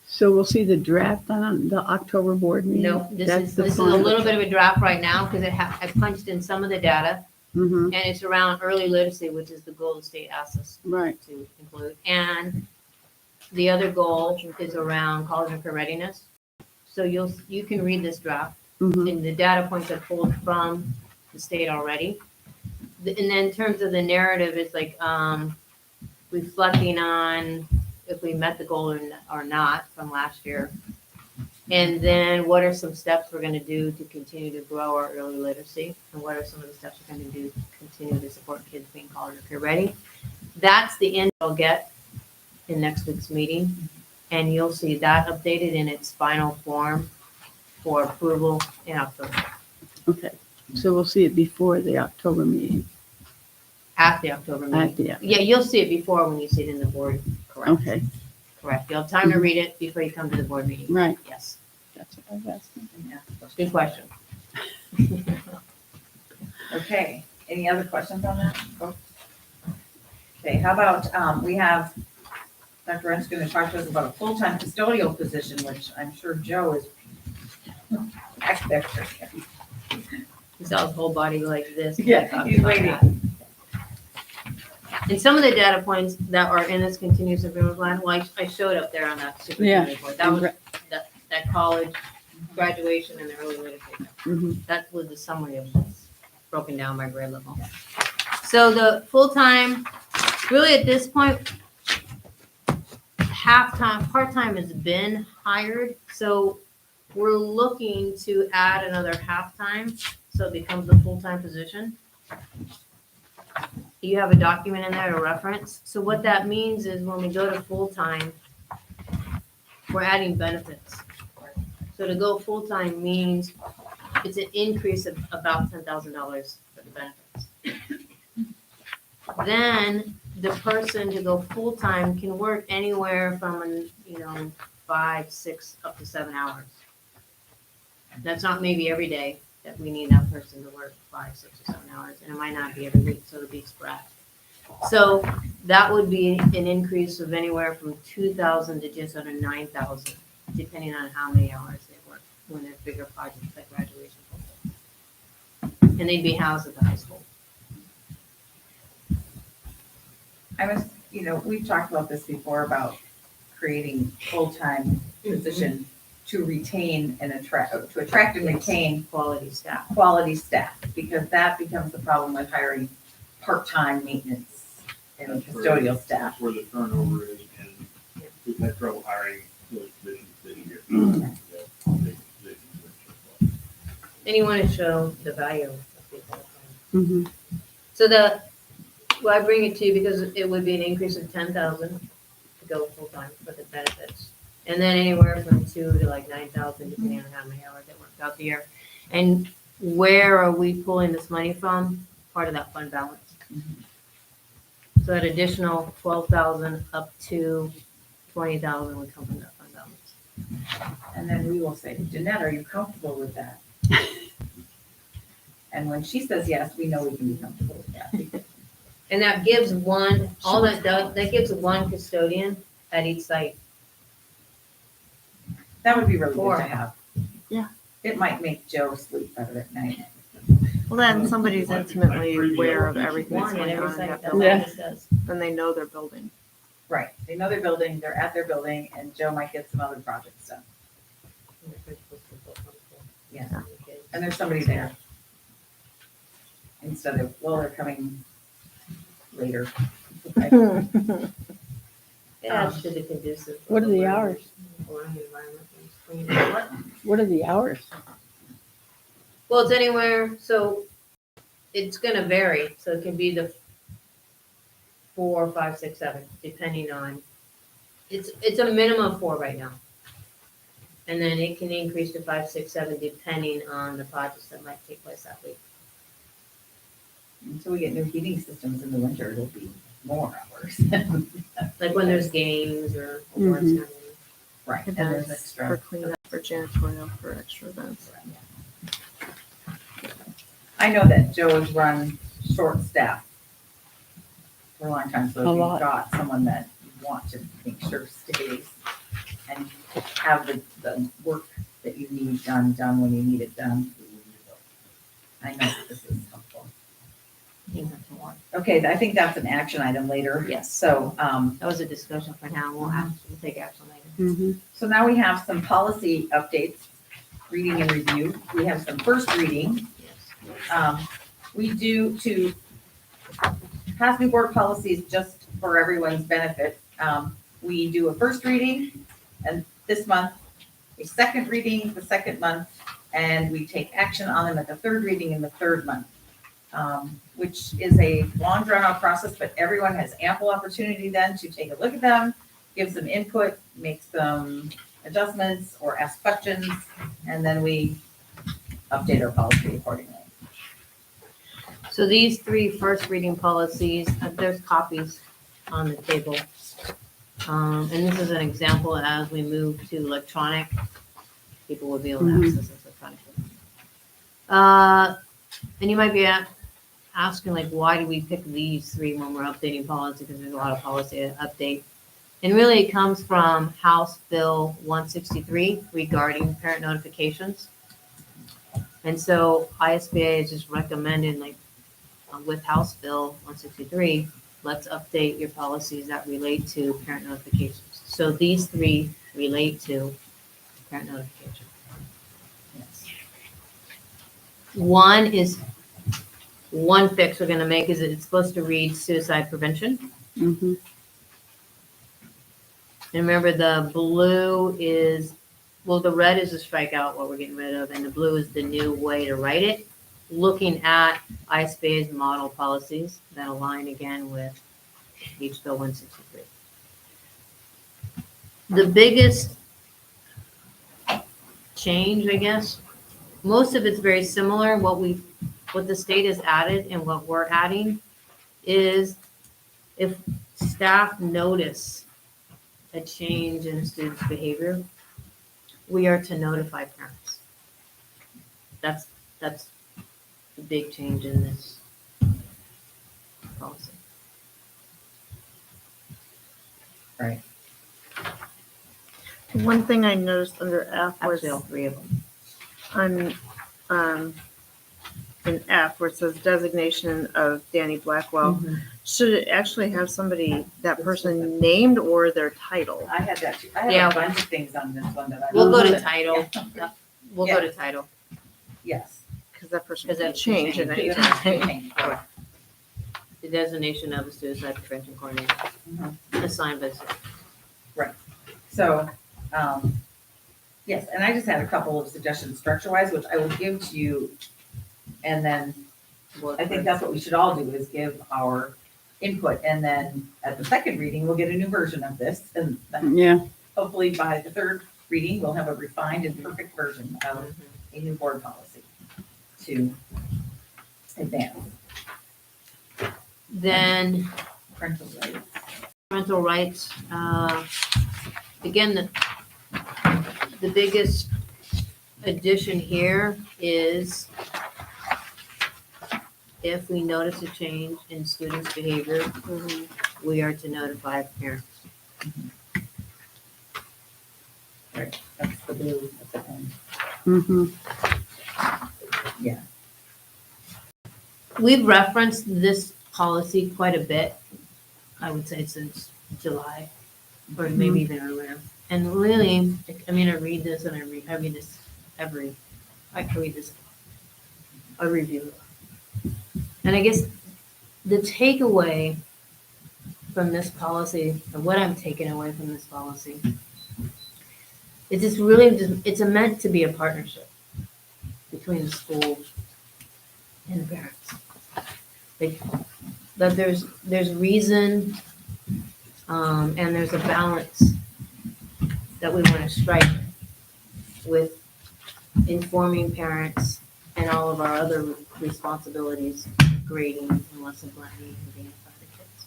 So we'll see the draft on the October board meeting? No, this That's is, the this is a final. little bit of a draft right now, because I punched in some of the data, Mhm, and it's around early literacy, which is the goal the state asks us right, to include. And the other goal is around college and career readiness. So you can read this draft, mhm, and the data points are pulled from the state already. And then in terms of the narrative, it's like, reflecting on if we met the goal or not from last year. And then what are some steps we're gonna do to continue to grow our early literacy? And what are some of the steps we're gonna do to continue to support kids being college or career ready? That's the end I'll get in next week's meeting. And you'll see that updated in its final form for approval in October, okay. So we'll see it before the October meeting, at the October meeting. at the, Yeah, you'll see it before when you see it in the board. Correct. okay, Correct. You'll have time to read it before you come to the board meeting. right. Yes. That's what I was asking. Good question. Okay, any other questions on that, folks? Okay, how about, we have Dr. Rent's going to talk to us about a full-time custodial position, which I'm sure Joe is back there. He saw his whole body like this. Yeah, he's waiting. And some of the data points that are in this continuous improvement plan, well, I showed up there on that superintendent report. That was that college graduation and the early literacy. Mhm. That was the summary of this, broken down by grade level. So the full-time, really at this point, half-time, part-time has been hired. So we're looking to add another half-time, so it becomes a full-time position. You have a document in there to reference. So what that means is when we go to full-time, we're adding benefits. So to go full-time means it's an increase of about $10,000 for the benefits. Then the person to go full-time can work anywhere from, 5, 6, up to 7 hours. That's not maybe every day that we need that person to work 5, 6, or 7 hours, and it might not be every week, so it'll be sporadic. So that would be an increase of anywhere from 2,000 to just under 9,000, depending on how many hours they work when they're bigger projects like graduation. And they'd be housed at the high school. I was, we've talked about this before about creating full-time position to retain and attract and retain Quality staff. because that becomes the problem with hiring part-time maintenance and custodial staff. That's where the turnover is, and we've had trouble hiring those positions this year. Yeah, big positions. And you want to show the value of people. Mhm. So I bring it to you because it would be an increase of 10,000 to go full-time for the benefits. And then anywhere from 2 to like 9,000, depending on how many hours it works out the year. And where are we pulling this money from? Part of that fund balance. So that additional 12,000 up to 20,000 would come from that fund balance. And then we will say, Jeanette, are you comfortable with that? And when she says yes, we know we can be comfortable with that. And that gives one, all that does, that gives one custodian at each site. That would be really good Four. to have. Yeah. It might make Joe sleep better at night. Well, then somebody's intimately aware of everything that's One at going every on in site that that building. Landis does. Then they know their building. Right, they know their building, they're at their building, and Joe might get some other projects done. Yeah, and there's somebody there. Instead of, well, they're coming later. Yeah, should be conducive. What are the hours? Learning environment and screening. What? What are the hours? Well, it's anywhere, so it's gonna vary, so it can be the 4, 5, 6, 7, depending on, it's a minimum of 4 right now. And then it can increase to 5, 6, 7, depending on the projects that might take place that week. Until we get new heating systems in the winter, it'll be more hours. Like when there's games or awards Mhm. ceremony. Right, and there's Events extra. for cleanup, for janitorial, for extra events. I know that Joe's run short staff for a long time, so if A you've lot. got someone that you want to make sure stays and have the work that you need done when you need it done. I know that this is helpful. Okay, I think that's an action item later. Yes. So, That was a discussion for now. We'll take action later. so now we have some policy updates, reading and review. We have some first reading. We do to pass new board policies just for everyone's benefit. We do a first reading and this month, a second reading the second month, and we take action on them at the third reading in the third month. Which is a long drawn out process, but everyone has ample opportunity then to take a look at them, give some input, make some adjustments or ask questions, and then we update our policy accordingly. So these three first reading policies, there's copies on the table. And this is an example as we move to electronic, people will be able to access this electronically. And you might be asking like, why do we pick these three when we're updating policy? Because there's a lot of policy to update. And really it comes from House Bill 163 regarding parent notifications. And so ISBA is just recommending like with House Bill 163, let's update your policies that relate to parent notifications. So these three relate to parent notification. One fix we're gonna make is that it's supposed to read suicide prevention. Mm-hmm. And remember the blue is, well, the red is the strikeout, what we're getting rid of, and the blue is the new way to write it. Looking at ISBA's model policies that align again with H Bill 163. The biggest change, I guess, most of it's very similar. What the state has added and what we're adding is if staff notice a change in a student's behavior, we are to notify parents. That's the big change in this policy. Right. One thing I noticed under F was Actually, all three of them. on in F where it says designation of Danny Blackwell. Should it actually have somebody, that person named or their title? I had that too. I Yeah. have a bunch of things on this one that I. We'll go to love. title. Yeah. We'll go to title. Yes. Because that person Because can that change at any It time. has to change. The designation of a suicide prevention coordinator assigned by the state. So, yes, and I just had a couple of suggestions structure-wise, which I will give to you. And then I think that's what we should all do is give our input. And then at the second reading, we'll get a new version of this. And then Yeah. hopefully by the third reading, we'll have a refined and perfect version of a new board policy to advance Then parental rights. parental rights, again, the biggest addition here is if we notice a change in students' behavior, we are to notify parents. Right, that's the blue at the end. Mm-hmm. Yeah. We've referenced this policy quite a bit, I would say since July, or maybe even earlier. And really, I mean, I read this and I read this I read this, I review it. And I guess the takeaway from this policy, or what I'm taking away from this policy, is it's meant to be a partnership between the school and the parents. Like, that there's reason, and there's a balance that we want to strike with informing parents and all of our other responsibilities, grading and lesson planning and being in front of the kids.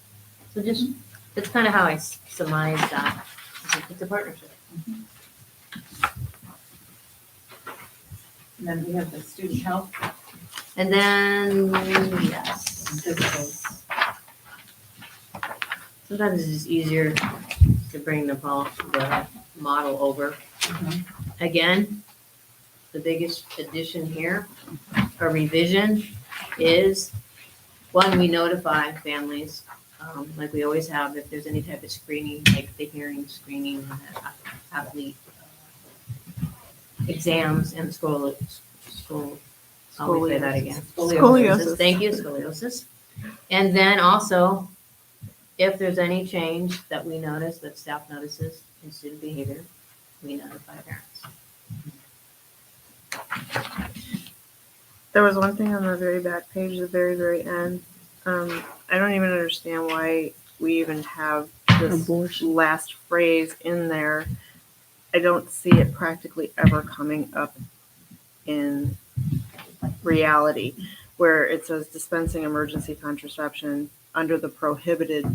So just, that's kind of how I surmise that. It's a partnership. And then we have the student health. And then, yes, Physicals. sometimes it's just easier to bring the model over. Mhm. Again, the biggest addition here, or revision, is, one, we notify families, like we always have, if there's any type of screening, like the hearing screening, athlete exams and school, I'll say that again. Scoliosis. Thank you, scoliosis. And then also, if there's any change that we notice, that staff notices in student behavior, we notify parents. There was one thing on the very back page, the very, very end. I don't even understand why we even have this last phrase in there. I don't see it practically ever coming up in reality, where it says dispensing emergency contraception under the prohibited,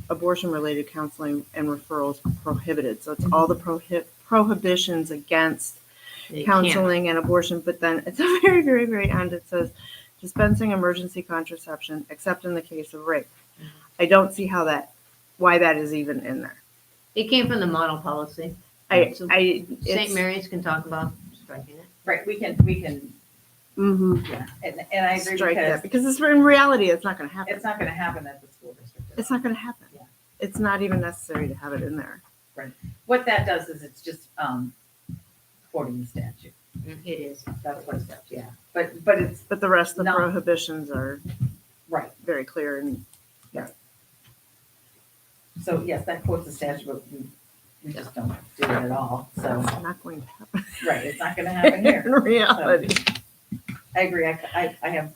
abortion-related counseling and referrals prohibited. So it's all the prohibitions against They can't. counseling and abortion, but then at the very, very, very end, it says dispensing emergency contraception, except in the case of rape. I don't see why that is even in there. It came from the model policy. St. St. Mary's can talk about striking it. Right, we can, Mm-hmm. yeah, and I agree Strike that, because because in reality, it's not gonna happen. it's not gonna happen at the school district. It's not gonna happen. Yeah. It's not even necessary to have it in there. What that does is it's just, quoting the statute. It is. That's what it does, yeah. But it's, But the rest of the No. prohibitions are right, very clear and so yes, that quotes the statute, but we just don't do it at all, so, it's not going to happen right, it's not gonna happen here. in reality. I agree, I have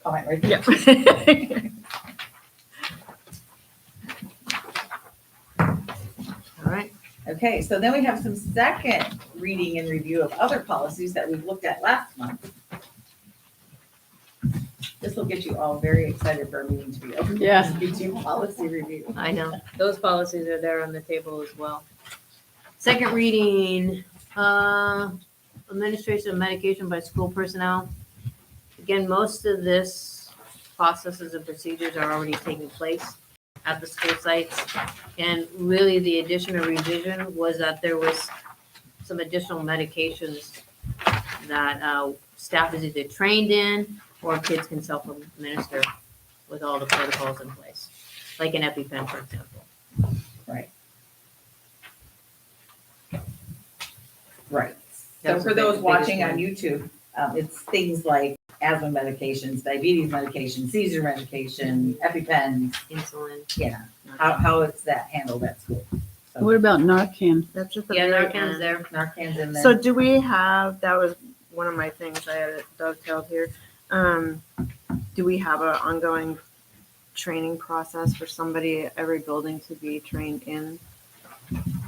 comment right there. Yeah. All right. Okay, so then we have some second reading and review of other policies that we've looked at last month. This will get you all very excited for our meeting to be over. Yeah. Gives you policy review. I know. Those policies are there on the table as well. Second reading, administration of medication by school personnel. Again, most of this processes and procedures are already taking place at the school sites. And really the addition or revision was that there was some additional medications that staff is either trained in or kids can self-administer with all the protocols in place, like an EpiPen, for example. Right. Right. That So was for the those biggest watching one. on YouTube, it's things like asthma medications, diabetes medication, seizure medication, EpiPens, Insulin. yeah. How is that handled at school? So What about Narcan? That's at the Yeah, very Narcan's end. there. Narcan's in there. So do we have, that was one of my things I had it dovetailed here. Do we have an ongoing training process for somebody at every building to be trained in?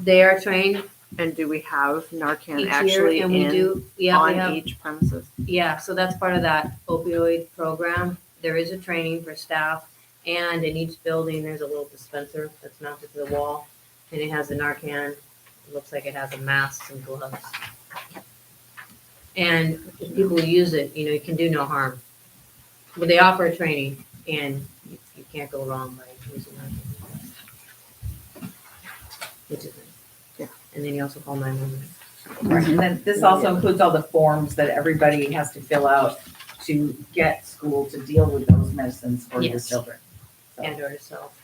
They are trained And do we have Narcan each year, actually and we in, do, yeah, we on have, each premises? yeah, so that's part of that opioid program. There is a training for staff, and in each building, there's a little dispenser that's mounted to the wall, and it has the Narcan. It looks like it has a mask and gloves. And if people use it, you can do no harm. But they offer a training, and you can't go wrong by using Narcan. Which is nice. Yeah. And then you also call 911. Right, and then this also includes all the forms that everybody has to fill out to get school to deal with those medicines for your Yes. children. So, And or to self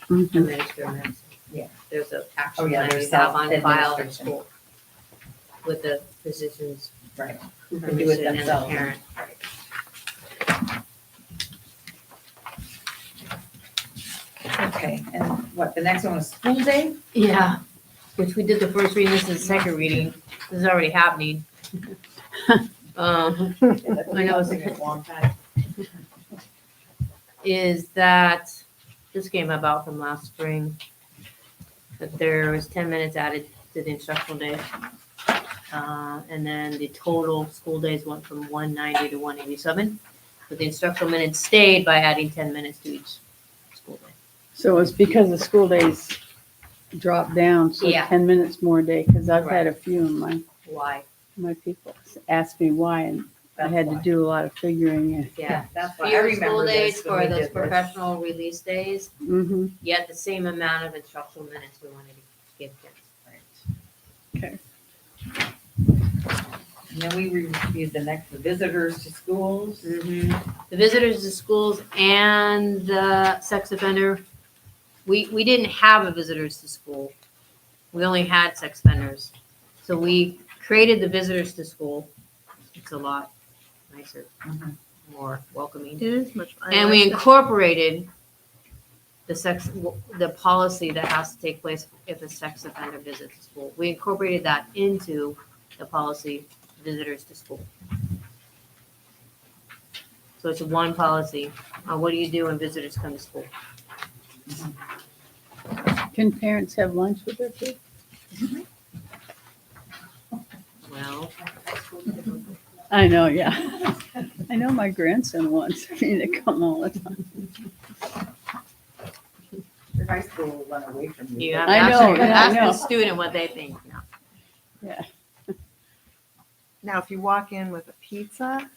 Mhm. administer medicine. Yeah. There's a Oh, action yeah, plan there's you have on file in self-administration. school with the physicians Right, who can do it permission and the themselves. parent. okay, and what, the next one was school day? Yeah, which we did the first reading, this is the second reading, this is already happening. I know it's a long time. is that this came about from last spring, that there was 10 minutes added to the instructional day. And then the total school days went from 190 to 187. But the instructional minutes stayed by adding 10 minutes to each school day. So it's because the school days drop down, so Yeah. 10 minutes more a day, because I've had a few of Why? my people ask me why, and I had to do a lot of figuring. Yeah. That's why I Fewer remember school days this when for we those did this. professional release days, Mm-hmm. yet the same amount of instructional minutes we wanted to give kids. Okay. And then we reviewed the visitors to schools. The visitors to schools and the sex offender, we didn't have a visitors to school. We only had sex offenders. So we created the visitors to school. It's a lot nicer, more welcoming. It is much. And we incorporated the policy that has to take place if a sex offender visits school. We incorporated that into the policy, visitors to school. So it's one policy. What do you do when visitors come to school? Can parents have lunch with their kids? Well, I know, yeah. I know my grandson wants me to come all the time. Your high school will run away from you. you have I to know, ask, yeah, I ask know. the student what they think. No. Yeah. Now, if you walk in with a pizza,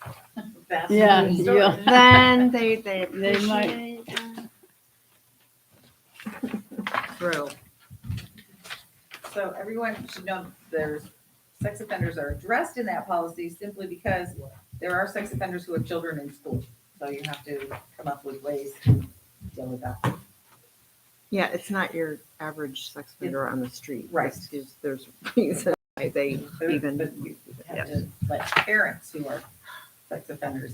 That's Yeah, another story. yeah. then they They might. appreciate that. True. So everyone should know there's, sex offenders are addressed in that policy simply because there are sex offenders who have children in school. So you have to come up with ways to deal with that. Yeah, it's not your average sex offender on the street. Right. There's reasons why they But even, you have yes. to let parents who are sex offenders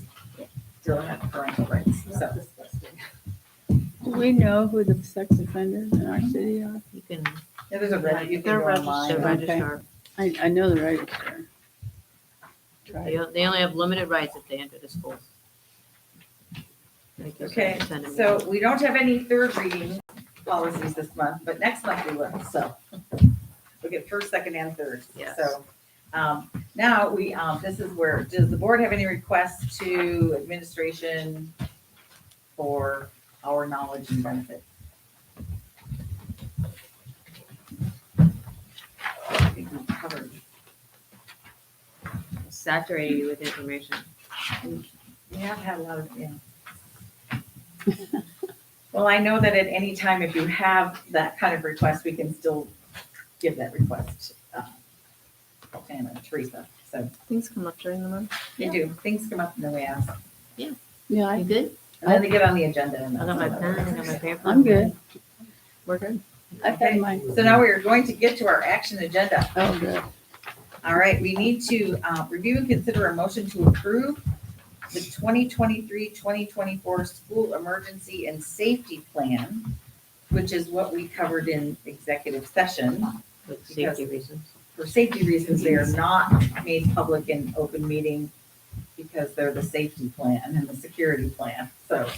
still have parental rights, so. Do we know who the sex offenders in our city are? You can, Yeah, there's a you can They're go online. the Okay. registrar. I know the register. They only have limited rights if they enter the schools. Like you said, Okay, send them so we don't have any third reading policies this month, but next month we will, so. We'll get first, second, and third. Yes. So, now we, this is where, does the board have any requests to administration for our knowledge and benefit? I think we covered. saturate you with information. We have had a lot of, yeah. Well, I know that at any time, if you have that kind of request, we can still give that request, Anna, Teresa, so things come up during the month. they do, things come up and then we ask, Yeah, You good? and then they get on the agenda and. I got my that's pen, all that I got my works. paper. I'm good. We're good. I've had mine. So now we are going to get to our action agenda. Oh, good. All right, we need to, review and consider a motion to approve the 2023-2024 school emergency and safety plan, which is what we covered in executive session. With safety reasons. For safety reasons, they are not made public in open meeting because they're the safety plan and the security plan, so.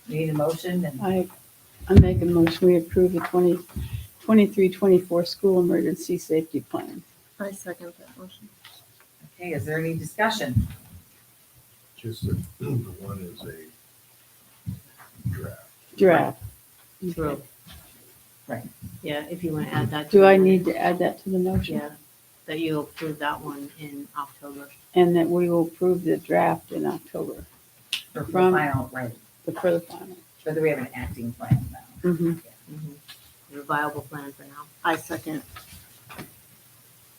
Need a motion and, I make a motion, we approve the 2023-24 school emergency safety plan. I second that motion. okay, is there any discussion? Just that the one is a draft. Draft. True. Right. Yeah, if you want to add that. Do I the- need to add that to the motion? Yeah, that you approve that one in October. And that we will approve the draft in October, For the From- final, right, for the final. whether we have an acting plan now. Mhm. A viable plan for now. I second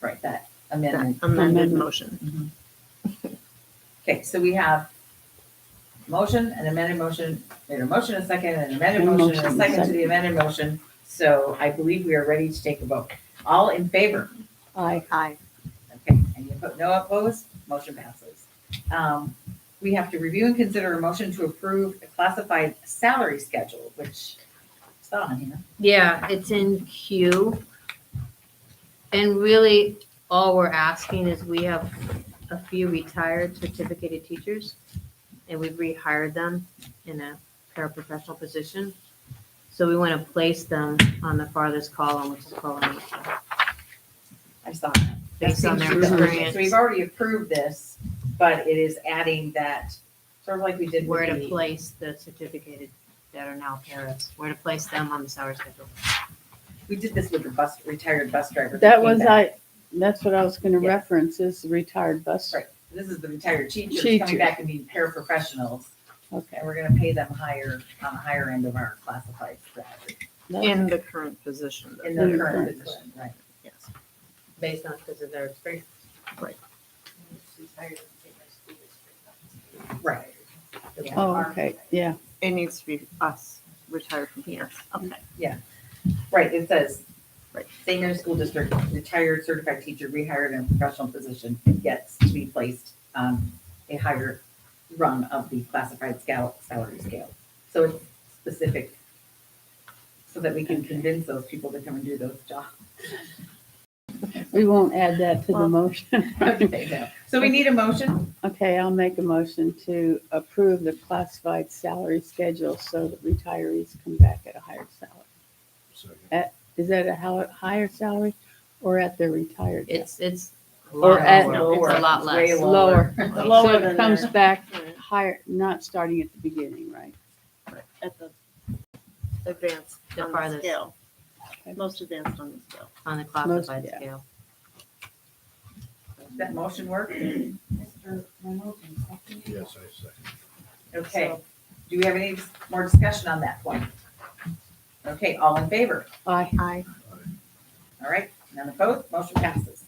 Right, that that amendment. amended Amendment. motion. Okay, so we have motion, an amended motion, made a motion, a second, an amended And motion, and a motion, second to second. the amended motion. So I believe we are ready to take a vote. All in favor? Aye. Aye. Okay, and no opposed, motion passes. We have to review and consider a motion to approve the classified salary schedule, which is on here. Yeah, it's in Q. And really, all we're asking is we have a few retired certificated teachers, and we've rehired them in a paraprofessional position. So we want to place them on the farthest column, which is column 8, I saw that. based on their That seems reasonable. experience, So we've already approved this, but it is adding that, sort of like we did where with to the. place the certificated that are now paras, where to place them on the salary schedule. We did this with the retired bus driver. who That came was, back. that's what I was gonna Yeah. reference, is the retired bus. Right. This is the retired teachers Teacher. coming back and being paraprofessionals, Okay. and we're gonna pay them higher, on the higher end of our classified salary. In the current position. In In the the current current position, right. Yes. Based on, because of their experience. Right. Oh, okay, yeah. It needs to be us, retired from here. Okay. Right, it says, Right. St. Mary's School District, retired certified teacher rehired in a professional position gets to be placed on a higher rung of the classified salary scale. So it's specific, so that we can convince those people to come and do those jobs. We won't add that to the Well- motion. Okay, no. So we need a motion. Okay, I'll make a motion to approve the classified salary schedule so that retirees come back at a higher salary. Second. Is that a higher salary or at their retired? It's a Or lot at- lower. It's a lot Way less. Lower. Lower So than it comes their- back higher, not starting at the beginning, right? At the advanced The on the farthest. scale. Most advanced on the scale. On the classified yeah. scale. Does that motion work? Mr. Reynolds and second. Yes, I second. Okay. Do we have any more discussion on that point? Okay, all in favor? Aye. All right, none opposed, motion passes.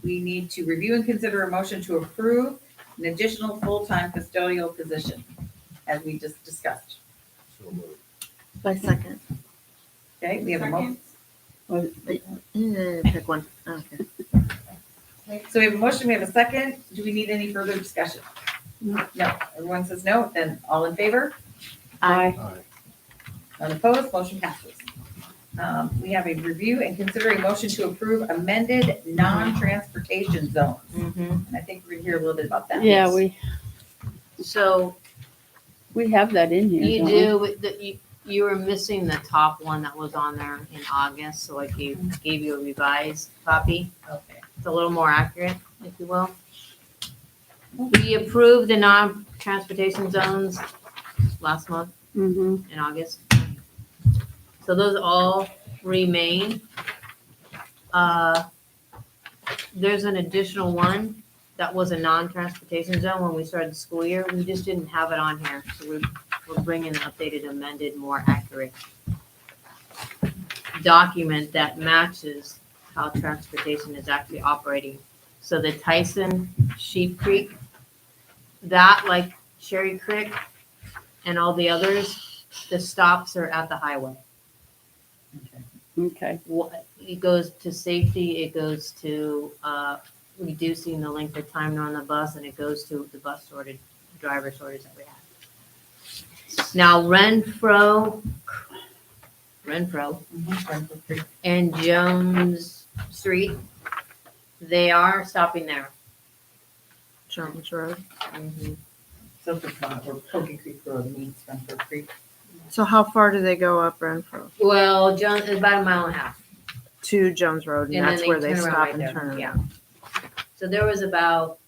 We need to review and consider a motion to approve an additional full-time custodial position, as we just discussed. So moved. By second. Okay, we have a motion. Pick one. Okay. So we have a motion, we have a second. Do we need any further discussion? No. Everyone says no, then all in favor? Aye. Aye. None opposed, motion passes. We have a review and consider a motion to approve amended non-transportation zones. Mhm. And I think we're gonna hear a little bit about that. Yeah, So we have that in here. you don't we? do, you were missing the top one that was on there in August, so I gave you a revised copy. Okay. It's a little more accurate, if you will. We approved the non-transportation zones last month Mhm. in August. So those all remain. There's an additional one that was a non-transportation zone when we started the school year. We just didn't have it on here, so we're bringing an updated, amended, more accurate document that matches how transportation is actually operating. So the Tyson, Sheep Creek, that like Cherry Creek and all the others, the stops are at the highway. Okay. It goes to safety, it goes to reducing the length of time on the bus, and it goes to the bus shortage, driver shortage that we have. Now Renfro and Jones Street, they are stopping there. Jones Road. So for where Pokie Creek Road meets Renfrew Creek. So how far do they go up Renfro? Well, Jones is about a mile and a half. To Jones Road, and And then that's they where they turn around stop right and there, turn yeah. around. So there was about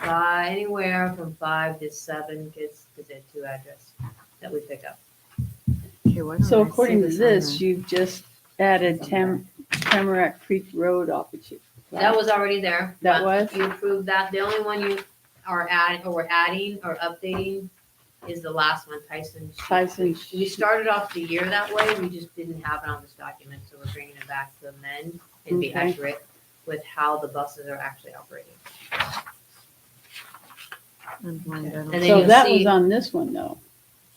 anywhere from 5 to 7 kids, because they had 2 addresses that we pick up. Okay, why don't So I see according to on this, there? you've just added Tamarack Creek Road opportunity. That was already there. That was? You approved that. The only one you are adding, or we're adding or updating is the last one, Tyson. Tyson. We started off the year that way. We just didn't have it on this document, so we're bringing it back to amend and be Okay. accurate with how the buses are actually operating. I'm blind, I don't- And then So you'll that see- was on this one though.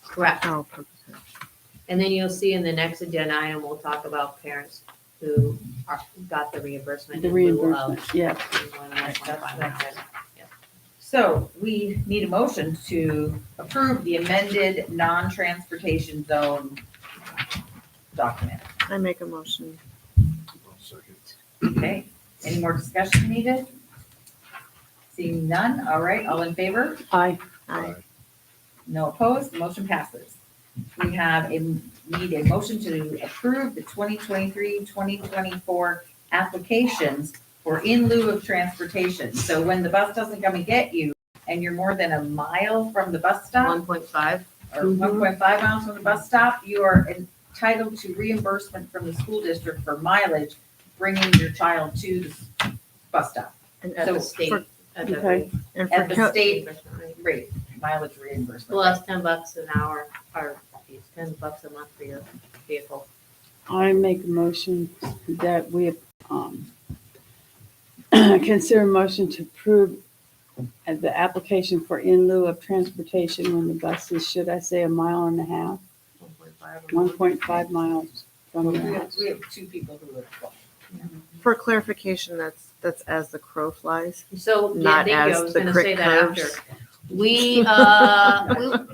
Correct. Oh, And then you'll see in the next agenda item, we'll talk about parents who got the reimbursement. The in lieu of- reimbursement, yeah. So we need a motion to approve the amended non-transportation zone document. I make a motion. I'll second. Okay, any more discussion needed? Seeing none, all right, all in favor? Aye. Aye. No opposed, motion passes. We need a motion to approve the 2023-2024 applications for in lieu of transportation. So when the bus doesn't come and get you, and you're more than a mile from the bus stop, 1.5. or 1.5 miles from the bus stop, you are entitled to reimbursement from the school district for mileage bringing your child to the bus stop. And At So the state, at the okay. rate. And for At the state reimbursement rate. rate, mileage reimbursement. Plus $10 an hour, or geez, $10 a month for your vehicle. I make a motion that we, consider motion to approve the application for in lieu of transportation when the bus is, should I say, 1.5 miles, 1.5 miles from We your have, house. we have two people who would apply. For clarification, that's as the crow flies. So, yeah, Not thank you, I as was the gonna creek say that curves. after.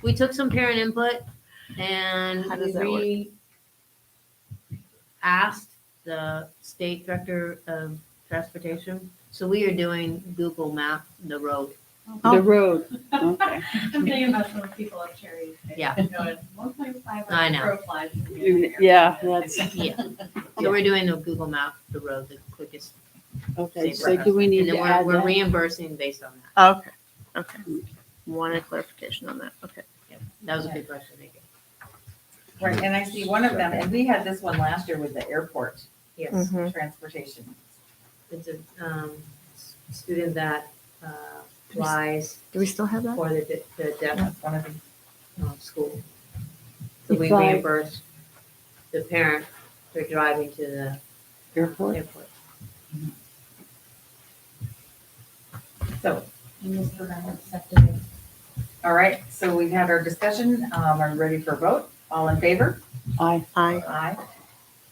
We took some parent input and How does that work? we asked the state director of transportation. So we are doing Google Map the road. The road, okay. I'm thinking about some people of Cherry. Yeah. Going 1.5 I know. crow flies. Yeah, that's, Yeah. So we're doing the Google Map the road, the quickest. okay, safe so route. do we need And then to add we're that? reimbursing based on that. Okay, okay. Wanted clarification on that, okay. Yeah, that was a good question, thank you. Right, and I see one of them, and we had this one last year with the airport Yes. Mhm. transportation. It's a student that flies Do we still have that? for the deaf That's one of them. school. So You we fly- reimburse the parent for driving to the Airport? airport. So, Mr. Brown accepted it. all right, so we've had our discussion. Are we ready for a vote? All in favor? Aye. Aye. Aye.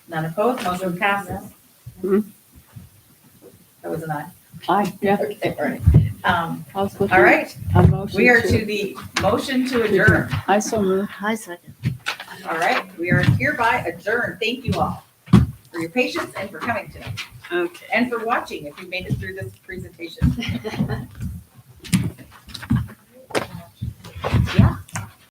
None opposed, motion passes. Mhm. That was an aye. Aye, yeah. Okay, all right. I was looking All at right, a motion we are to the motion to adjourn. I so moved. Hi, second. All right, we are hereby adjourned. Thank you all for your patience and for coming tonight, Okay. and for watching if you made it through this presentation. Yeah.